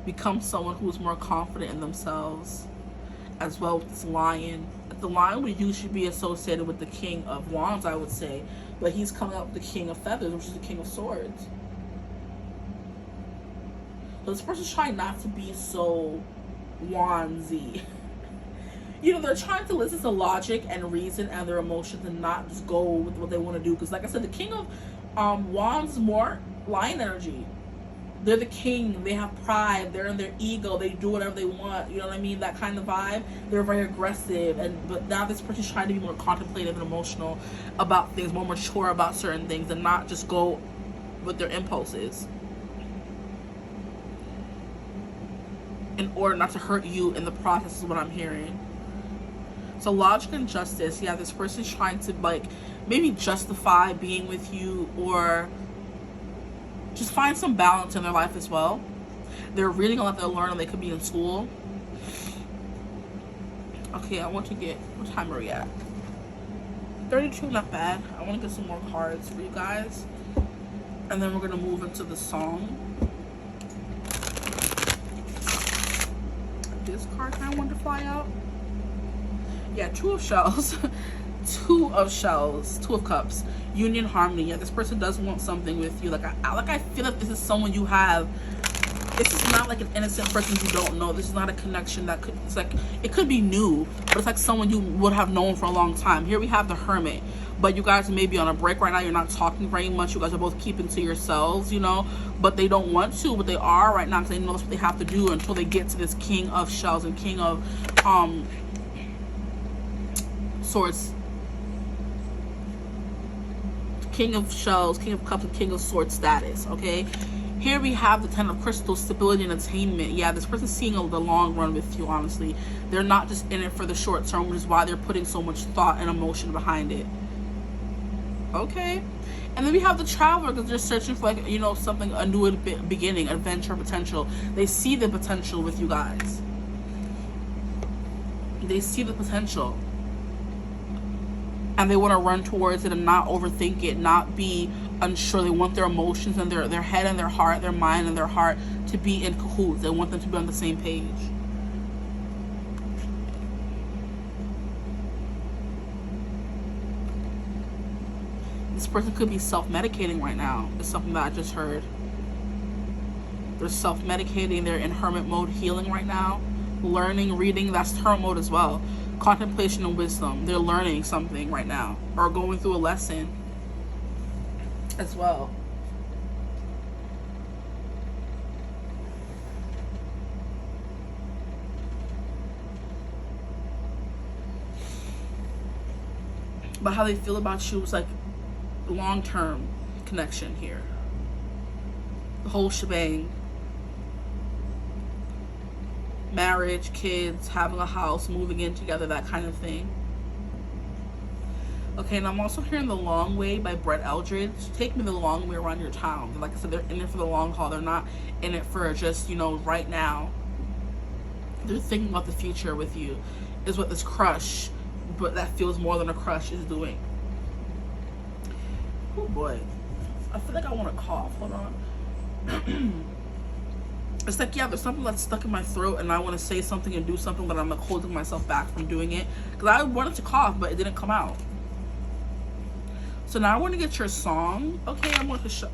Become someone who is more confident in themselves. As well with this Lion. The Lion would usually be associated with the King of Wands, I would say, but he's coming up with the King of Feathers, which is the King of Swords. So this person's trying not to be so wandsy. You know, they're trying to listen to logic and reason and their emotions, and not just go with what they want to do. Because like I said, the King of Wands is more Lion energy. They're the king, they have pride, they're in their ego, they do whatever they want, you know what I mean, that kind of vibe. They're very aggressive, but now this person's trying to be more contemplative and emotional about things, more mature about certain things, and not just go with their impulses in order not to hurt you in the process, is what I'm hearing. So logic and justice, yeah, this person's trying to like maybe justify being with you, or just find some balance in their life as well. They're reading a lot, they're learning, they could be in school. Okay, I want to get, what time are we at? 32, not bad. I want to get some more cards for you guys. And then we're going to move into the song. This card kind of wanted to fly out. Yeah, Two of Shells. Two of Cups, union, harmony. Yeah, this person does want something with you. Like I feel like this is someone you have. This is not like an innocent person you don't know. This is not a connection that could, it's like, it could be new, but it's like someone you would have known for a long time. Here we have the Hermit, but you guys may be on a break right now. You're not talking very much. You guys are both keeping to yourselves, you know, but they don't want to, but they are right now, because they know that's what they have to do until they get to this King of Shells and King of Swords. King of Shells, King of Cups, and King of Swords status, okay? Here we have the Ten of Crystals, stability and attainment. Yeah, this person's seeing the long run with you, honestly. They're not just in it for the short term, which is why they're putting so much thought and emotion behind it. Okay. And then we have the Traveler, because they're searching for, like, you know, something, a new beginning, adventure, potential. They see the potential with you guys. They see the potential. And they want to run towards it and not overthink it, not be unsure. They want their emotions and their head and their heart, their mind and their heart to be in cahoots. They want them to be on the same page. This person could be self-medicating right now. It's something that I just heard. They're self-medicating. They're in hermit mode, healing right now. Learning, reading, that's hermit mode as well. Contemplation and wisdom. They're learning something right now, or going through a lesson as well. But how they feel about you is like long-term connection here. The whole shebang. Marriage, kids, having a house, moving in together, that kind of thing. Okay, and I'm also hearing The Long Way by Brett Eldredge. Take me the long way around your town. Like I said, they're in it for the long haul. They're not in it for just, you know, right now. They're thinking about the future with you, is what this crush, but that feels more than a crush, is doing. Oh boy. I feel like I want to cough. Hold on. It's like, yeah, there's something that's stuck in my throat and I want to say something and do something, but I'm like holding myself back from doing it because I wanted to cough, but it didn't come out. So now I want to get your song. Okay, I'm going to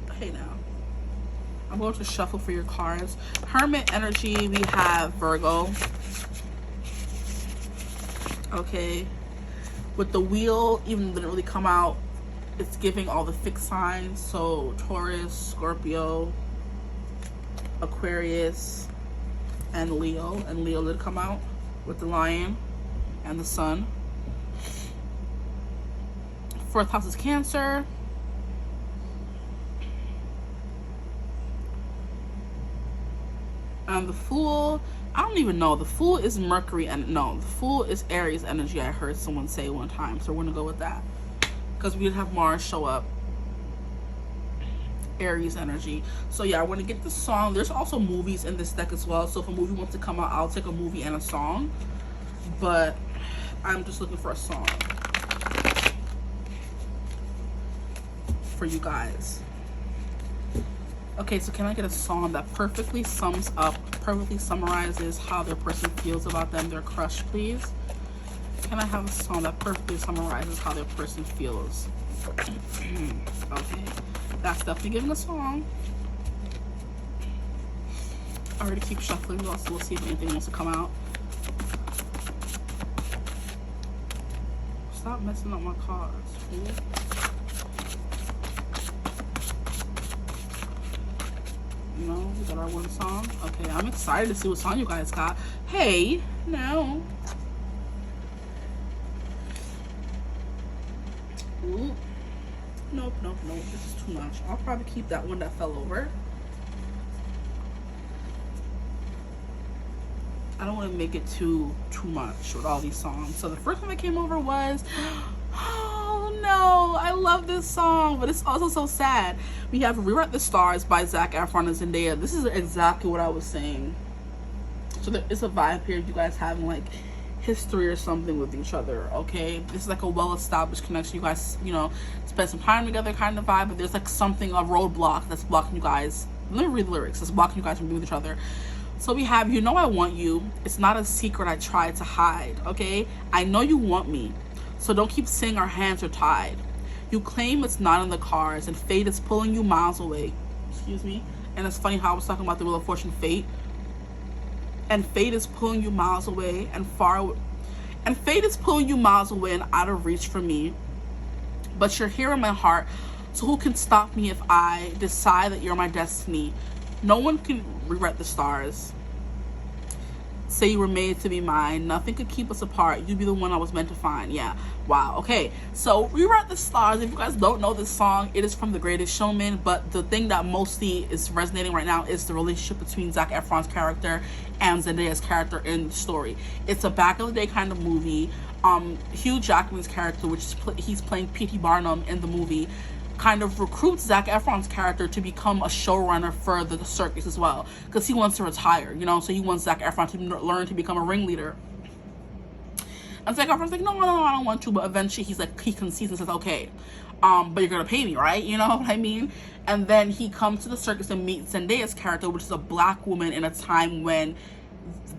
I'm going to shuffle for your cards. Hermit energy, we have Virgo. Okay. With the wheel, even though it didn't really come out, it's giving all the fixed signs. So Taurus, Scorpio, Aquarius, and Leo. And Leo did come out with the lion and the sun. Fourth house is Cancer. And the Fool, I don't even know. The Fool is Mercury, and no, the Fool is Aries energy. I heard someone say one time, so we're gonna go with that because we did have Mars show up. Aries energy. So yeah, I want to get the song. There's also movies in this deck as well. So if a movie wants to come out, I'll take a movie and a song. But I'm just looking for a song for you guys. Okay, so can I get a song that perfectly sums up, perfectly summarizes how their person feels about them, their crush, please? Can I have a song that perfectly summarizes how their person feels? Okay, that's definitely giving a song. I already keep shuffling, we'll see if anything wants to come out. Stop messing up my cards, fool. You know, we got our one song. Okay, I'm excited to see what song you guys got. Hey, no. Ooh. Nope. This is too much. I'll probably keep that one that fell over. I don't want to make it too much with all these songs. So the first one that came over was, oh no, I love this song, but it's also so sad. We have Rewrite the Stars by Zac Efron and Zendaya. This is exactly what I was saying. So there is a vibe here, you guys having like history or something with each other, okay? This is like a well-established connection. You guys, you know, spend some time together kind of vibe, but there's like something, a roadblock that's blocking you guys. Let me read the lyrics. That's blocking you guys from being with each other. So we have, you know I want you. It's not a secret I tried to hide, okay? I know you want me. So don't keep saying our hands are tied. You claim it's not in the cards and fate is pulling you miles away. Excuse me. And it's funny how I was talking about the Wheel of Fortune, fate. And fate is pulling you miles away and far away. And fate is pulling you miles away and out of reach for me. But you're here in my heart. So who can stop me if I decide that you're my destiny? No one can rewrite the stars. Say you were made to be mine. Nothing could keep us apart. You'd be the one I was meant to find. Yeah. Wow. Okay. So Rewrite the Stars. If you guys don't know this song, it is from The Greatest Showman. But the thing that mostly is resonating right now is the relationship between Zac Efron's character and Zendaya's character in the story. It's a back in the day kind of movie. Hugh Jackman's character, which is he's playing P.T. Barnum in the movie, kind of recruits Zac Efron's character to become a showrunner for the circus as well, because he wants to retire, you know, so he wants Zac Efron to learn to become a ringleader. And Zac Efron's like, no, I don't want to, but eventually he concedes and says, okay, but you're gonna pay me, right? You know what I mean? And then he comes to the circus and meets Zendaya's character, which is a black woman in a time when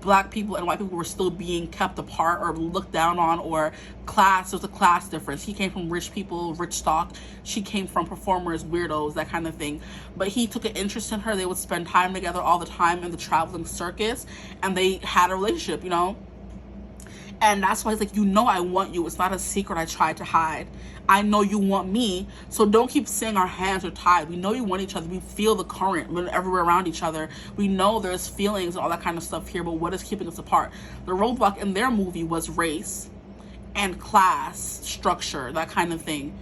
black people and white people were still being kept apart or looked down on, or class. There was a class difference. He came from rich people, rich stock. She came from performers, weirdos, that kind of thing. But he took an interest in her. They would spend time together all the time in the traveling circus, and they had a relationship, you know? And that's why he's like, you know I want you. It's not a secret I tried to hide. I know you want me, so don't keep saying our hands are tied. We know you want each other. We feel the current whenever we're around each other. We know there's feelings and all that kind of stuff here, but what is keeping us apart? The roadblock in their movie was race and class structure, that kind of thing.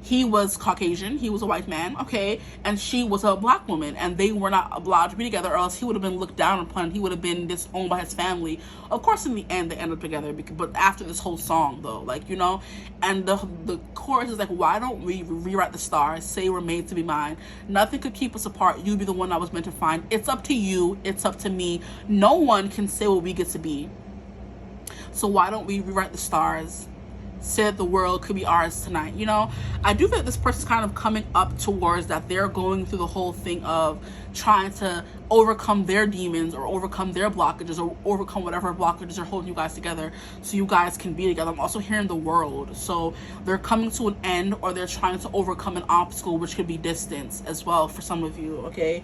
He was Caucasian, he was a white man, okay, and she was a black woman, and they were not allowed to be together, or else he would have been looked down upon. He would have been disowned by his family. Of course, in the end, they ended up together, but after this whole song, though, like, you know, and the chorus is like, why don't we rewrite the stars, say we're made to be mine, nothing could keep us apart, you'd be the one I was meant to find, it's up to you, it's up to me, no one can say what we get to be, so why don't we rewrite the stars, said the world could be ours tonight. You know, I do think this person's kind of coming up towards that. They're going through the whole thing of trying to overcome their demons or overcome their blockages or overcome whatever blockages are holding you guys together so you guys can be together. I'm also hearing the world. So they're coming to an end, or they're trying to overcome an obstacle, which could be distance as well for some of you, okay?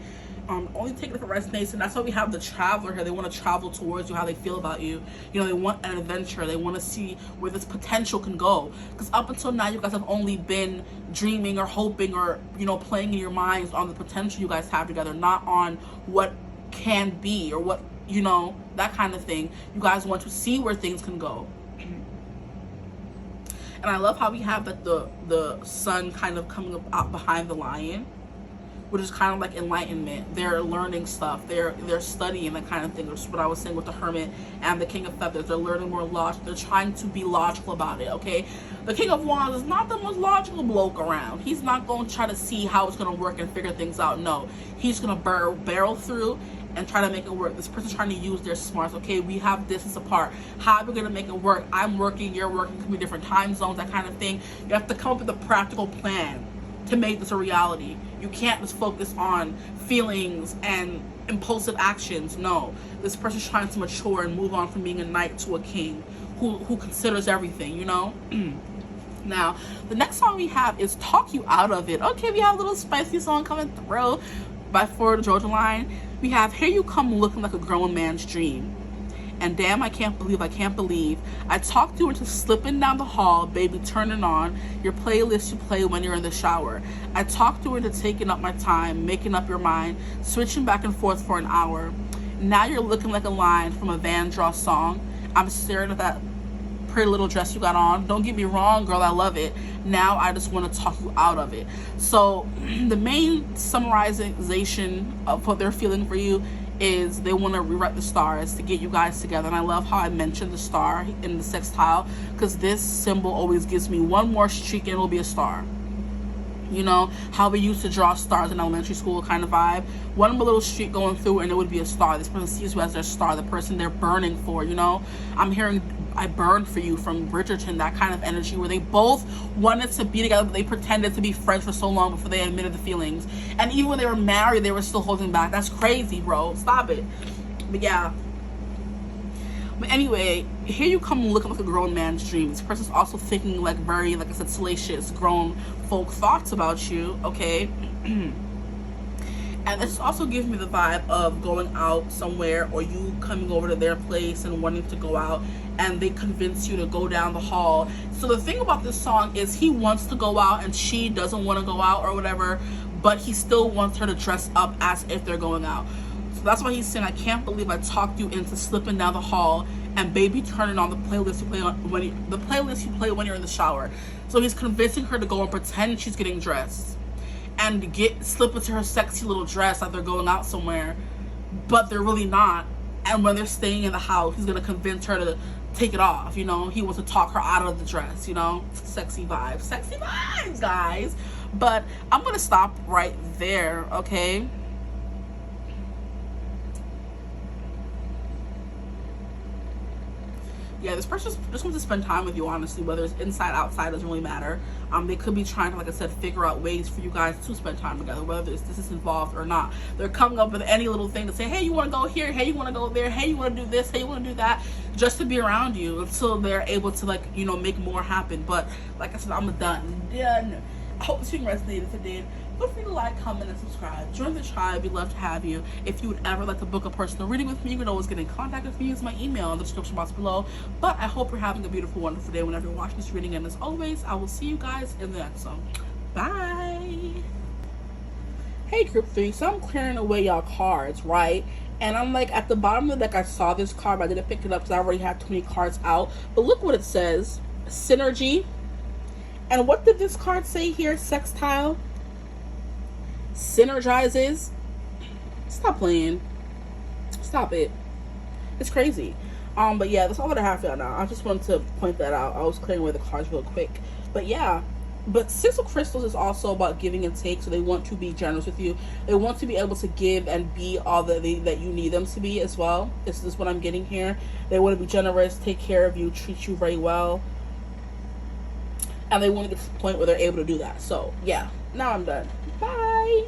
Only take it for resonates, and that's why we have the traveler here. They want to travel towards you, how they feel about you. You know, they want an adventure. They want to see where this potential can go. Because up until now, you guys have only been dreaming or hoping or, you know, playing in your minds on the potential you guys have together, not on what can be or what, you know, that kind of thing. You guys want to see where things can go. And I love how we have that the sun kind of coming up out behind the lion, which is kind of like enlightenment. They're learning stuff. They're studying, that kind of thing. Which is what I was saying with the Hermit and the King of Feathers. They're learning more logic. They're trying to be logical about it, okay? The King of Wands is not the most logical bloke around. He's not going to try to see how it's going to work and figure things out. No. He's going to barrel through and try to make it work. This person's trying to use their smarts. Okay, we have distance apart. How are we going to make it work? I'm working, you're working. Could be different time zones, that kind of thing. You have to come up with a practical plan to make this a reality. You can't just focus on feelings and impulsive actions. No, this person's trying to mature and move on from being a knight to a king who considers everything, you know? Now, the next song we have is Talk You Out of It. Okay, we have a little spicy song coming through by Florida Georgia Line. We have Here You Come Looking Like a Grown Man's Dream. And damn, I can't believe I talked you into slipping down the hall, baby, turning on your playlist you play when you're in the shower. I talked you into taking up my time, making up your mind, switching back and forth for an hour. Now you're looking like a line from a Van Draw song. I'm staring at that pretty little dress you got on. Don't get me wrong, girl, I love it. Now I just want to talk you out of it. So the main summarization of what they're feeling for you is they want to rewrite the stars to get you guys together. And I love how I mentioned the star in the sextile, because this symbol always gives me one more streak and it'll be a star. You know how we used to draw stars in elementary school kind of vibe. One more little streak going through and it would be a star. This person sees you as their star, the person they're burning for, you know. I'm hearing I burned for you from Bridgerton, that kind of energy where they both wanted to be together, but they pretended to be friends for so long before they admitted the feelings. And even when they were married, they were still holding back. That's crazy, bro. Stop it. But yeah. But anyway, here you come looking like a grown man's dream. This person's also thinking like very, like I said, salacious, grown folk thoughts about you, okay? And this is also giving me the vibe of going out somewhere, or you coming over to their place and wanting to go out, and they convince you to go down the hall. So the thing about this song is he wants to go out and she doesn't want to go out or whatever, but he still wants her to dress up as if they're going out. So that's why he's saying, I can't believe I talked you into slipping down the hall and baby turning on the playlist you play when you're in the shower. So he's convincing her to go and pretend she's getting dressed and slip into her sexy little dress like they're going out somewhere, but they're really not. And when they're staying in the house, he's gonna convince her to take it off, you know. He wants to talk her out of the dress, you know. Sexy vibes, guys. But I'm gonna stop right there, okay? Yeah, this person just wants to spend time with you, honestly. Whether it's inside, outside, doesn't really matter. They could be trying to, like I said, figure out ways for you guys to spend time together, whether this is involved or not. They're coming up with any little thing to say, hey, you want to go here? Hey, you want to go there? Hey, you want to do this? Hey, you want to do that? Just to be around you until they're able to, like, you know, make more happen. But like I said, I'm done. I hope this video resonated. If it did, feel free to like, comment, and subscribe. Join the tribe. We'd love to have you. If you would ever like to book a personal reading with me, you can always get in contact with me. Use my email in the description box below. But I hope you're having a beautiful, wonderful day whenever you're watching this reading. And as always, I will see you guys in the next one. Bye. Hey, group 3. So I'm clearing away y'all cards, right? And I'm like, at the bottom of the deck, I saw this card, but I didn't pick it up because I already had 20 cards out. But look what it says. Synergy. And what did this card say here, sextile? Synergizes. Stop playing. Stop it. It's crazy. But yeah, that's all that I have for y'all now. I just wanted to point that out. I was clearing away the cards real quick. But yeah. But Six of Crystals is also about giving and take. So they want to be generous with you. They want to be able to give and be all that you need them to be as well. This is what I'm getting here. They want to be generous, take care of you, treat you very well. and they want to get to the point where they're able to do that. So yeah, now I'm done. Bye.